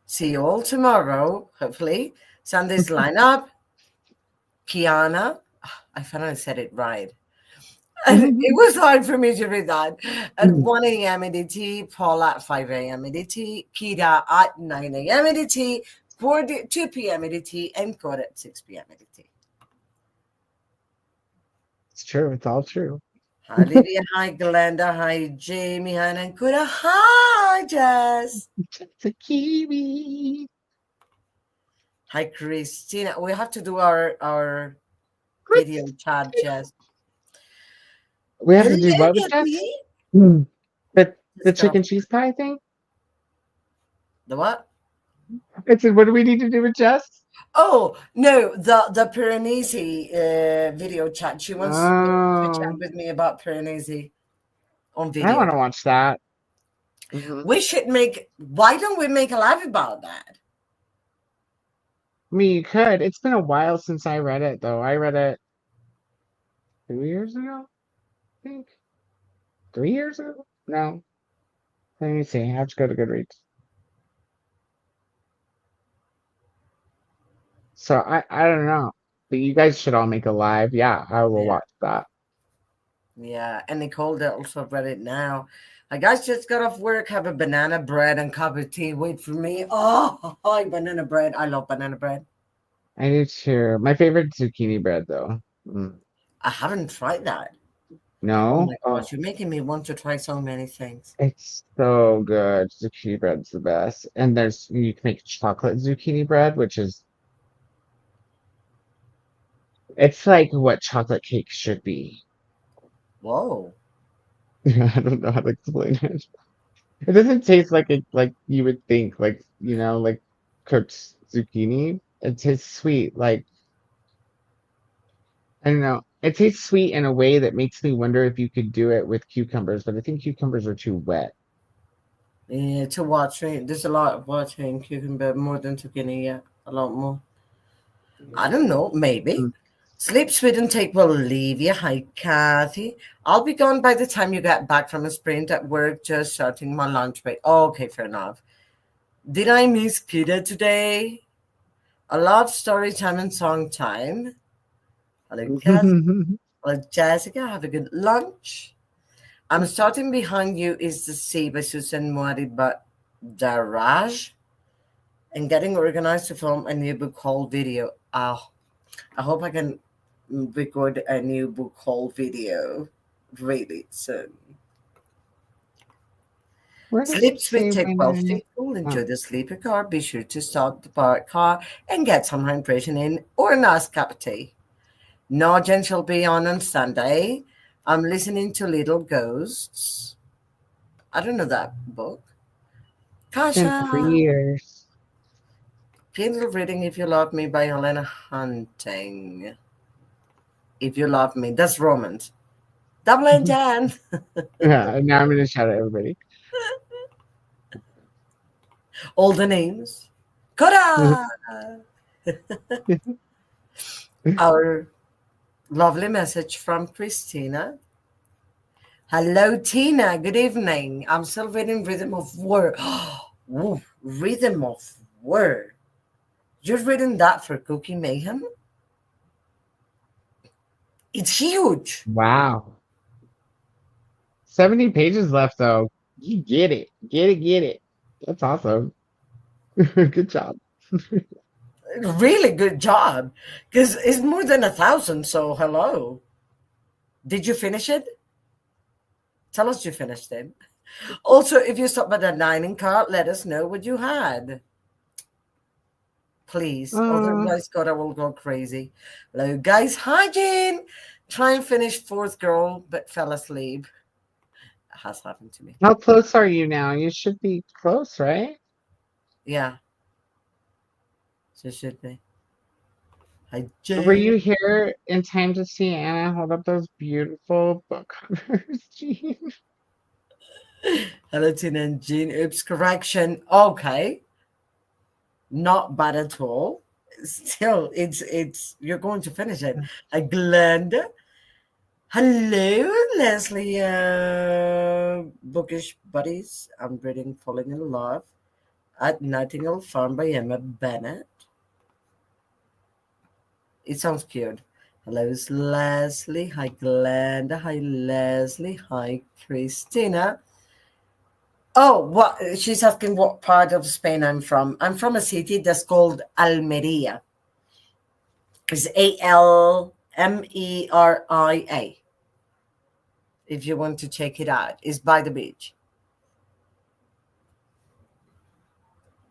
See you all tomorrow, hopefully. Sunday's lineup. Kiana. I finally said it right. And it was hard for me to read that. At 1 a.m. EDT, Paul at 5 a.m. EDT, Kida at 9 a.m. EDT, 2 p.m. EDT, and Koda at 6 p.m. EDT. It's true. It's all true. Hi, Lydia. Hi, Glenda. Hi, Jamie. Hi, and Koda. Hi, Jess. It's a kiwi. Hi, Christina. We have to do our video chat, Jess. We have to do what with Jess? The chicken cheese pie thing? The what? I said, what do we need to do with Jess? Oh, no, the Piranesi video chat. She wants to chat with me about Piranesi on video. I want to watch that. We should why don't we make a live about that? I mean, you could. It's been a while since I read it, though. I read it 2 years ago, I think. 3 years ago? No. Let me see. I have to go to Goodreads. So I don't know. But you guys should all make a live. Yeah, I will watch that. Yeah, and Nicole also read it now. I guys just got off work, have a banana bread and cup of tea. Wait for me. Oh, banana bread. I love banana bread. I do too. My favorite zucchini bread, though. I haven't tried that. No? Oh my gosh, you're making me want to try so many things. It's so good. Zucchini bread's the best. And you can make chocolate zucchini bread, which is, it's like what chocolate cake should be. Whoa. I don't know how to explain it. It doesn't taste like you would think, like cooked zucchini. It tastes sweet, like, I don't know. It tastes sweet in a way that makes me wonder if you could do it with cucumbers, but I think cucumbers are too wet. Yeah, to watching. There's a lot of watching cucumber more than zucchini. Yeah, a lot more. I don't know. Maybe. Sleep sweet and take well, Olivia. Hi, Kathy. I'll be gone by the time you get back from a sprint at work, just starting my lunch break. Oh, okay, fair enough. Did I miss Koda today? I love story time and song time. Hello, Kathy. Hello, Jessica. Have a good lunch. I'm starting behind you is the sea by Susan Moadi Daraj and getting organized to film a new book haul video. I hope I can record a new book haul video really soon. Sleep sweet, take well, faithful, enjoy the sleeper car. Be sure to start the car and get some hydration in or a nice cup of tea. Nogent shall be on Sunday. I'm listening to Little Ghosts. I don't know that book. Kasha. 3 years. Kindle Reading If You Love Me by Helena Hunting. If You Love Me. That's romance. Double intent. Yeah, now I'm going to shout at everybody. All the names. Koda! Our lovely message from Christina. Hello, Tina. Good evening. I'm still reading Rhythm of War. Ooh, Rhythm of War. You're reading that for KuKi MAYhem? It's huge. Wow. 70 pages left though. You get it. Get it. That's awesome. Good job. Really good job. Because it's more than 1,000, so hello. Did you finish it? Tell us you finished it. Also, if you stop by the dining cart, let us know what you had. Please. Otherwise, Koda will go crazy. Hello, guys. Hi, Jane. Try and finish Fourth Girl, but fell asleep. It has happened to me. How close are you now? You should be close, right? Yeah. So should be. Hi, Were Jane. you here in time to see Anna hold up those beautiful book covers, Jean? Hello, Tina and Jean. Oops, correction. Okay. Not bad at all. Still, it's you're going to finish it. Hi, Glenda. Hello, Leslie. Bookish buddies. I'm reading Falling in Love at Nightingale Farm by Emma Bennett. It sounds cute. Hello, it's Leslie. Hi, Glenda. Hi, Leslie. Hi, Christina. Oh, what she's asking what part of Spain I'm from. I'm from a city that's called Almeria. It's Almeria. If you want to check it out, it's by the beach.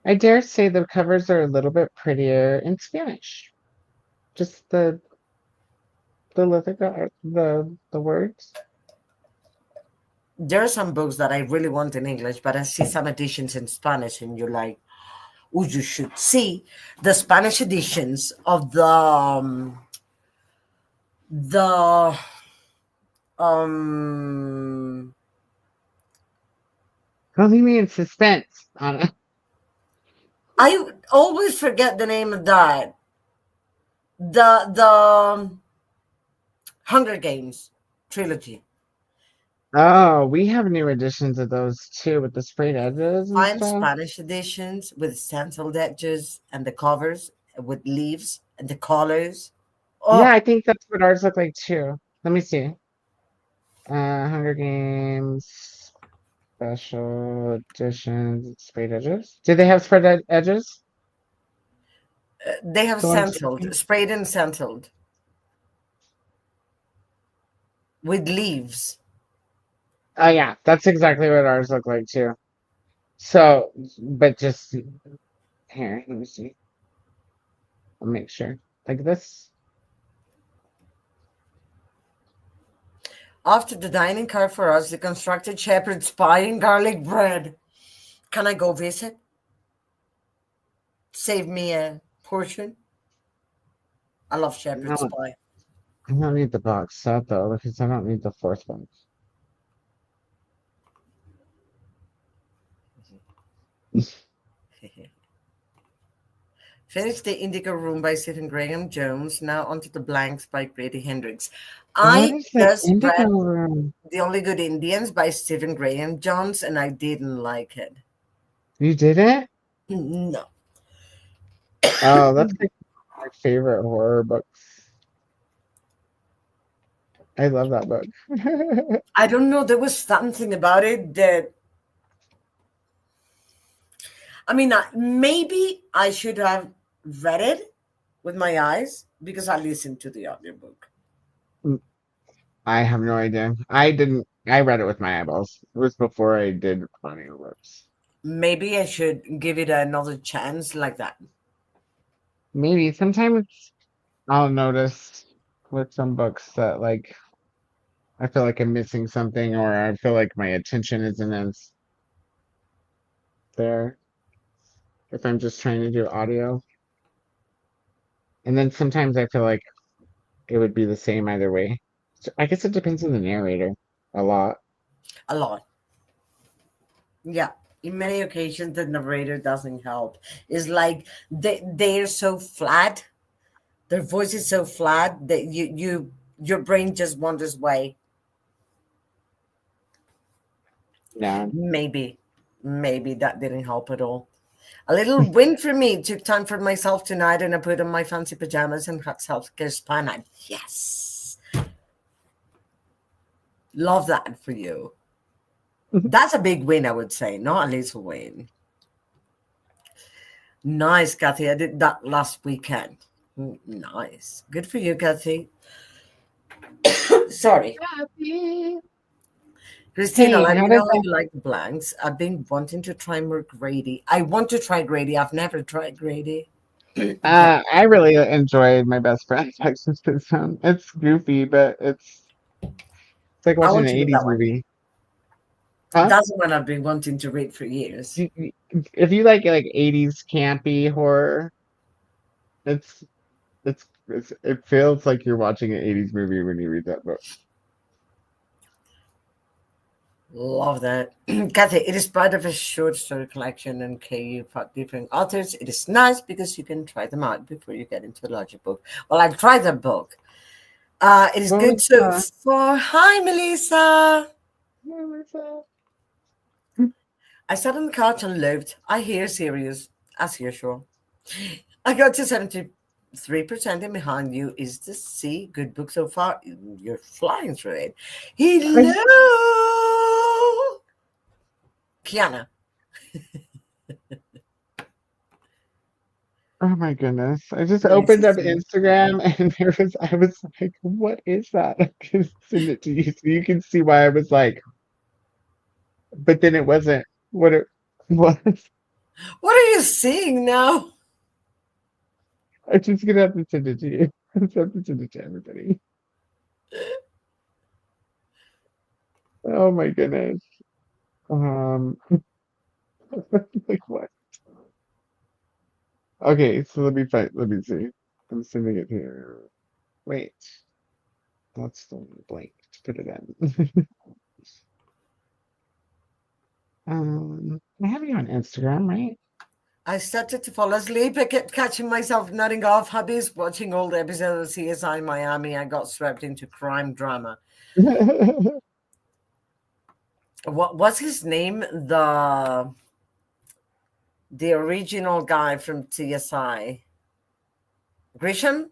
I dare say the covers are a little bit prettier in Spanish. Just the little the words. There are some books that I really want in English, but I see some editions in Spanish, and you're like, oh, you should see the Spanish editions of the Don't leave me in suspense, Anna. I always forget the name of that. The Hunger Games trilogy. Oh, we have new editions of those too with the sprayed edges and Find stuff. Spanish editions with stenciled edges and the covers with leaves and the colors. Oh, Yeah, I think that's what ours look like too. Let me see. Hunger Games special editions, sprayed edges. Do they have edges? they have The ones. stenciled, sprayed and stenciled with leaves. Oh yeah, that's exactly what ours look like too. So, but just here, let me see. I'll make sure. Like this. After the dining car for us, the constructed shepherd's pie and garlic bread. Can I go visit? Save me a portion. I love shepherd's No, pie. I don't need the box set though, because I don't need the fourth one. Finish the Indigo Room by Stephen Graham Jones. Now onto the Blanks by Grady Hendrix. What I is the just indigo read room? The Only Good Indians by Stephen Graham Jones, and I didn't like it. You did it? No. Oh, that's like my favorite horror books. I love that book. I don't know. There was something about it that, I mean, maybe I should have read it with my eyes because I listened to the audiobook. I have no idea. I read it with my eyeballs. It was before I did audiobooks. Maybe I should give it another chance like that. Maybe sometimes I'll notice with some books that like I feel like I'm missing something or I feel like my attention isn't as there if I'm just trying to do audio. And then sometimes I feel like it would be the same either way. So I guess it depends on the narrator a lot. A lot. Yeah. In many occasions, the narrator doesn't help. It's like they're so flat. Their voice is so flat that your brain just wanders away. Yeah. Maybe that didn't help at all. A little win for me. Took time for myself tonight, and I put on my fancy pajamas and had self-care spa night. Yes. Love that for you. That's a big win, I would say, not a little win. Nice, Kathy. I did that last weekend. Nice. Good for you, Kathy. Sorry. Happy. Christina, Hey, let how me did know how you like the blanks. I've been wanting to try more Grady. I want to try Grady. I've never tried Grady. I really enjoyed My Best Friend Texas System. It's goofy, but it's like I watching want an to do 80s that one. movie. Huh? That's the one I've been wanting to read for years. If you like 80s campy horror, it's it feels like you're watching an 80s movie when you read that book. Love that. Kathy, it is part of a short story collection and KU for different authors. It is nice because you can try them out before you get into a larger book. Well, I tried that book. It is good so far. Hi, Melissa. I sat on the couch and looked. I hear serious, as usual. I got to 73% and behind you is the C. Good book so far. You're flying through it. Hello, Kiana. Oh my goodness. I just Nice opened to up see you. Instagram and I was like, what is that? I'm gonna send it to you so you can see why I was like, but then it wasn't what it was. What are you seeing now? I'm just gonna have to send it to you. I just have to send it to everybody. Oh my goodness. Like what? Okay, so let me find, let me see. I'm sending it here. Wait, that's the blank to put it in. I have you on Instagram, right? I started to fall asleep. I kept catching myself nodding off. Hubby's watching all the episodes of CSI Miami. I got swept into crime drama. What was his name? The original guy from CSI. Grisham?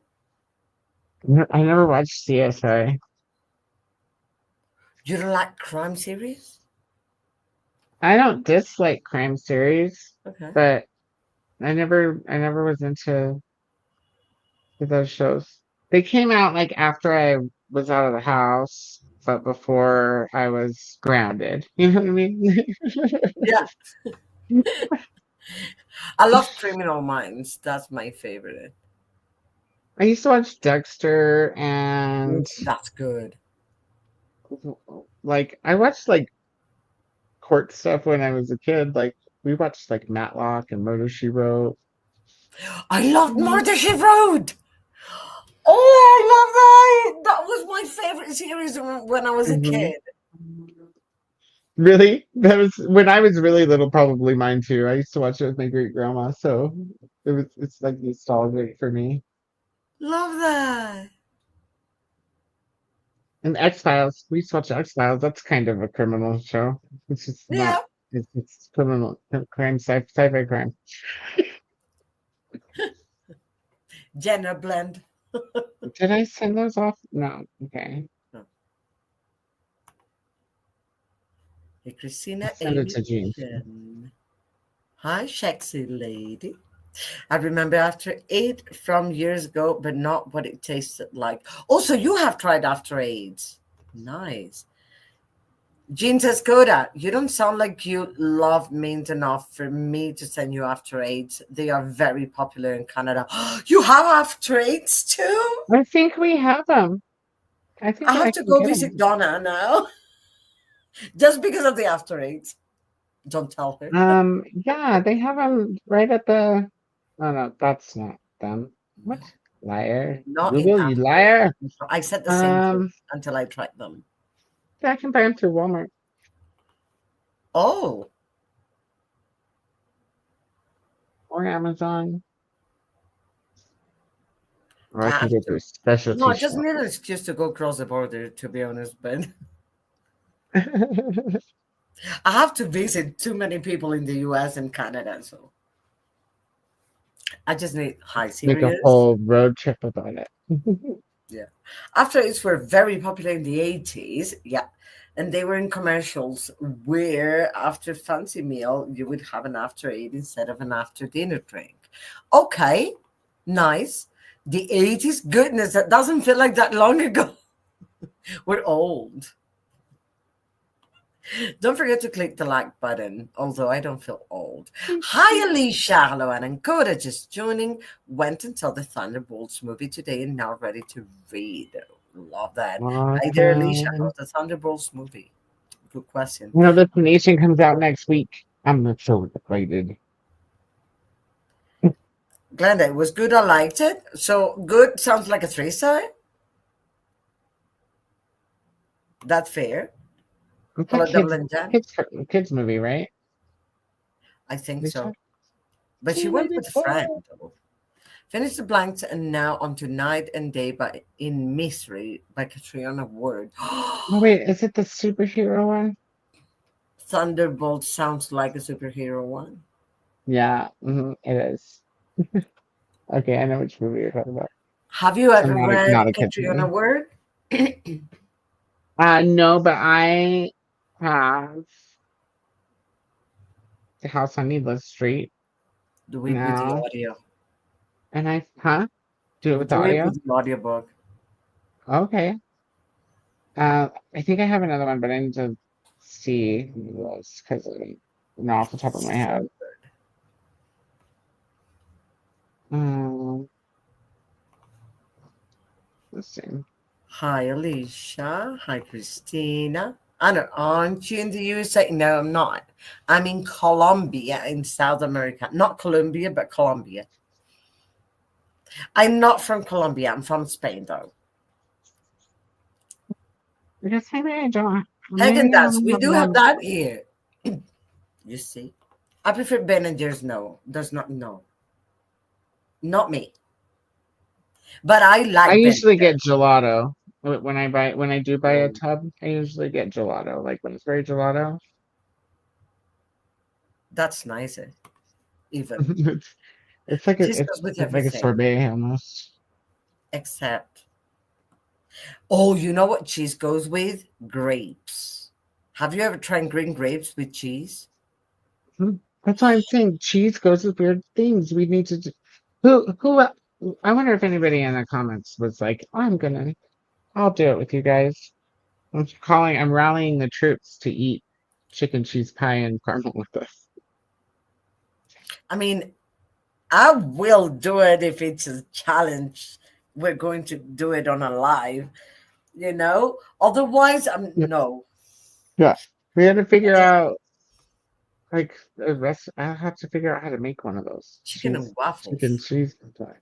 I never watched CSI. You don't like crime series? I don't dislike crime series, Okay. but I never was into those shows. They came out like after I was out of the house, but before I was grounded. You know what I mean? Yeah. I love Criminal Minds. That's my favorite. I used to watch Dexter and That's good. like I watched like court stuff when I was a kid. Like we watched like Matlock and Murder She Wrote. I loved Murder, She Wrote. Oh, I love that. That was my favorite series when I was a kid. Really? That was when I was really little, probably mine too. I used to watch it with my great grandma, so it's like nostalgic for me. Love that. And X-Files, we used to watch X-Files. That's kind of a criminal show. It's just Yeah. not. It's criminal crime, sci-fi crime. Gender blend. Did I send those off? No. Okay. Hey, Christina, Send it Amy, to Jean. Jen. Hi, sexy lady. I remember After Eight from years ago, but not what it tasted like. Also, you have tried After Eight. Nice. Jean says, Koda, you don't sound like you love mint enough for me to send you After Eights. They are very popular in Canada. You have After Eights too? I think we have them. I think I I have to can go get visit them. Donna now. Just because of the After Eights. Don't tell her. Yeah, they have them right at the. Oh no, that's not them. What? Liar. Not in Google, you After liar. Eights. I said the same thing Um, until I tried them. yeah, I can buy them through Walmart Oh, or Amazon, or I I can have go to. to a specialty No, I just shop. need an excuse to go cross the border, to be honest. But I have to visit too many people in the US and Canada, so I just need high Make a serious. whole road trip about it. Yeah. After Eights were very popular in the 80s, yeah. And they were in commercials where after fancy meal you would have an after eight instead of an after dinner drink. Okay, nice. The 80s, goodness, that doesn't feel like that long ago. We're old. Don't forget to click the like button, although I don't feel old. Hi, Elise, Charlotte, and Koda just joining. Went and saw the Thunderbolts movie today and now ready to read. Love that. Hi there, Alicia. Awesome. How's the Thunderbolts movie? Good question. You know, the Nation comes out next week. I'm so excited. Glenda, it was good. I liked it. So good sounds like a 3-star. That's fair. It's Well, a a double and jam. kids movie, right? I think Lisa? so. But she went with a friend. Though. Finish the blanks and now on to Night and Day by In Misery by Catriona Ward. Oh, wait, is it the superhero one? Thunderbolt sounds like a superhero one. Yeah, it is. Okay, I know which movie you're talking about. Have you ever not read a kid's Catriona movie. Ward? No, but I have The House on Needless Street Do it with the now, audio. and do it with the Do it audio. with the audiobook. Okay. I think I have another one, but I need to see who it was because not off the top of my head. Let's see. Hi, Alicia. Hi, Christina. I know, aren't you in the USA? No, I'm not. I'm in Colombia, in South America. Not Colombia, but Colombia. I'm not from Colombia. I'm from Spain, though. Because maybe I don't. Haagen-Dazs, we do have that here. You see? I prefer Ben & Jerry's. No, does not, no. Not me. But I like I Ben & usually Jerry's. get gelato when I do buy a tub. I usually get gelato, like when it's very gelato. That's nicer. Even. It's like Cheese it's goes with like a everything. sorbet almost. Except. Oh, you know what cheese goes with? Grapes. Have you ever tried green grapes with cheese? That's why I'm saying cheese goes with weird things. We need to do. Who? I wonder if anybody in the comments was like, I'll do it with you guys. I'm rallying the troops to eat chicken cheese pie and caramel with us. I mean, I will do it if it's a challenge. We're going to do it on a live, Otherwise, no. Yeah, we had to figure out like the rest. I have to figure out how to make one of those Chicken and waffles. chicken cheese pie.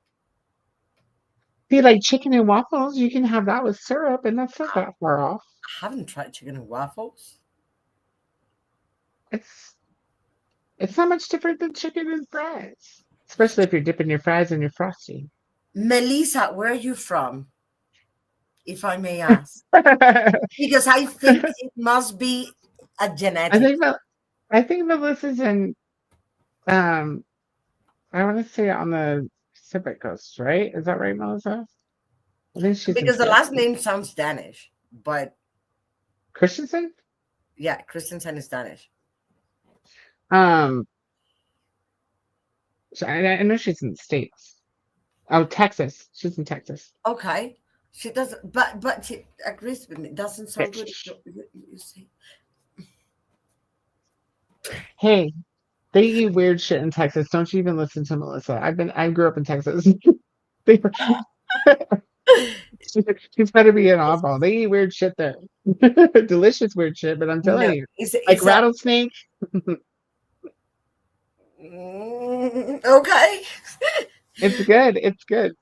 See, like chicken and waffles, you can have that with syrup, and that's not that far off. I haven't tried chicken and waffles. It's not much different than chicken and fries, especially if you're dipping your fries in your frosting. Melissa, where are you from? If I may ask. Because I think it must be a genetic. I think Melissa's in I want to say on the Pacific coast, right? Is that right, Melissa? I think she's Because the last name sounds Danish, but Christensen? yeah, Christensen is Danish. So I know she's in the States. Oh, Texas. She's in Texas. Okay. She doesn't, but she agrees with me. It doesn't sound good. You see. Hey, they eat weird shit in Texas. Don't you even listen to Melissa. I grew up in Texas. She's better be an awful. They eat weird shit there. Delicious weird shit, but I'm telling you. Like rattlesnake. Okay. It's good. It's good.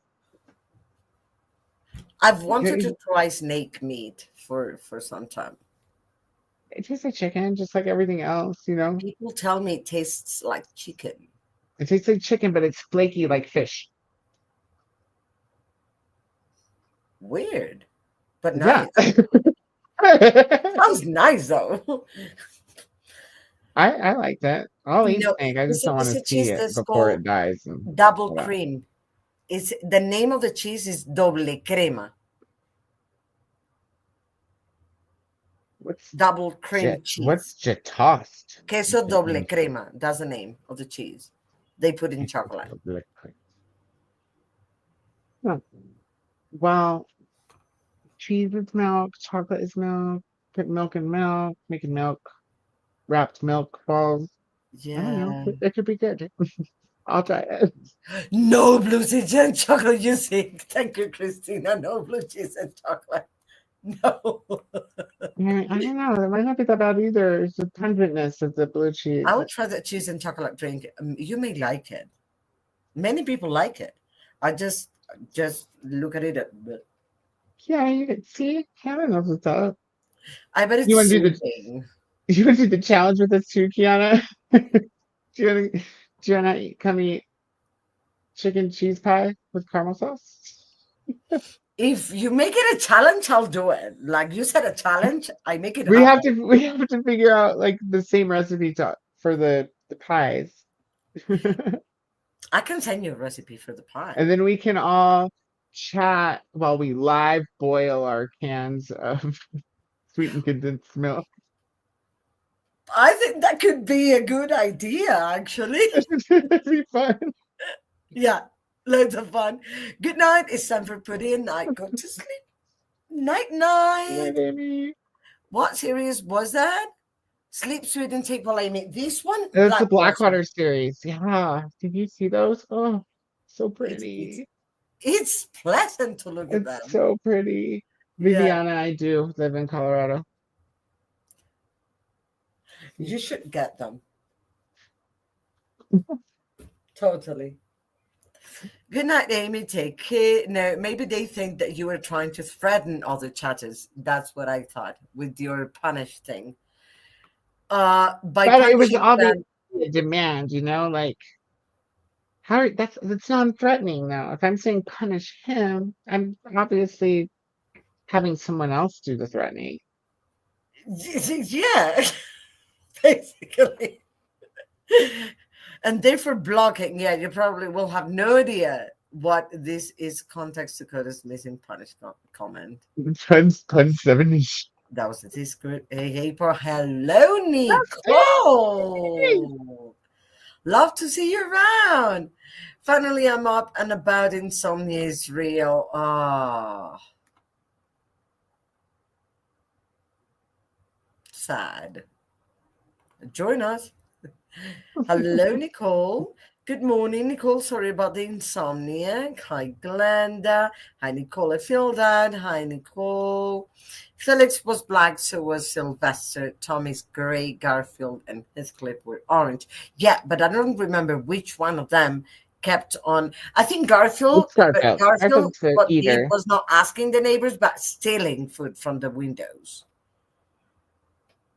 I've wanted to try snake meat for some time. It tastes like chicken, just like everything else, People tell me it tastes like chicken. It tastes like chicken, but it's flaky like fish. Weird, but yeah. nice. Sounds nice though. I like that. I'll eat No, snake. I just don't want it's to a see cheese it that's before it called dies. And double all that. cream. It's the name of the cheese is doble crema. What's Double cream cheese. What's jatost? Queso doble crema. That's the name of the cheese. They put in chocolate. Huh. Well, cheese is milk, chocolate is milk, put milk in milk, making milk, wrapped milk balls. I don't know. Yeah. It could be good. I'll try it. No blue cheese and chocolate, you see. Thank you, Christina. No blue cheese and chocolate. No. I don't know. It might not be that bad either. It's the pungentness of the blue cheese. I would try the cheese and chocolate drink. You may like it. Many people like it. I just look at it. Yeah, you can see. Hannah knows what's up. I bet it's You want to do soothing. You want to do the challenge with us too, Kiana? do you want to come eat chicken cheese pie with caramel sauce? If you make it a challenge, I'll do it. Like you said, a challenge, I make it. We happen. have to figure out like the same recipe for the pies. I can send you a recipe for the pie. And then we can all chat while we live boil our cans of sweetened condensed milk. I think that could be a good idea, actually. It'd be fun. Yeah, loads of fun. Good night. It's time for pudding. Night. Go to sleep. Night, night. Good, Amy. What series was that? Sleep, Sweet, and Take While Amy. This one? It's the Blackwater series. Yeah. Did you see those? Oh, so pretty. It's pleasant to look at them. It's so pretty. Viviana, I do live in Colorado. You should get them. Totally. Good night, Amy. Take care. No, maybe they think that you were trying to threaten other chatters. That's what I thought with your punish thing. But it was obviously a demand, like that's non-threatening now. If I'm saying punish him, I'm obviously having someone else do the threatening. Yeah, basically. And therefore blocking, you probably will have no idea what this is. Context to Koda's missing punish comment. Pun 70. That was the Discord. Hey, hello, Nicole. Love to see you around. Finally, I'm up and about. Insomnia is real. Sad. Join us. Hello, Nicole. Good morning, Nicole. Sorry about the insomnia. Hi, Glenda. Hi, Nicole. I feel that. Hi, Nicole. Felix was black, so was Sylvester. Tommy's gray. Garfield and Heathcliff were orange. Yeah, but I don't remember which one of them kept on. I think Garfield. Garfield, but he was not asking the neighbors, but stealing food from the windows.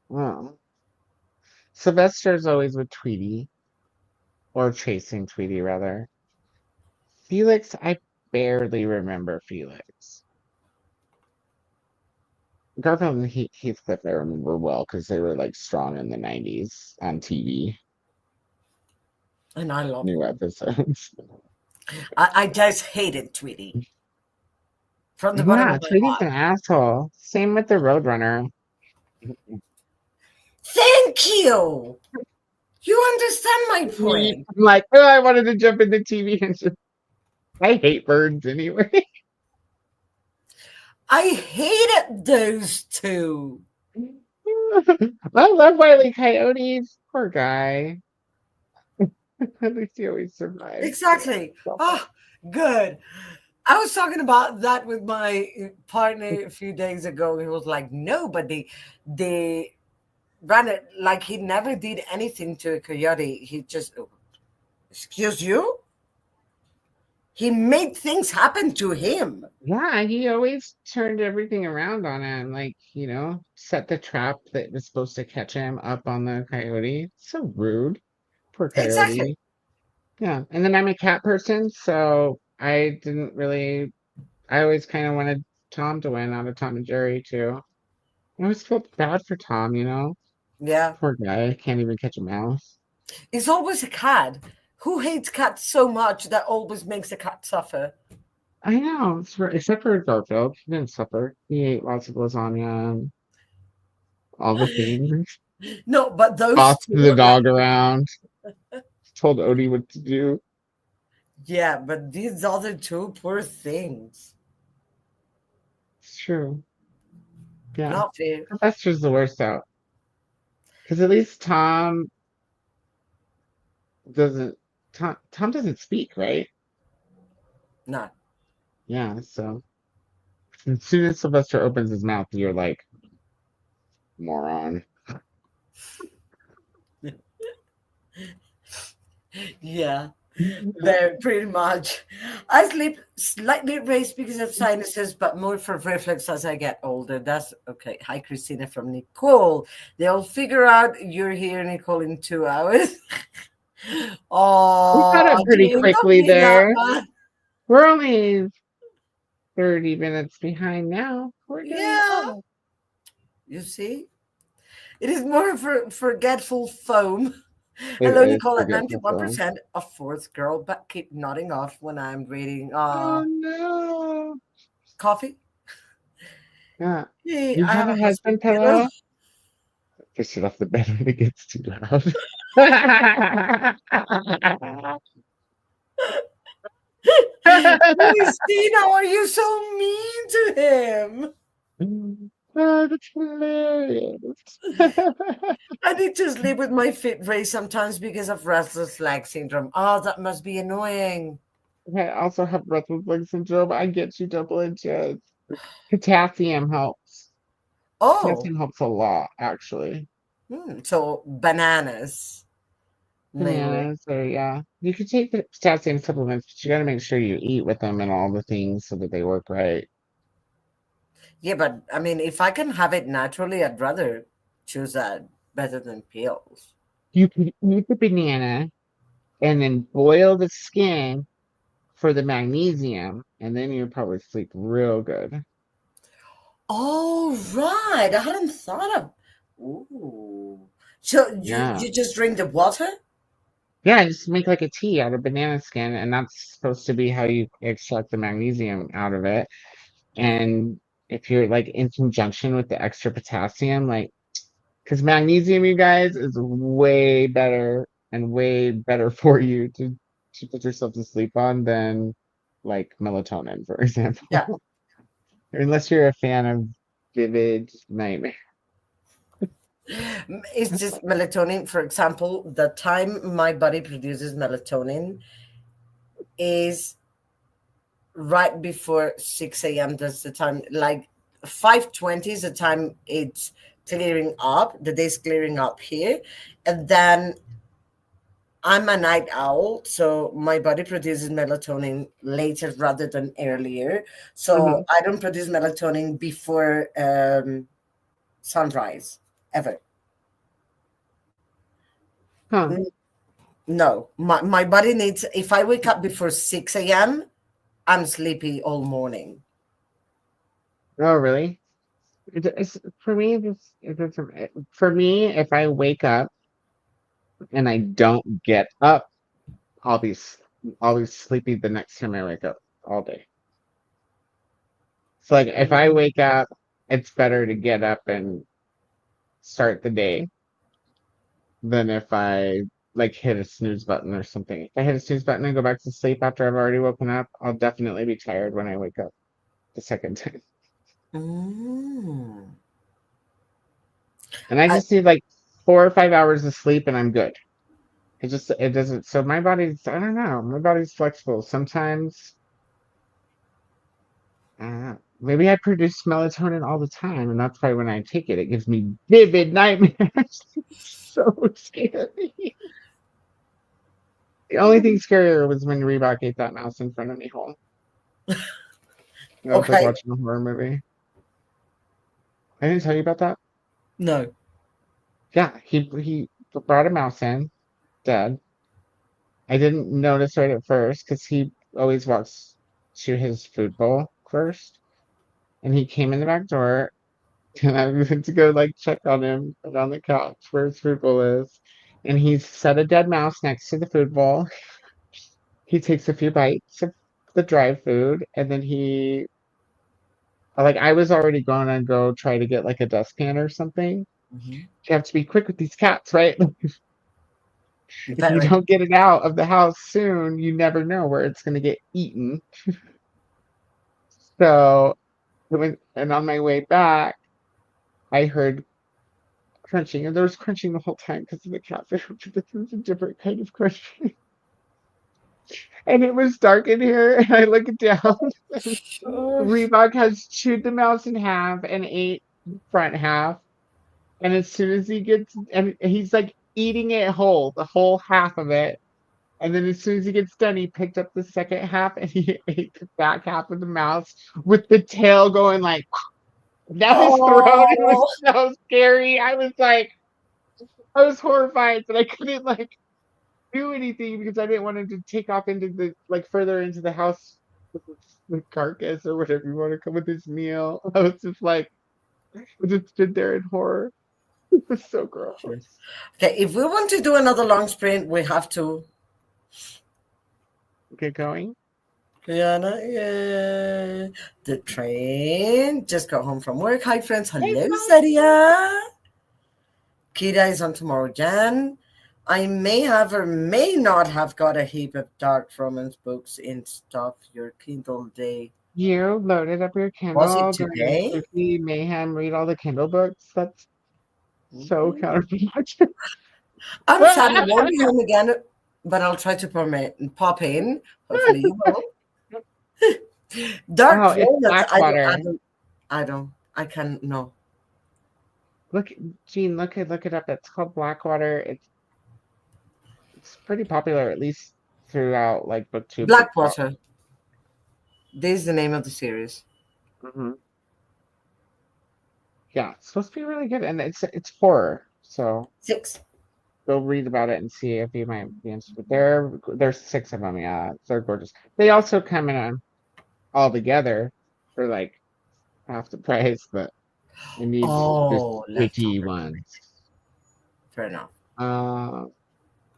Oh. Sylvester's always with Tweety. Or chasing Tweety, rather. Felix, I barely remember Felix. Garfield and Heathcliff I remember well because they were like strong in the 90s on TV. And I love new episodes. I just hated Tweety. From the bottom of my Tweety's heart. an asshole. Same with the Roadrunner. Thank you. You understand my point. I'm like, I wanted to jump into TV and just, I hate birds anyway. I hated those two. I love Wile E. Coyotes. Poor guy. At least he always survives. Exactly. Oh, good. I was talking about that with my partner a few days ago. He was like, no, but they ran it like he never did anything to a coyote. He just, excuse you? He made things happen to him. Yeah, he always turned everything around on him. Like, set the trap that was supposed to catch him up on the coyote. So rude. Poor coyote. Exactly. Yeah. And then I'm a cat person, so I always kind of wanted Tom to win out of Tom and Jerry too. I always felt bad for Tom, Yeah. Poor guy. Can't even catch a mouse. It's always a cat. Who hates cats so much that always makes a cat suffer? I know. Except for Garfield. He didn't suffer. He ate lots of lasagna and all the things. No, but those Bossed the two, dog around. Told Odie what to do. yeah, but these other two poor things. It's true. Yeah. Not fair. Sylvester's the worst out. Because at least doesn't Tom doesn't speak, right? No. Yeah, so as soon as Sylvester opens his mouth, you're like, moron. Yeah, very pretty much. I sleep slightly raised because of sinuses, but more for reflex as I get older. That's okay. Hi, Christina from Nicole. They'll figure out you're here, Nicole, in 2 hours. We Oh, got it pretty don't quickly be that there. bad. We're only 30 minutes behind now. We're doing Yeah. well. You see, it is more for forgetful foam. It Hello, is Nicole, at forgetful phone. 91%, a fourth girl, but keep nodding off when I'm reading. Oh no. Coffee? Yeah. Hey, You I have have a a husband pillow. pillow? Push it off the bed when it gets too loud. Christina, are you so mean to him? Oh, that's hilarious. I need to sleep with my feet raised sometimes because of restless leg syndrome. Oh, that must be annoying. I also have restless leg syndrome. I get you double edged. Potassium helps. Oh, Potassium helps a lot, actually. so bananas, maybe. Bananas, or yeah. You could take the potassium supplements, but you got to make sure you eat with them and all the things so that they work right. Yeah, but I mean, if I can have it naturally, I'd rather choose that better than pills. You can eat the banana and then boil the skin for the magnesium, and then you'll probably sleep real good. Oh, right. I hadn't thought of. Ooh. So Yeah. you just drink the water? Yeah, just make like a tea out of banana skin, and that's supposed to be how you extract the magnesium out of it. And if you're like in conjunction with the extra potassium, like, because magnesium, you guys, is way better and way better for you to put yourself to sleep on than like melatonin, for example. Yeah. Unless you're a fan of vivid nightmare. It's just melatonin. For example, the time my body produces melatonin is right before 6 a.m. That's the time, like 5:20 is the time it's clearing up. The day's clearing up here. And then I'm a night owl, so my body produces melatonin later rather than earlier. So I don't produce melatonin before sunrise, ever. Huh. No, my body needs, if I wake up before 6 a.m., I'm sleepy all morning. Oh, really? For me, for me, if I wake up and I don't get up, I'll be sleepy the next time I wake up all day. So like if I wake up, it's better to get up and start the day than if I like hit a snooze button or something. If I hit a snooze button and go back to sleep after I've already woken up, I'll definitely be tired when I wake up the second time. Mm. And I just need like 4 or 5 hours of sleep and I'm good. It doesn't, so my body's, I don't know, my body's flexible. Sometimes, I don't know, maybe I produce melatonin all the time, and that's why when I take it, it gives me vivid nightmares. So scary. The only thing scarier was when Reebok ate that mouse in front of me whole. I was like Okay. watching a horror movie. I didn't tell you about that? No. Yeah, he brought a mouse in, dead. I didn't notice right at first because he always walks to his food bowl first. And he came in the back door And I went to go like check on him, put on the couch where his food bowl is. And he's set a dead mouse next to the food bowl. He takes a few bites of the dry food, and then I was already going to go try to get like a dustpan or something. Mhm. You have to be quick with these cats, right? If you Very. don't get it out of the house soon, you never know where it's going to get eaten. So, and on my way back, I heard crunching, and there was crunching the whole time because of the cat food. This was a different kind of crunching. And it was dark in here, and I look down. Reebok has chewed the mouse in half and ate the front half. And as soon as and he's like eating it whole, the whole half of it. And then as soon as he gets done, he picked up the second half and he ate the back half of the mouse with the tail going like down his throat. It was Oh, so scary. I was horrified, but I couldn't like do anything because I didn't want him to take off into the like further into the house with the carcass or whatever you want to come with his meal. I was just like, I just stood there in horror. It was so gross. okay. If we want to do another long sprint, we have to. Get going. Rihanna, yeah. The train just got home from work. Hi, friends. Hello, Sadia. Kida is on tomorrow, Jan. I may have or may not have got a heap of dark romance books in stuff your Kindle day. You loaded up your Was Kindle it during today? KuKi MAYhem, read all the Kindle books. That's so Mhm. counterproductive. I'm sad I won't be home again, but I'll try to pop in. Hopefully you will. Dark Oh, it's romance. Blackwater. I can no. Look, Jean, look it up. It's called Blackwater. It's pretty popular, at least throughout like BookTube. Blackwater. This is the name of the series. Mm-hmm. Yeah, it's supposed to be really good, and it's horror. So 6. go read about it and see if you might be interested. There's 6 of them. Yeah, they're gorgeous. They also come in all together for like half the price, but you need just Oh, witty leftover. ones. Fair enough.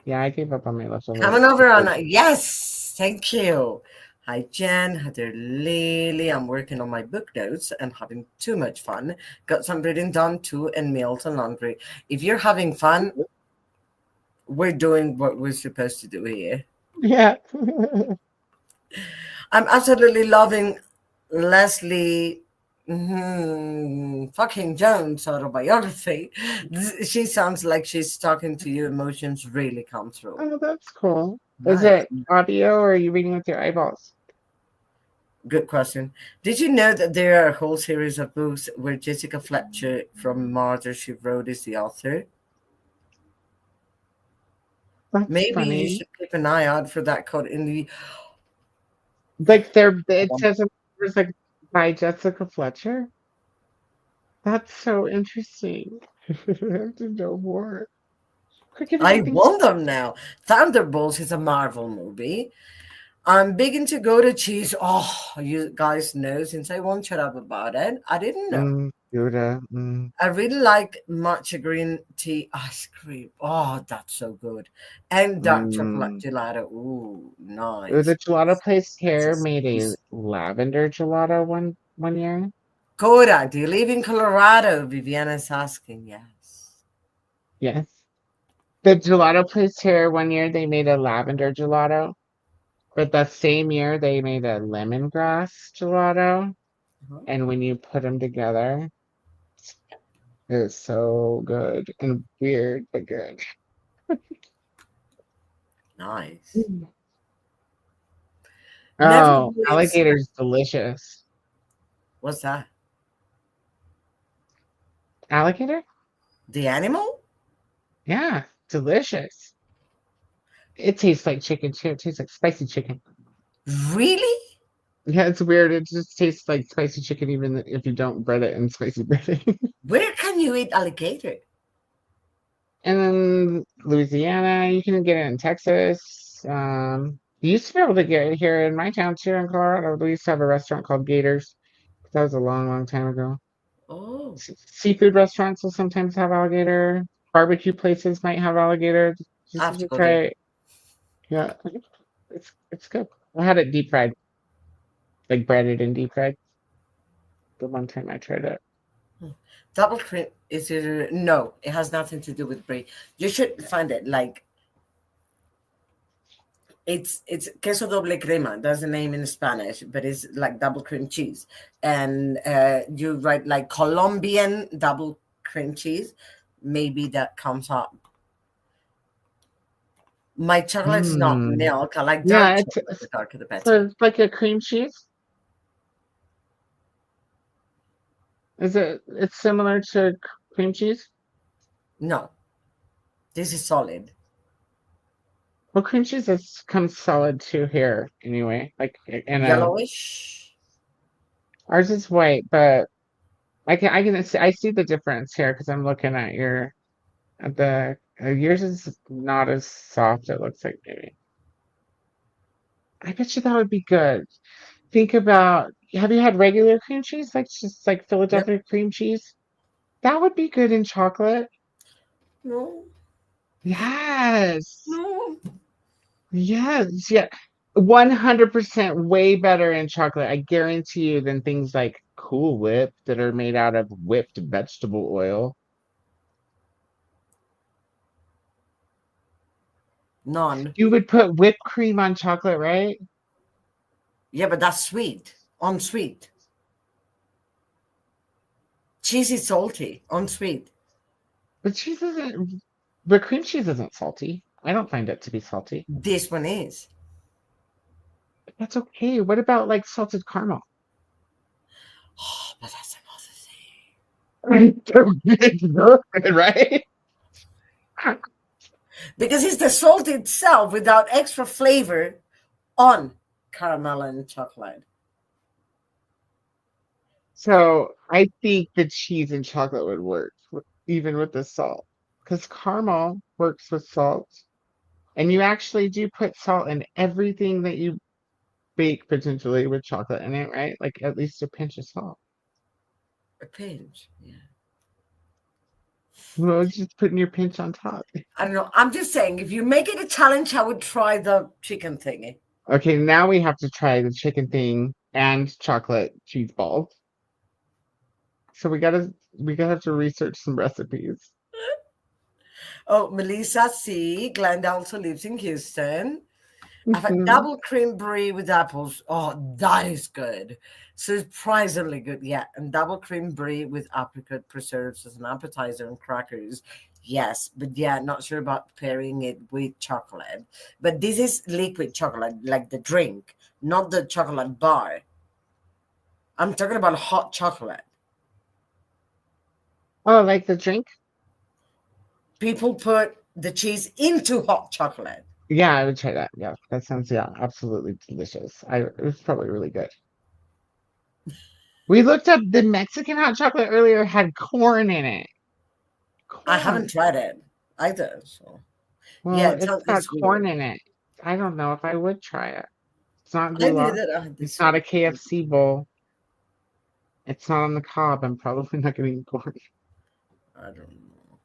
Yeah, I gave up on my leftover. Coming over on yes, thank you. Hi Jen, Heather Lily. I'm working on my book notes and having too much fun. Got some reading done too and meals and laundry. If you're having fun, we're doing what we're supposed to do here. Yeah. I'm absolutely loving Leslie fucking Jones autobiography. She sounds like she's talking to you. Emotions really come through. Oh, that's cool. Is Nice. it audio or are you reading with your eyeballs? Good question. Did you know that there are a whole series of books where Jessica Fletcher from Murder She Wrote is the author? That's Maybe funny. you should keep an eye out for that code in the. Like it says it was like by Jessica Fletcher. That's so interesting. I have to know more. I want them now. Thunderbolts is a Marvel movie. I'm big into Koda cheese. Oh, you guys know since I won't shut up about it. I didn't know. Koda. I really like matcha green tea ice cream. Oh, that's so good. And dark chocolate gelato. Ooh, nice. The gelato place here made a lavender gelato one year. Koda, do you live in Colorado? Viviana's asking. Yes. Yes. The gelato place here one year they made a lavender gelato. But the same year they made a lemongrass gelato. And when you put them together, it's so good and weird, but good. Nice. Oh, alligator's delicious. What's that? Alligator? The animal? Yeah, delicious. It tastes like chicken too. It tastes like spicy chicken. Really? Yeah, it's weird. It just tastes like spicy chicken even if you don't bread it in spicy breading. Where can you eat alligator? And then Louisiana, you can get it in Texas. You used to be able to get it here in my town too in Colorado. We used to have a restaurant called Gators. That was a long, long time ago. Oh, Seafood restaurants will sometimes have alligator. Barbecue places might have alligator. I Just have have to to go try there. it. Yeah, it's good. I had it deep fried, like breaded and deep fried. The one time I tried it. Double cream is no, it has nothing to do with brie. You should find it like it's queso doble crema. That's the name in Spanish, but it's like double cream cheese. And you write like Colombian double cream cheese. Maybe that comes up. My chocolate's not Mm. milk. I like dark Yeah, chocolate. The darker the better. so it's like a cream cheese. Is it? It's similar to cream cheese. No, this is solid. Well, cream cheese comes solid too here anyway. Like in a Yellowish. ours is white, but I see the difference here because I'm looking at the yours is not as soft. It looks like maybe. I bet you that would be good. Think about have you had regular cream cheese, like just like Yep. Philadelphia cream cheese? That would be good in chocolate. No, Yes. no. Yes, yeah. 100% way better in chocolate, I guarantee you, than things like Cool Whip that are made out of whipped vegetable oil. None. You would put whipped cream on chocolate, right? Yeah, but that's sweet. Unsweet. Cheese is salty. Unsweet. But cheese isn't, but cream cheese isn't salty. I don't find it to be salty. This one is. But that's okay. What about like salted caramel? Oh, but that's another thing. It's good, right? Because it's the salt itself without extra flavor on caramel and chocolate. So I think the cheese and chocolate would work even with the salt because caramel works with salt. And you actually do put salt in everything that you bake potentially with chocolate in it, right? Like at least a pinch of salt. A pinch. Yeah. Well, just putting your pinch on top. I don't know. I'm just saying, if you make it a challenge, I would try the chicken thingy. Okay, now we have to try the chicken thing and chocolate cheese balls. So we gotta have to research some recipes. Oh, Melissa C. Glenda also lives in Houston. I've had Mhm. double cream brie with apples. Oh, that is good. Surprisingly good. Yeah. And double cream brie with apricot preserves as an appetizer and crackers. Yes. But yeah, not sure about pairing it with chocolate. But this is liquid chocolate, like the drink, not the chocolate bar. I'm talking about hot chocolate. Oh, like the drink? People put the cheese into hot chocolate. Yeah, I would try that. Yeah, that sounds absolutely delicious. It was probably really good. We looked up the Mexican hot chocolate earlier had corn in it. I Corn. haven't tried it either. So Well, yeah, it's got it's corn weird. in it. I don't know if I would try it. It's not I knew goulash. that I had It's this. not a KFC bowl. It's not on the cob. I'm probably not getting corn. I don't know.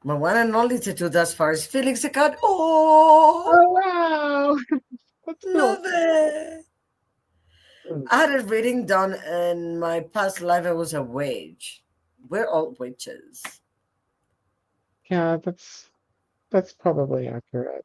My one and only tattoo thus far is Felix the cat. Oh, Oh wow, that's cool. love it. I had a reading done in my past life. I was a witch. We're all witches. Yeah, that's probably accurate.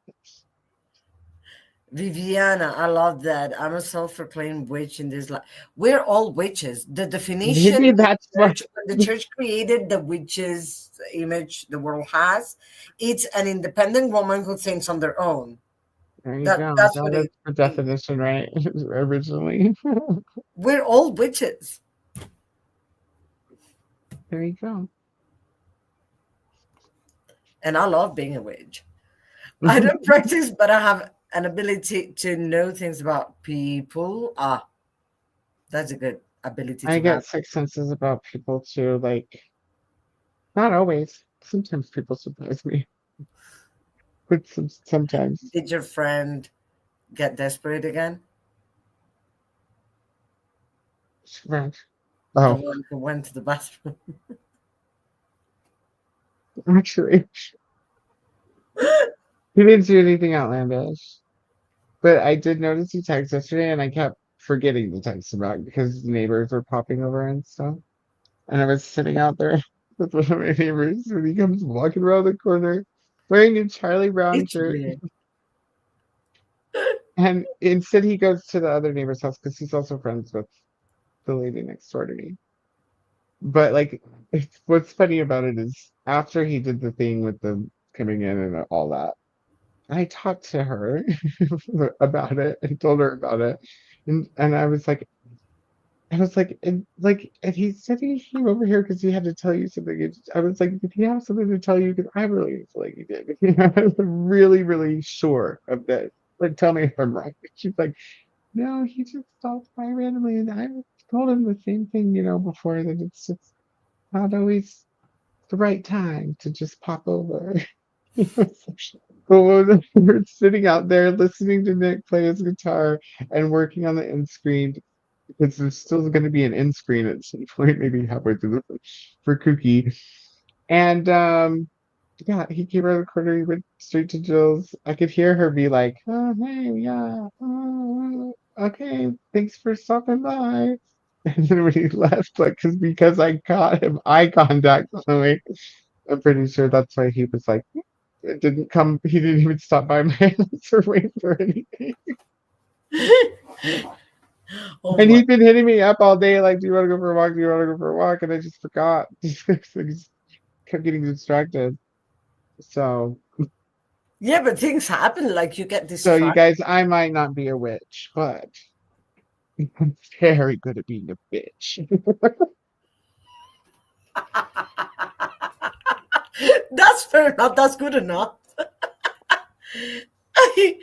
Viviana, I love that. I'm a self-proclaimed witch in this life. We're all witches. The definition Maybe that's what. when the church created the witches image the world has, it's an independent woman who thinks on their own. There you go. That's what That is it the means. definition, right? Originally. We're all witches. There you go. And I love being a witch. I don't practice, but I have an ability to know things about people. Ah, that's a good ability I to get have. sixth senses about people too. Like, not always. Sometimes people surprise me. But sometimes. Did your friend get desperate again? Right. The Oh, one who went to the bathroom. actually, he didn't do anything outlandish. But I did notice he texted yesterday, and I kept forgetting to text him back because neighbors were popping over and stuff. And I was sitting out there with one of my neighbors when he comes walking around the corner wearing a Charlie Brown It's shirt. weird. And instead, he goes to the other neighbor's house because he's also friends with the lady next door to me. But like, what's funny about it is after he did the thing with them coming in and all that, I talked to her about it and told her about it, and and he said he came over here because he had to tell you something. I was like, did he have something to tell you? Because I really feel like he did. I was really, really sure of this. Like, tell me if I'm wrong. She's like, no, he just stopped by randomly, and I told him the same thing, before, that it's just not always the right time to just pop over. But we're sitting out there listening to Nick play his guitar and working on the end screen because there's still going to be an end screen at some point, maybe halfway through for KuKi. And yeah, he came around the corner. He went straight to Jill's. I could hear her be like, "Oh, hey, yeah, okay, thanks for stopping by." And then when he left, like, because I caught him eye contact, Chloe, I'm pretty sure that's why he was like, it didn't come. He didn't even stop by my house or wait for anything. Oh And my. he'd been hitting me up all day, like, "Do you want to go for a walk? Do you want to go for a walk?" And I just forgot. I just kept getting distracted. So, Yeah, but things happen. Like you get you distracted. guys, I might not be a witch, but I'm very good at being a bitch. That's fair enough. That's good enough. I,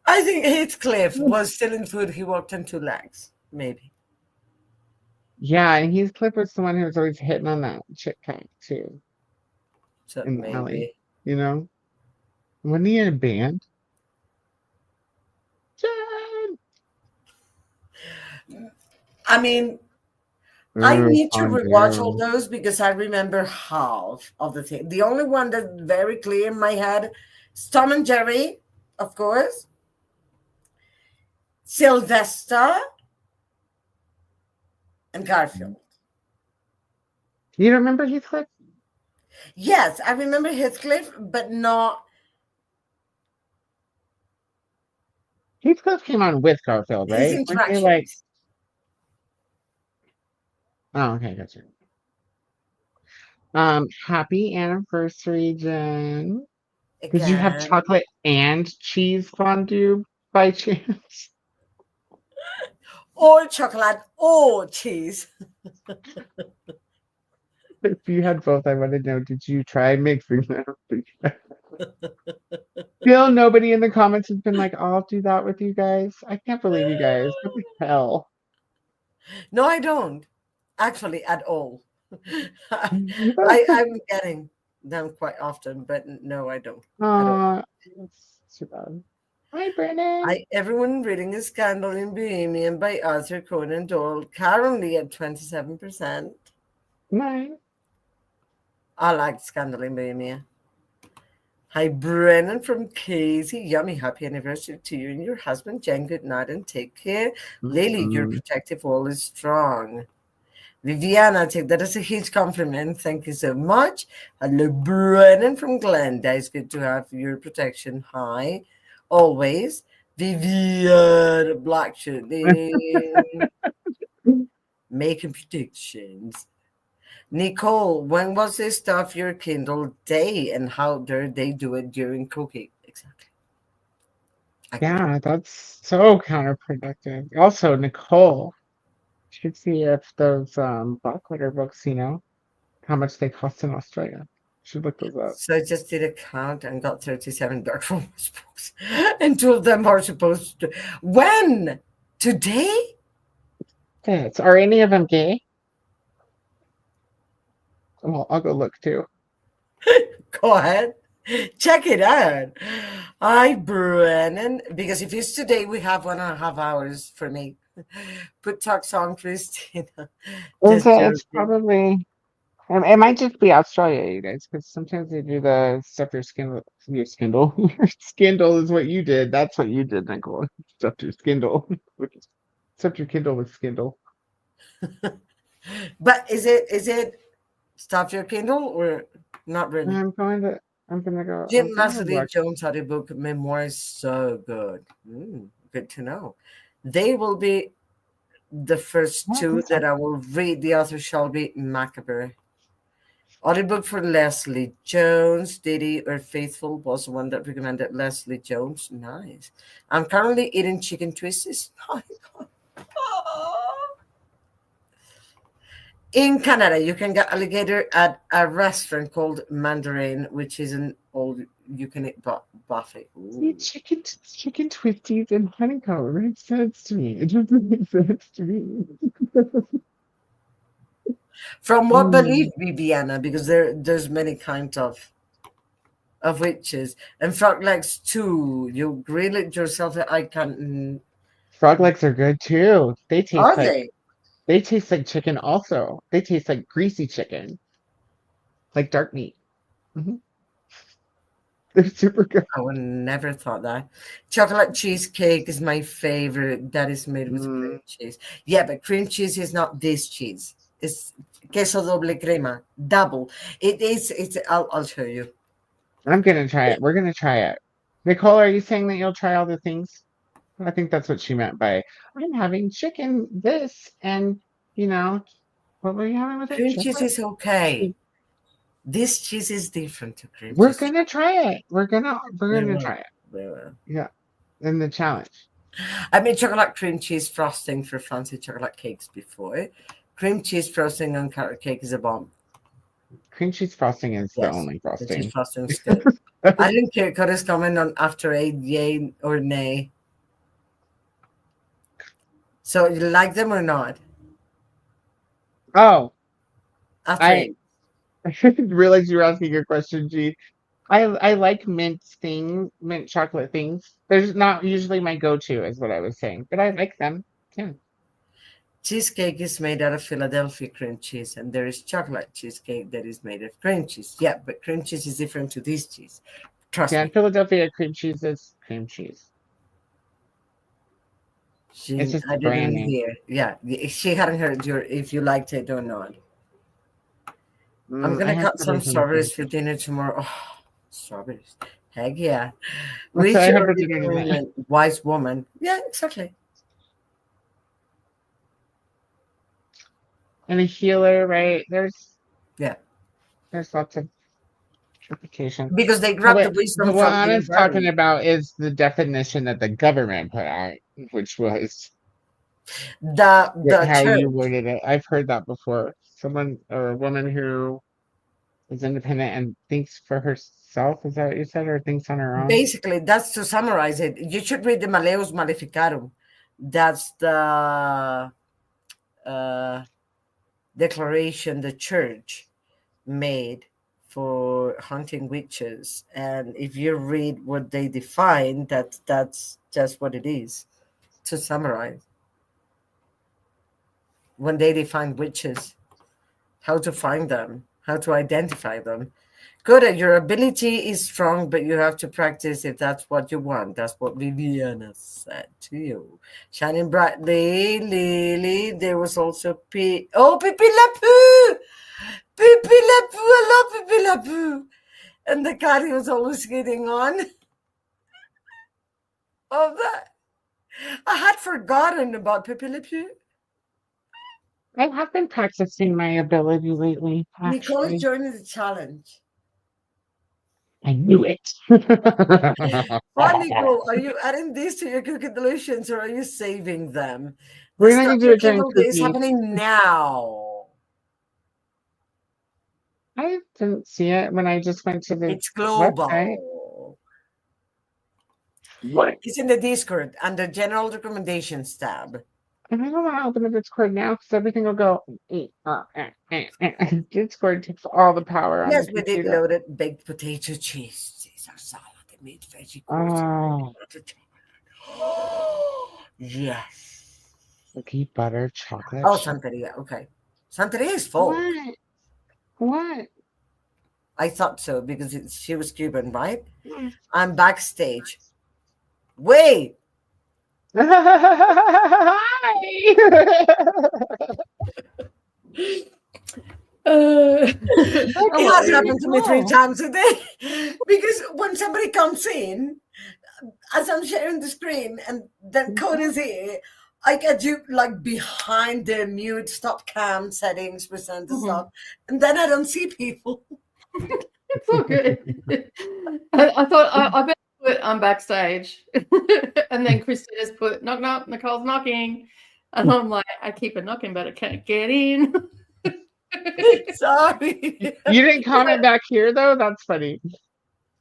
I think Heathcliff was stealing food. He walked on two legs, maybe. Yeah, and Heathcliff was the one who was always hitting on that chick cat too So in the alley. maybe. You know, wasn't he in a band? Jen! I mean, I need to rewatch all Fondue. those because I remember half of the thing. The only one that's very clear in my head is Tom and Jerry, of course. Sylvester and Garfield. You don't remember Heathcliff? Yes, I remember Heathcliff, but not. Heathcliff came on with Garfield, His right? Weren't they like? interactions. Oh, okay, gotcha. Happy anniversary, Jen. Did you have Again. chocolate and cheese fondue by chance? Or chocolate or cheese. If you had both, I want to know, did you try mixing them? Still, nobody in the comments has been like, I'll do that with you guys. I can't believe you guys. What the hell? No, I don't. Actually, at I'm getting them quite often, but no, I don't. That's too bad. Hi, Brennan. Everyone reading is Scandal in Bohemian by Arthur Conan Doyle, currently at 27%. Nice. I like Scandal in Bohemia. Hi, Brennan from Casey. Yummy, happy anniversary to you and your husband, Jen. Good night and take care. Lily, your protective wall is strong. Viviana, I take that as a huge compliment. Thank you so much. Hello, Brennan from Glenda. It's good to have your protection high. Always. Viviana, black shooting. Making predictions. Nicole, when was this stuff your Kindle day and how dare they do it during KuKi? Exactly. Yeah, that's so counterproductive. Also, Nicole should see if those black letter books, how much they cost in Australia. Should look those up. So I just did a count and got 37 dark forest books. And 2 of them are supposed to. When? Today? Yes. Are any of them gay? Well, I'll go look too. Go ahead. Check it out. Hi, Brennan. Because if it's today, we have 1.5 hours for me. Put talks on, Christina. It's, Just it's joking. probably, it might just be Australia, you guys, because sometimes they do the stuff your Kindle. Your Kindle is what you did. That's what you did, Nicole. Stuff your Kindle. Stuff your Kindle with Kindle. But is it stuff your Kindle or not really? I'm going to, I'm gonna go, Jim I'm gonna Leslie watch. Jones audiobook memoir is so good. Good to know. They will be the first What two is that I will read. The author shall be Macabre. Audiobook for Leslie Jones, Diddy or Faithful was the one that recommended Leslie Jones. Nice. I'm currently eating chicken twisties. In Canada, you can get alligator at a restaurant called Mandarin, which is an all you can eat buffet. See, chicken twisties and honeycomb. It makes sense to me. It doesn't make sense to me. From what Mm. belief, Bibiana? Because there's many kinds of witches and frog legs too. You grill it yourself. I can. Frog legs are good too. Are they? They taste like chicken also. They taste like greasy chicken, like dark meat. Hmm. They're super good. I would never thought that. Chocolate cheesecake is my favorite. That is made with cream cheese. Yeah, but cream cheese is not this cheese. It's queso doble crema, double. It is. It's. I'll show you. I'm gonna try it. We're gonna try it. Nicole, are you saying that you'll try all the things? I think that's what she meant by I'm having chicken this and what were you having with it? Cream cheese Chocolate? is okay. This cheese is different to cream We're cheese. gonna try it. We're Very gonna well. try it. Very well. Yeah. In the challenge. I made chocolate cream cheese frosting for fancy chocolate cakes before. Cream cheese frosting on carrot cake is a bomb. Cream cheese frosting is the Yes, only cream cheese frosting. frosting is good. I didn't care. Koda's comment on after a yay or nay. So you like them or not? Oh, After I eight. I didn't realize you were asking a question, G. I like mint chocolate things. There's not usually my go-to, is what I was saying, but I like them. Yeah. Cheesecake is made out of Philadelphia cream cheese, and there is chocolate cheesecake that is made of cream cheese. Yeah, but cream cheese is different to this cheese. Trust Yeah, me. Philadelphia cream cheese is cream cheese. It's just I the brand didn't name. hear. Yeah, she hadn't heard if you liked it or not. I'm I gonna have cut some strawberries in the strawberries for fridge. dinner tomorrow. Oh, strawberries. Heck yeah. That's what Which I have are for the dinner tonight. women? Wise woman. Yeah, exactly. And a healer, right? Yeah. There's lots of purification. Because they But grab the wisdom what from the Anna's talking environment. about is the definition that the government put out, which was The how you church. worded it. I've heard that before. Someone or a woman who is independent and thinks for herself. Is that what you said, or thinks on her own? Basically, that's to summarize it. You should read the Maleus Maleficarum. That's the declaration the church made for hunting witches. And if you read what they define, that's just what it is. To summarize, when they define witches, how to find them, how to identify them. Koda, your ability is strong, but you have to practice if that's what you want. That's what Viviana said to you. Shining brightly, Lily. There was also Pipi Lapoo! Pipi Lapoo! I love Pipi Lapoo! And the cat he was always getting on. Oh, that. I had forgotten about Pipi Lapoo. I have been practicing my ability lately, Nicole is actually. joining the challenge. I knew it. Well, Nicole, are you adding these to your cookie delusions or are you saving them? We're The not Stop gonna do Your it during Kindle Day is cookie. happening now. I didn't see it when I just went to the It's website. global. What? It's in the Discord under General Recommendations tab. And I don't want to open the Discord now because everything will go. Discord takes all the power on Yes, the we did computer. loaded baked potato cheese. Caesar salad, the meat veggie course. Oh, Yes. Cookie butter chocolate. Oh, Santeria. Okay. Santeria is full. What? What? I thought so because she was Cuban, right? I'm backstage. Wait. Hi. It has happened to me 3 times a day because when somebody comes in, as I'm sharing the screen, and then Koda is here, I get you like behind the mute, stop cam settings, present the stuff, and then I don't see people. It's all good. I thought I better put I'm backstage, and then Christina's put knock knock. Nicole's knocking, and I'm like, I keep a knocking, but I can't get in. Sorry. You didn't comment back here though? That's funny.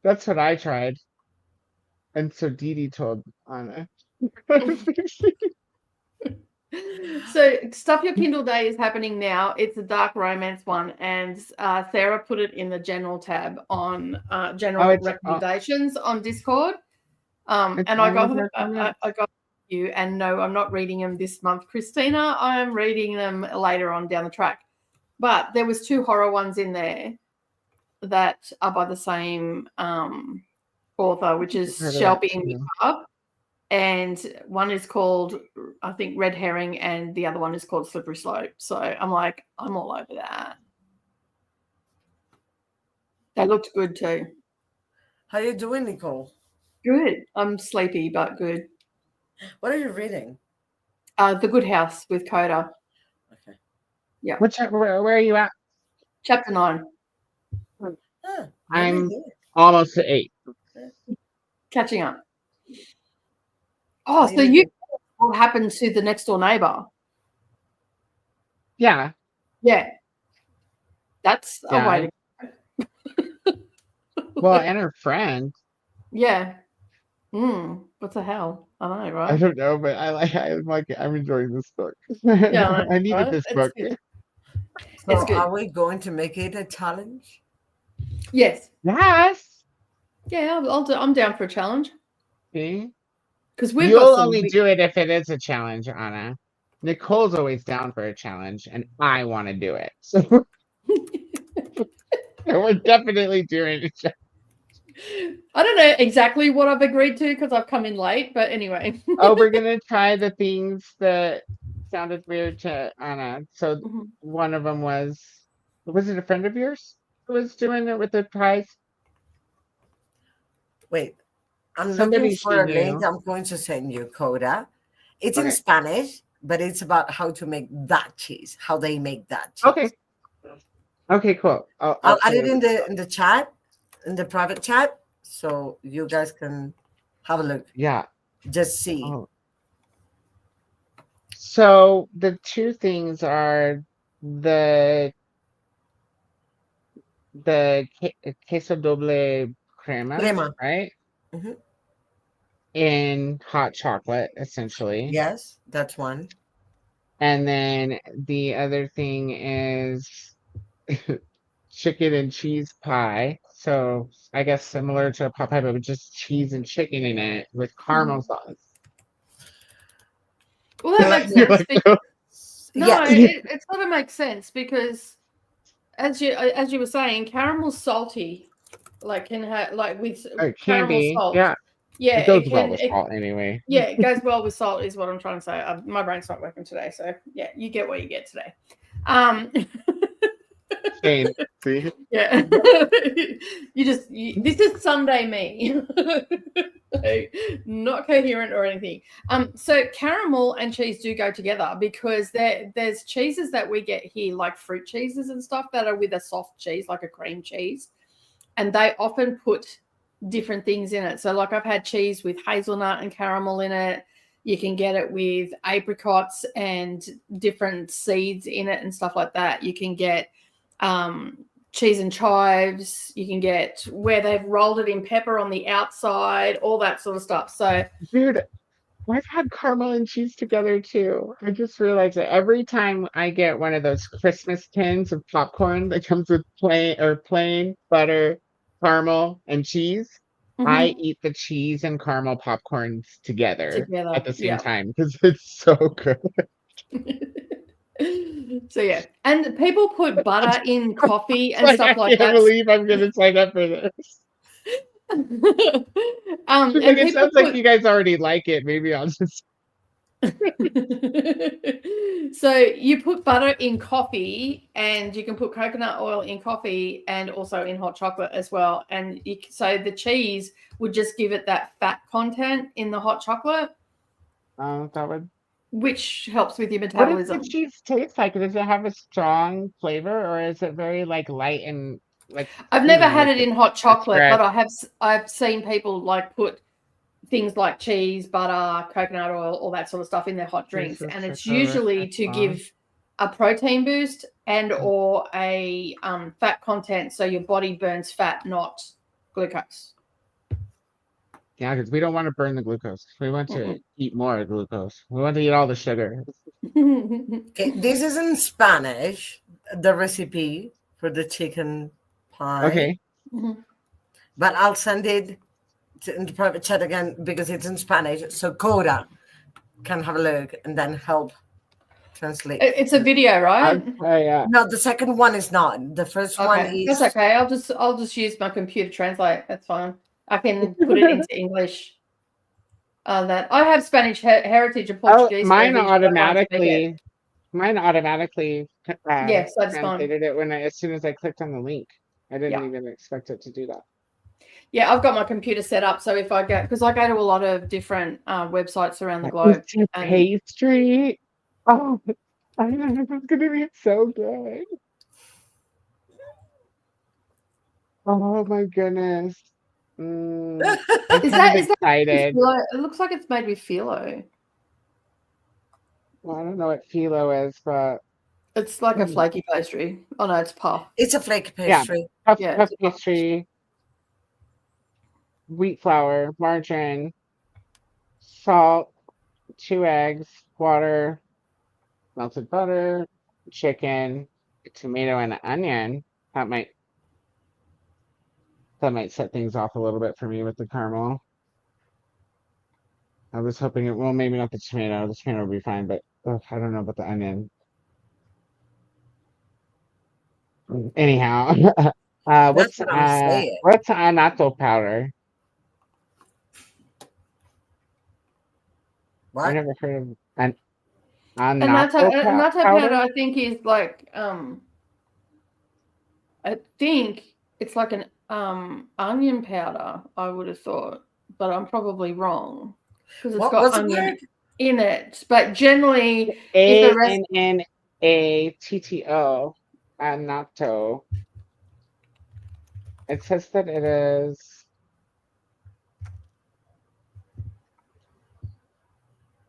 That's what I tried. And so Dee Dee told Anna. So Stuff Your Kindle Day is happening now. It's a dark romance one, and Sarah put it in the general tab on general recommendations on Discord. And I got you, and no, I'm not reading them this month, Christina. I am reading them later on down the track. But there was 2 horror ones in there that are by the same author, which is Shelby and and one is called, I think, Red Herring, and the other one is called Slippery Slope. So I'm like, I'm all over that. They looked good too. How you doing, Nicole? Good. I'm sleepy, but good. What are you reading? The Good House with Koda. Okay. Yeah. Where are you at? Chapter 9. I'm almost to 8. Catching up. Oh, so you know what happened to the next door neighbor? Yeah. Yeah. That's a way to go. Well, and her friend. Yeah. What the hell? I know, right? I don't know, but I'm enjoying this book. Yeah, I needed right? this It's book. good. So It's good. are we going to make it a challenge? Yes. Yes. Yeah, I'm down for a challenge. See? Because we've You'll got some only do it if it is a challenge, Anna. Nicole's always down for a challenge, and I want to do it. So we're definitely doing a challenge. I don't know exactly what I've agreed to because I've come in late, but anyway. Oh, we're gonna try the things that sounded weird to Anna. So one of them was it a friend of yours who was doing it with the prize? Wait, I'm Somebody looking for a she link. knew. I'm going to send you, Koda. It's in Okay. Spanish, but it's about how to make that cheese, how they make that cheese. Okay. Okay, cool. I'll I'll add put it in the chat, in the private chat, so you guys can have a look. Yeah. Just see. Oh. So the 2 things are the queso doble crema, Crema. right? Mhm. In hot chocolate, essentially. Yes, that's one. And then the other thing is chicken and cheese pie. So I guess similar to a pot pie, but with just cheese and chicken in it with caramel sauce. Well, that makes You're sense. like, No, Yeah. it sort of makes sense because, as you were saying, caramel's salty. Like can have like with it can caramel be. salt. Yeah. Yeah, It goes it well can. with salt anyway. Yeah, it goes well with salt is what I'm trying to say. My brain's not working today, so yeah, you get what you get today. Shane, see? Yeah, this is Sunday me, like, not coherent or anything. So caramel and cheese do go together because there's cheeses that we get here, like fruit cheeses and stuff, that are with a soft cheese, like a cream cheese, and they often put different things in it. So like I've had cheese with hazelnut and caramel in it. You can get it with apricots and different seeds in it and stuff like that. You can get cheese and chives. You can get where they've rolled it in pepper on the outside, all that sort of stuff. So Dude, I've had caramel and cheese together too. I just realized that every time I get one of those Christmas tins of popcorn that comes with plain butter, caramel, and cheese, I eat the cheese and caramel popcorns together at the same time because it's so good. So yeah, and people put butter in coffee and Like, stuff I like can't that. believe I'm going to sign up for this. And Like, it people sounds like put you guys already like it. Maybe I'll just. so you put butter in coffee, and you can put coconut oil in coffee and also in hot chocolate as well. And so the cheese would just give it that fat content in the hot chocolate, That would. which helps with your What does metabolism. the cheese taste like? Does it have a strong flavor, or is it very like light and like? I've never creamy? had it in hot chocolate, correct. but I've seen people like put things like cheese, butter, coconut oil, all that sort of stuff in their hot drinks, and it's usually to give a protein boost and or a fat content, so your body burns fat, not glucose. Yeah, because we don't want to burn the glucose. We want to eat more glucose. We want to eat all the sugar. Okay, this is in Spanish, the recipe for the chicken pie. Okay. But I'll send it in the private chat again because it's in Spanish. So Koda can have a look and then help translate. It's a video, right? Yeah. No, the second one is not. The first one Okay, is. that's okay. I'll just use my computer translate. That's fine. I can put it into English. That I have Spanish heritage and Portuguese. Mine heritage, but I wanted to make it. automatically Yes, that's fine. translated it as soon as I clicked on the link. I didn't Yeah. even expect it to do that. Yeah, I've got my computer set up, so if I go, because I go to a lot of different websites around the globe. It's a pastry. Oh, I know this is gonna be so good. Oh my goodness. I'm Is kind of that excited. it looks like it's made with phyllo. Well, I don't know what phyllo is, but It's like a flaky pastry. Oh no, it's puff. It's a flaky pastry. puff it's a puff pastry, wheat flour, margarine, salt, 2 eggs, water, melted butter, chicken, a tomato, and an onion. That might set things off a little bit for me with the caramel. I was hoping well, maybe not the tomato. The tomato will be fine, but I don't know about the onion. Anyhow, what's what I'm saying. annatto powder? What? I never heard of an Annatto annatto powder, I think, is like I think it's like an onion powder, I would have thought, but I'm probably wrong because it's got onion in it. But generally, ANNATTO, annatto. It says that it is.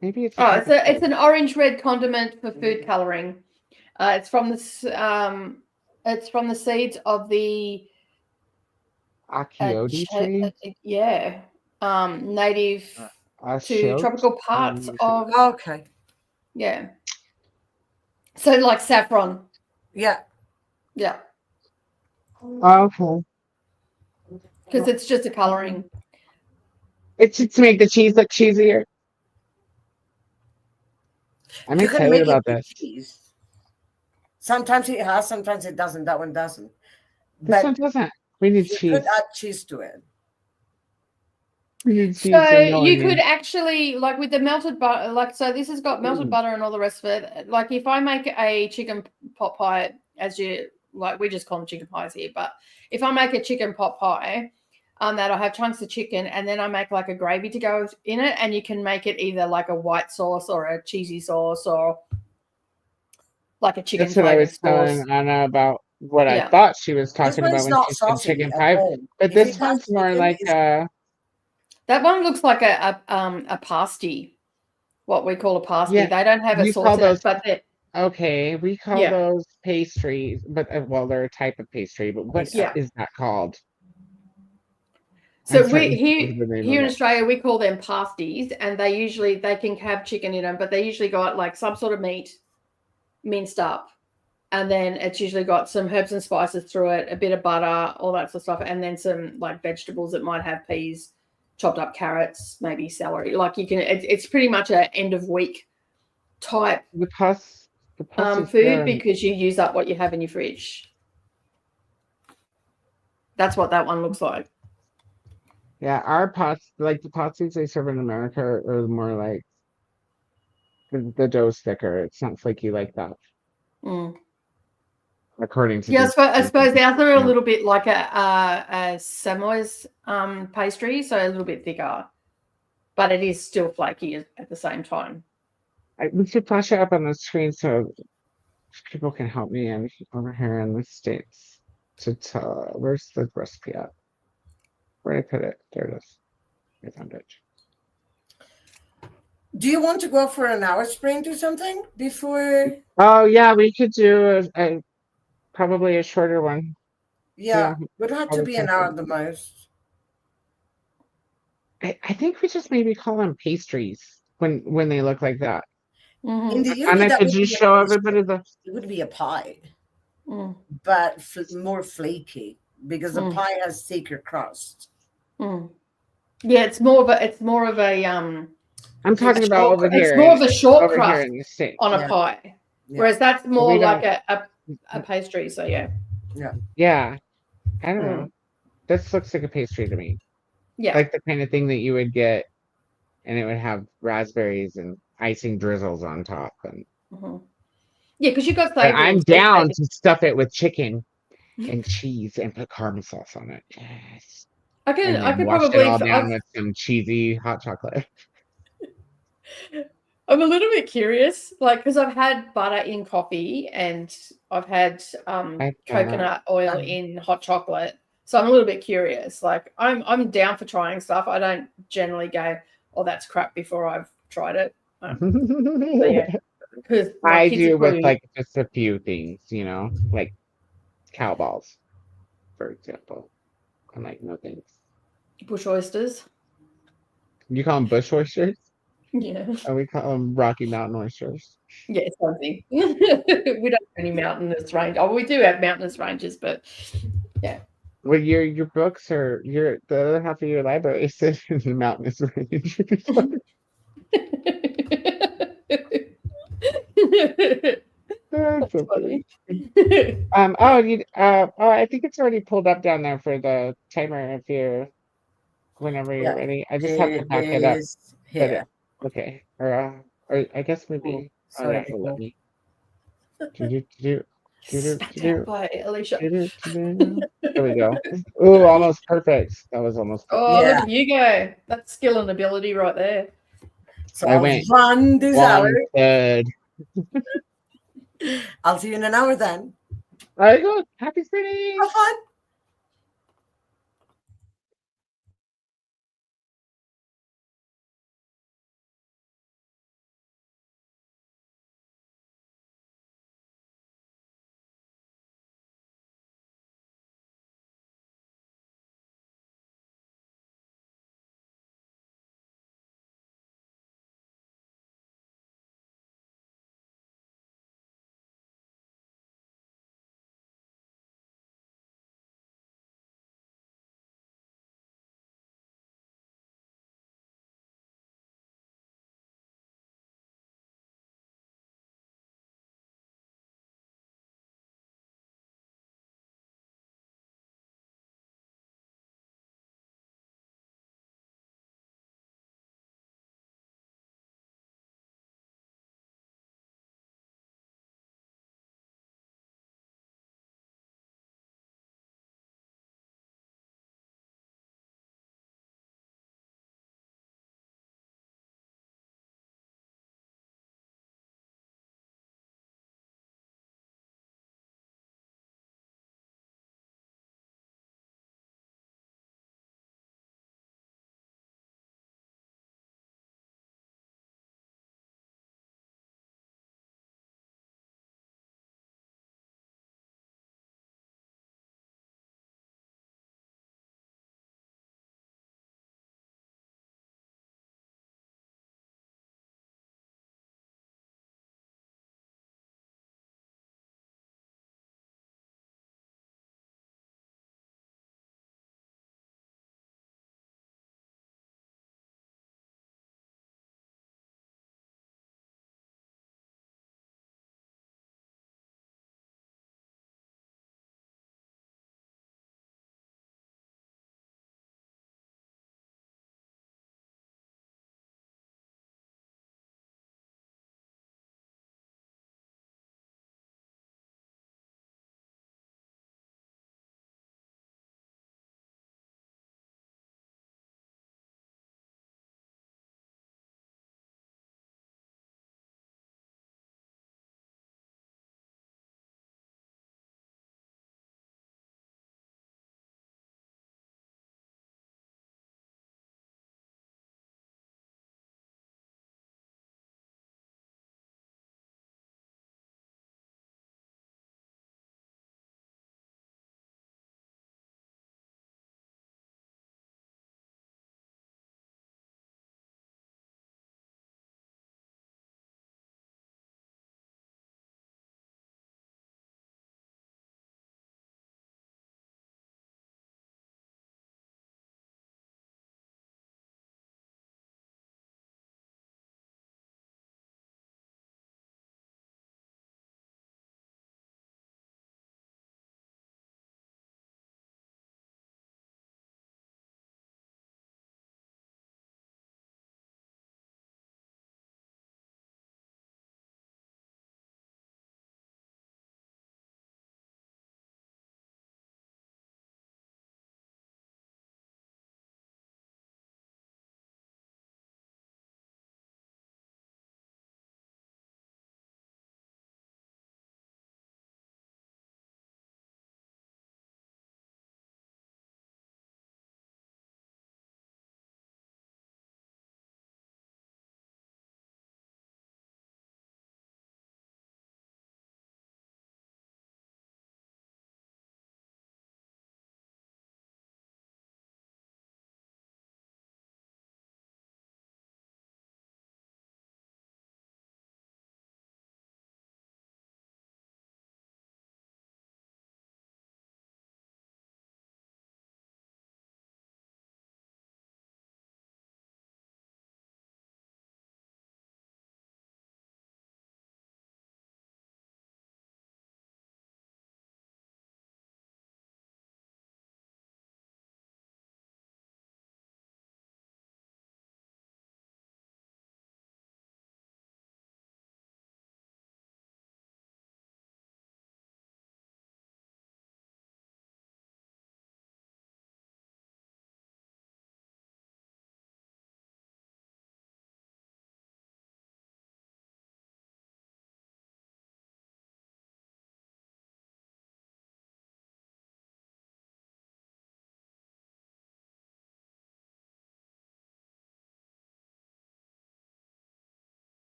Maybe it's. It's an orange red condiment for food coloring. It's from the seeds of the Achiote tree. Yeah, native to tropical parts of. Okay. Yeah. So like saffron. Yeah. Yeah. Okay. Because it's just a coloring. It's to make the cheese look cheesier. I'm excited about this. Cheese. Sometimes it has, sometimes it doesn't. That one doesn't. This one doesn't. We need cheese. You could add cheese to it. We need cheese. So you could actually, like with the melted butter, like, so this has got melted butter and all the rest of it. Like if I make a chicken pot pie, as you like, we just call them chicken pies here, but if I make a chicken pot pie, that I'll have chunks of chicken and then I make like a gravy to go in it, and you can make it either like a white sauce or a cheesy sauce or like a chicken. That's what I was telling Anna about. What I thought she was talking about when she said chicken pie, but this sounds more like a. That one looks like a pasty, what we call a pasty. Yeah, they don't have a sauce in it, but they're. Okay, we call those pastries, but well, they're a type of pastry. But what is that called? So here in Australia, we call them pasties, and they can have chicken in them, but they usually got like some sort of meat minced up, and then it's usually got some herbs and spices through it, a bit of butter, all that sort of stuff, and then some like vegetables that might have peas, chopped up carrots, maybe celery. Like you can, it's pretty much an end of week type The pus is food good. because you use up what you have in your fridge. That's what that one looks like. Yeah, our pots, like the potsies they serve in America, are more like the dough's thicker. It's not flaky like that, Mm. according to Yeah, these. I suppose the other are a Yeah. little bit like a Samoa's pastry, so a little bit thicker, but it is still flaky at the same time. We should flash it up on the screen so people can help me in over here in the States to tell. Where's the recipe at? Where did I put it? There it is. I found it. Do you want to go for an hour sprint or something before? Oh yeah, we could do probably a shorter one. Yeah, would have to probably be an hour at the most. I think we just maybe call them pastries when they look like that. In the And UK, that could would you be show everybody the? it would be a pie, Mm. but more flaky because the Mm. pie has thicker crust. Mm. Yeah, it's more of a I'm talking about over here. It's more of a short over crust here in the States. on a Yeah. pie, Yeah. whereas that's more We like don't- a pastry. So yeah, Yeah, I don't Mm. know. This looks like a pastry to me. yeah. Like the kind of thing that you would get, and it would have raspberries and icing drizzles on top. And Mhm. Yeah, because you've got but savory. I'm and sweet down baked. to stuff it with chicken and cheese and put caramel sauce on it. Yes. I And then could wash it probably. all down with some cheesy hot chocolate. I'm a little bit curious, like because I've had butter in coffee and I've had coconut oil in hot chocolate. So I'm a little bit curious. Like I'm down for trying stuff. I don't generally go, "Oh, that's crap," before I've tried it. So yeah, because I do with like just a few things, like cow balls, for example. I'm like, no thanks. bush oysters. You call them bush oysters? Yeah, And we call them Rocky Mountain oysters. yeah, something. We don't have any mountainous range. Oh, we do have mountainous ranges, but yeah. Well, your books are the other half of your library is in the mountainous range. That's so funny. I think it's already pulled up down there for the timer whenever you're ready. I just have to back it up. Here. Okay. Or I guess maybe Sorry, will let Nicole. me. By Alicia. There we go. Oh, almost perfect. That was almost perfect. Oh, look at you go. That's skill and ability right there. So I went run this hour. Good. I'll see you in an hour then. All right, good. Happy spring. Have fun.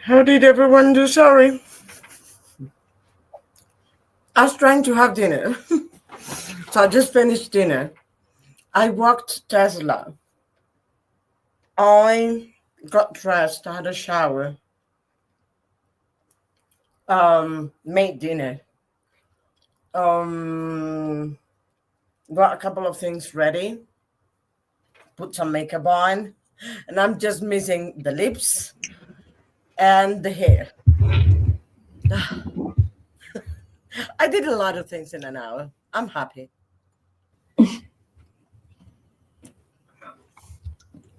How did everyone do? Sorry. I was trying to have dinner. So I just finished dinner. I walked Tesla. I got dressed, I had a shower. Made dinner. Got a couple of things ready. Put some makeup on. And I'm just missing the lips and the hair. I did a lot of things in an hour. I'm happy.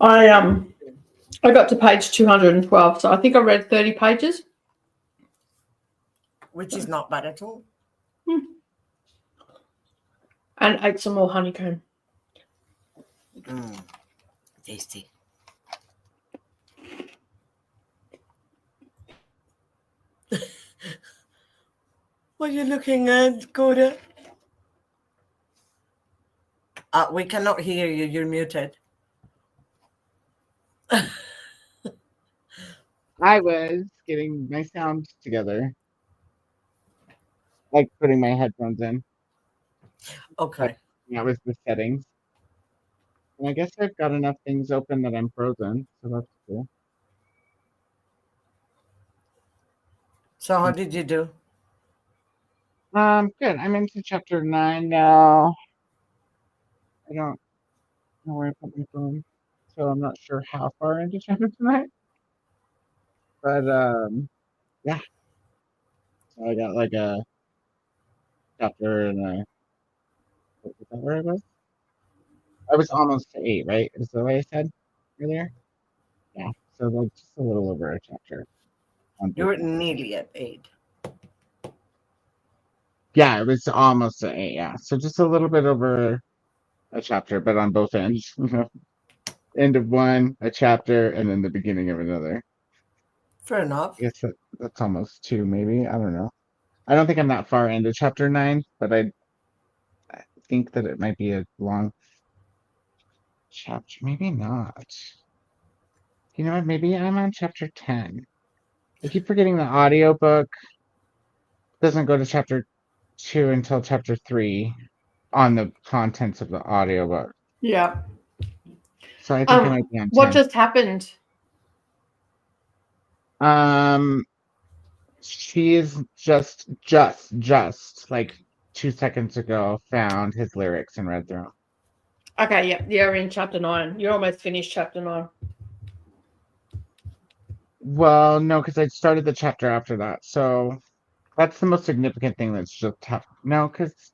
I got to page 212, so I think I read 30 pages. Which is not bad at all. And ate some more honeycomb. Tasty. What are you looking at, Koda? We cannot hear you. You're muted. I was getting my sound together, like putting my headphones in. Okay. That was the settings. And I guess I've got enough things open that I'm frozen, so that's cool. So how did you do? Good. I'm into chapter 9 now. I don't know where I put my phone, so I'm not sure how far into chapter 9. But yeah. So I got like a chapter and a. Was that where I was? I was almost to 8, right? Is that what I said earlier? Yeah. So like just a little over a chapter. You were nearly at 8. Yeah, it was almost to 8. Yeah. So just a little bit over a chapter, but on both ends. End of one, a chapter, and then the beginning of another. Fair enough. I guess that's almost 2, maybe. I don't know. I don't think I'm that far into chapter 9, but I think that it might be a long chapter. Maybe not. You know what? Maybe I'm on chapter 10. I keep forgetting the audiobook doesn't go to chapter 2 until chapter 3 on the contents of the audiobook. Yeah. So I think I might be on 10. What just happened? She is just like 2 seconds ago found his lyrics and read through them. Okay, yeah, you're in chapter 9. You're almost finished chapter 9. Well, no, because I started the chapter after that. So that's the most significant thing that's just tough. No, because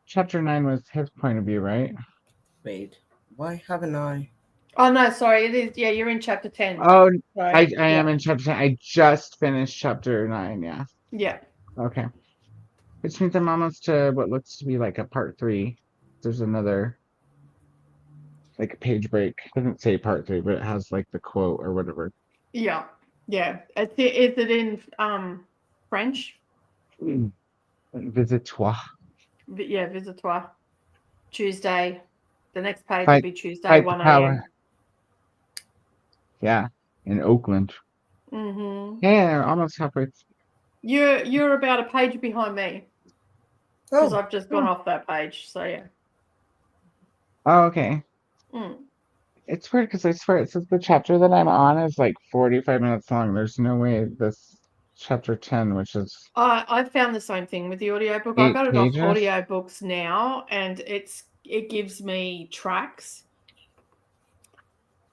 chapter 9 was his point of view, right? Wait, why haven't I? Oh, no, sorry. It is. Yeah, you're in chapter 10. Oh, Right. I am in chapter 10. I just finished chapter 9, yeah. Yeah. Okay. Which means I'm almost to what looks to be like a part 3. There's another, like a page break. It doesn't say part 3, but it has like the quote or whatever. Yeah. Yeah. Is it in French? Visitoire. Yeah, Visitoire. Tuesday. The next page will be Tuesday, 1 a.m. Yeah, in Oakland. Mm-hmm. Yeah, almost halfway. You're about a page behind me. Because I've just gone off that page. So, yeah. Oh, okay. It's weird because I swear it says the chapter that I'm on is like 45 minutes long. There's no way this chapter 10, which is I found the same thing with the audiobook. 8 I got it off pages? audiobooks now, and it gives me tracks.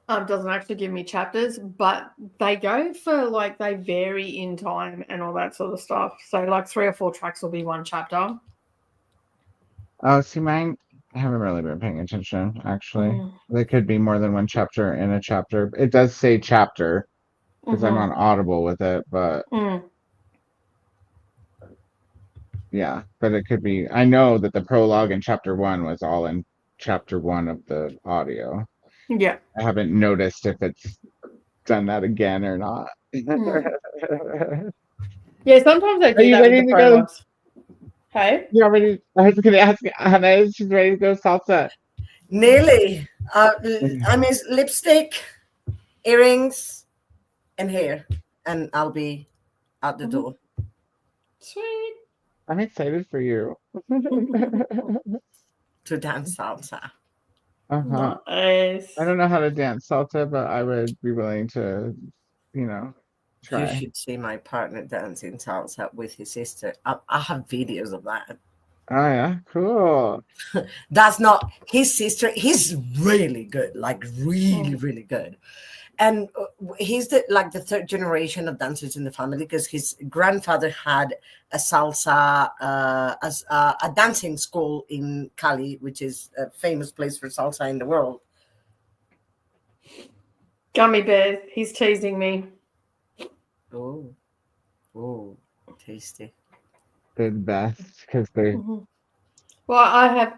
Doesn't actually give me chapters, but they go for like they vary in time and all that sort of stuff. So like 3 or 4 tracks will be one chapter. Oh, see, mine, I haven't really been paying attention, actually. There could be more than one chapter in a chapter. It does say chapter because I'm on Audible with it, but yeah, but it could be. I know that the prologue in chapter 1 was all in chapter 1 of the audio. Yeah. I haven't noticed if it's done that again or not. Yeah, sometimes I do Are you that with ready the to go? prologues. Hey? You already? I was going to ask Hannah, she's ready to go salsa. Nearly. I mean, lipstick, earrings, and hair. and I'll be out the door. Sweet. I'm excited for you. To dance salsa. Uh-huh. Nice. I don't know how to dance salsa, but I would be willing to, You try. should see my partner dancing salsa with his sister. I have videos of that. Oh yeah, cool. That's not his sister. He's really good, like really, really good. And he's the third generation of dancers in the family because his grandfather had a salsa, as a dancing school in Cali, which is a famous place for salsa in the world. Gummy bears. He's teasing me. Oh, tasty. They're the best because they're Well,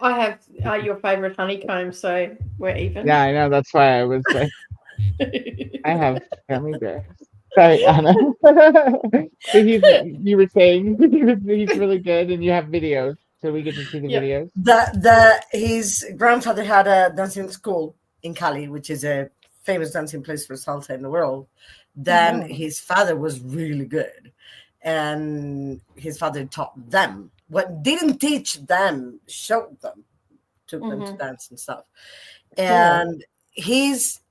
I have your favorite honeycomb, so we're even. yeah, I know. That's why I was like, I have gummy bears. Sorry, Anna. So you were saying he's really good, and you have videos, so we get to see the Yep. videos. His grandfather had a dancing school in Cali, which is a famous dancing place for salsa in the world. Then his father was really good, and his father taught them. What didn't teach them, showed them, took them to dance and stuff. And he's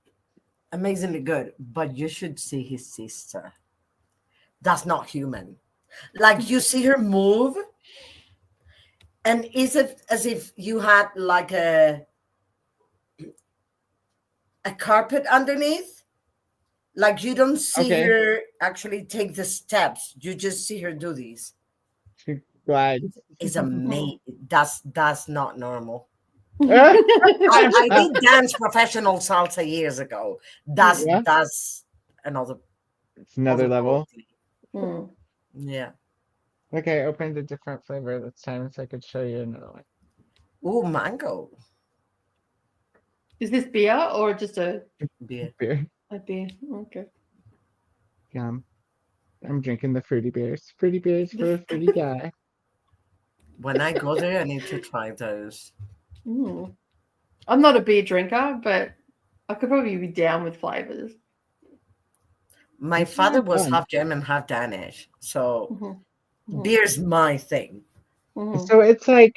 amazingly good, but you should see his sister. That's not human. Like you see her move, and is it as if you had like a carpet underneath? Like you don't see her actually take the steps. You just see her do these. She glides. It's amazing. That's not normal. I did dance professional salsa years ago. That's another. It's another level. Yeah. Okay, I opened a different flavor this time, so I could show you another one. Ooh, mango Is this beer or just a beer. beer? Okay. Yum. I'm drinking the fruity beers. Fruity beers for a fruity guy. When I go there, I need to try those. I'm not a beer drinker, but I could probably be down with flavors. My father was half German, half Danish, so beer's my thing. So it's like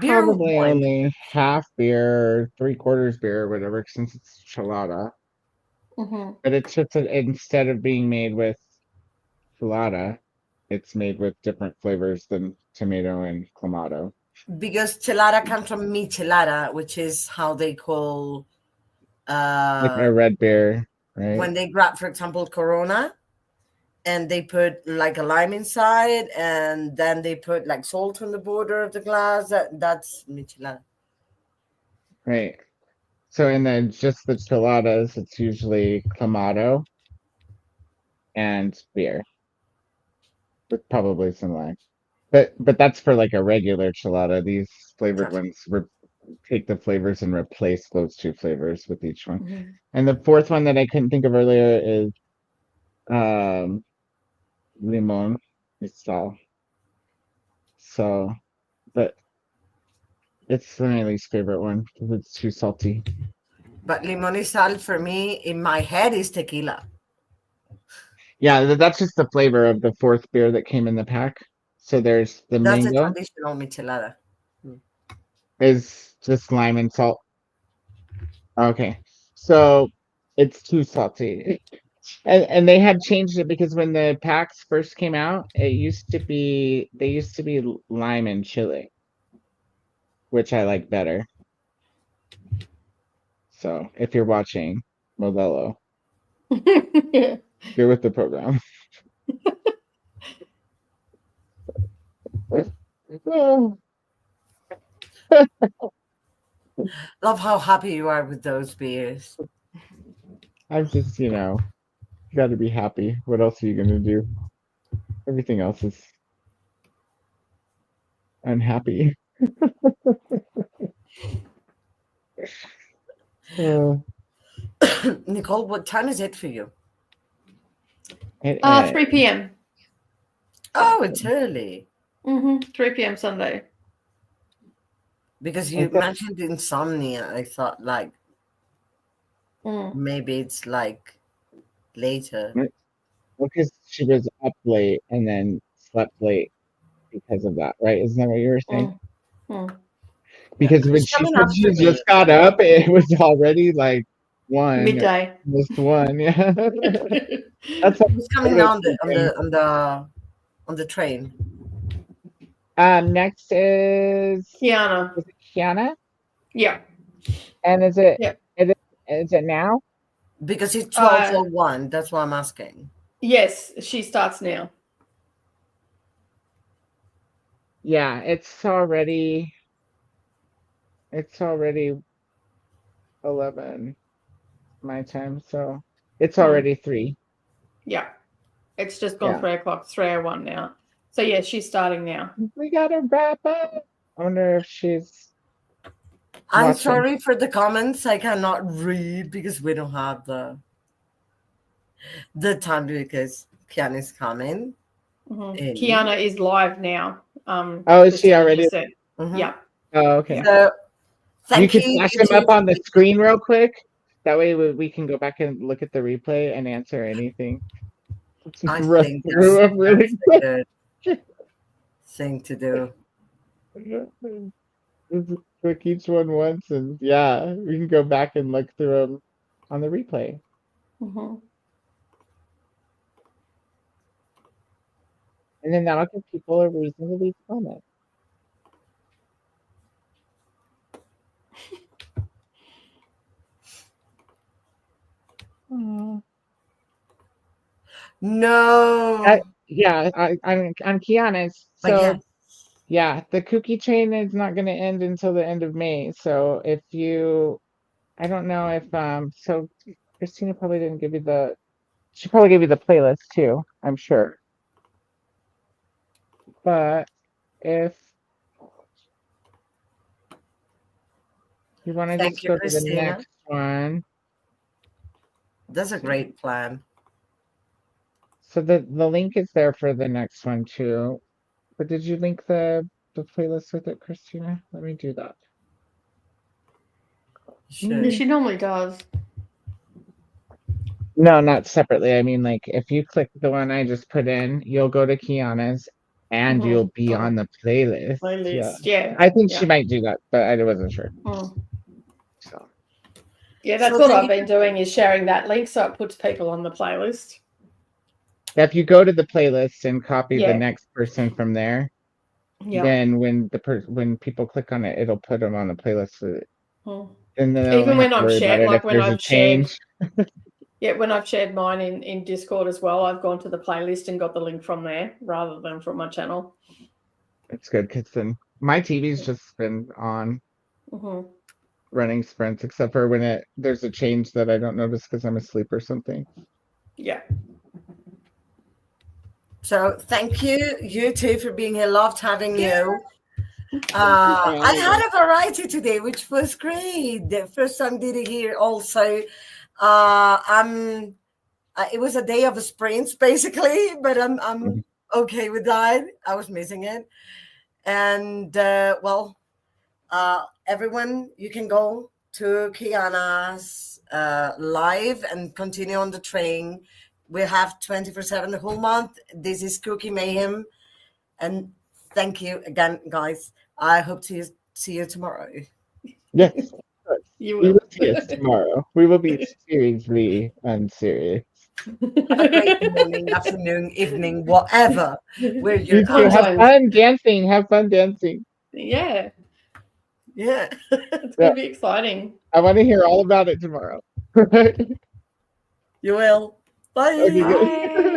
Beer probably wine. only half beer, 3/4 beer, or whatever, since it's chelada. But it's just that instead of being made with chelada, it's made with different flavors than tomato and clamato. Because chelada comes from michelada, which is how they call Like a red beer, right? when they grab, for example, Corona, and they put like a lime inside, and then they put like salt on the border of the glass. That's michelada. Right. So in just the cheladas, it's usually clamato and beer, with probably some lime. But that's for like a regular chelada. These flavored ones take the flavors and replace those two flavors with each one. And the fourth one that I couldn't think of earlier is limon sal. So, but it's my least favorite one because it's too salty. But limón y sal for me in my head is tequila. Yeah, that's just the flavor of the fourth beer that came in the pack. So there's the That's a mango traditional michelada. is just lime and salt. Okay, so it's too salty. And they had changed it because when the packs first came out, they used to be lime and chili, which I like better. So if you're watching, Modelo, you're with the program. Love how happy you are with those beers. I'm just, you got to be happy. What else are you going to do? Everything else is unhappy. Nicole, what time is it for you? 3 p.m. Oh, it's early. 3 p.m. Sunday. Because you mentioned insomnia, I thought maybe it's like later. Because she was up late and then slept late because of that, right? Isn't that what you were saying? Because when She's she coming said after she me. just got up, it was already like 1, Midday. almost 1. Yeah, that's Who's coming on the train? next is Kiana. it Kiana? Yeah. And is it Yeah. is it now? Because it's 12:01. That's why I'm asking. Yes, she starts now. Yeah, it's already 11 my time, so it's already 3. Yeah. It's just gone Yeah. 3 o'clock, 3:01 now. So yeah, she's starting now. We gotta wrap up. I wonder if she's I'm watching. sorry for the comments. I cannot read because we don't have the time because Kiana's coming. Kiana is live now. Oh, is she already? Yeah. Oh, okay. So, you can flash them up on the screen real quick. That way we can go back and look at the replay and answer anything. I Run think through them really quick. a good thing to do. Click each one once, and yeah, we can go back and look through them on the replay. And then that'll give people a reason to leave comments. No. Yeah, I'm Kiana's. So yeah, the KuKi chain is not going to end until the end of May. So if you, I don't know if so Christina probably didn't give you she probably gave you the playlist too, I'm sure. But if you want to just go to the next one. That's a great plan. So the link is there for the next one too. But did you link the playlist with it, Christina? Let me do that. She normally does. No, not separately. I mean, like, if you click the one I just put in, you'll go to Kiana's and you'll be on the playlist. Yeah. I think she might do that, but I wasn't sure. So. Yeah, that's what I've been doing, is sharing that link so it puts people on the playlist. If you go to the playlist and copy the next person from there, then when people click on it, it'll put them on the playlist. And then even when I've shared, like when I've shared, when I've shared mine in Discord as well, I've gone to the playlist and got the link from there rather than from my channel. It's good because then my TV's just been on running sprints, except for when there's a change that I don't notice because I'm asleep or something. Yeah. So thank you two for being here. Loved having you. I had a variety today, which was great. The first time did it here also. It was a day of sprints basically, but I'm okay with that. I was missing it. And everyone, you can go to Kiana's live and continue on the train. We have 24/7 the whole month. This is KuKi MAYhem, and thank you again, guys. I hope to see you tomorrow. Yes, you will see us tomorrow. We will be seriously unserious. A great morning, afternoon, evening, whatever. Where you're have fun dancing. Have fun dancing. Yeah. Yeah. It's going to be exciting. I want to hear all about it tomorrow. You will. Bye. Okay, good.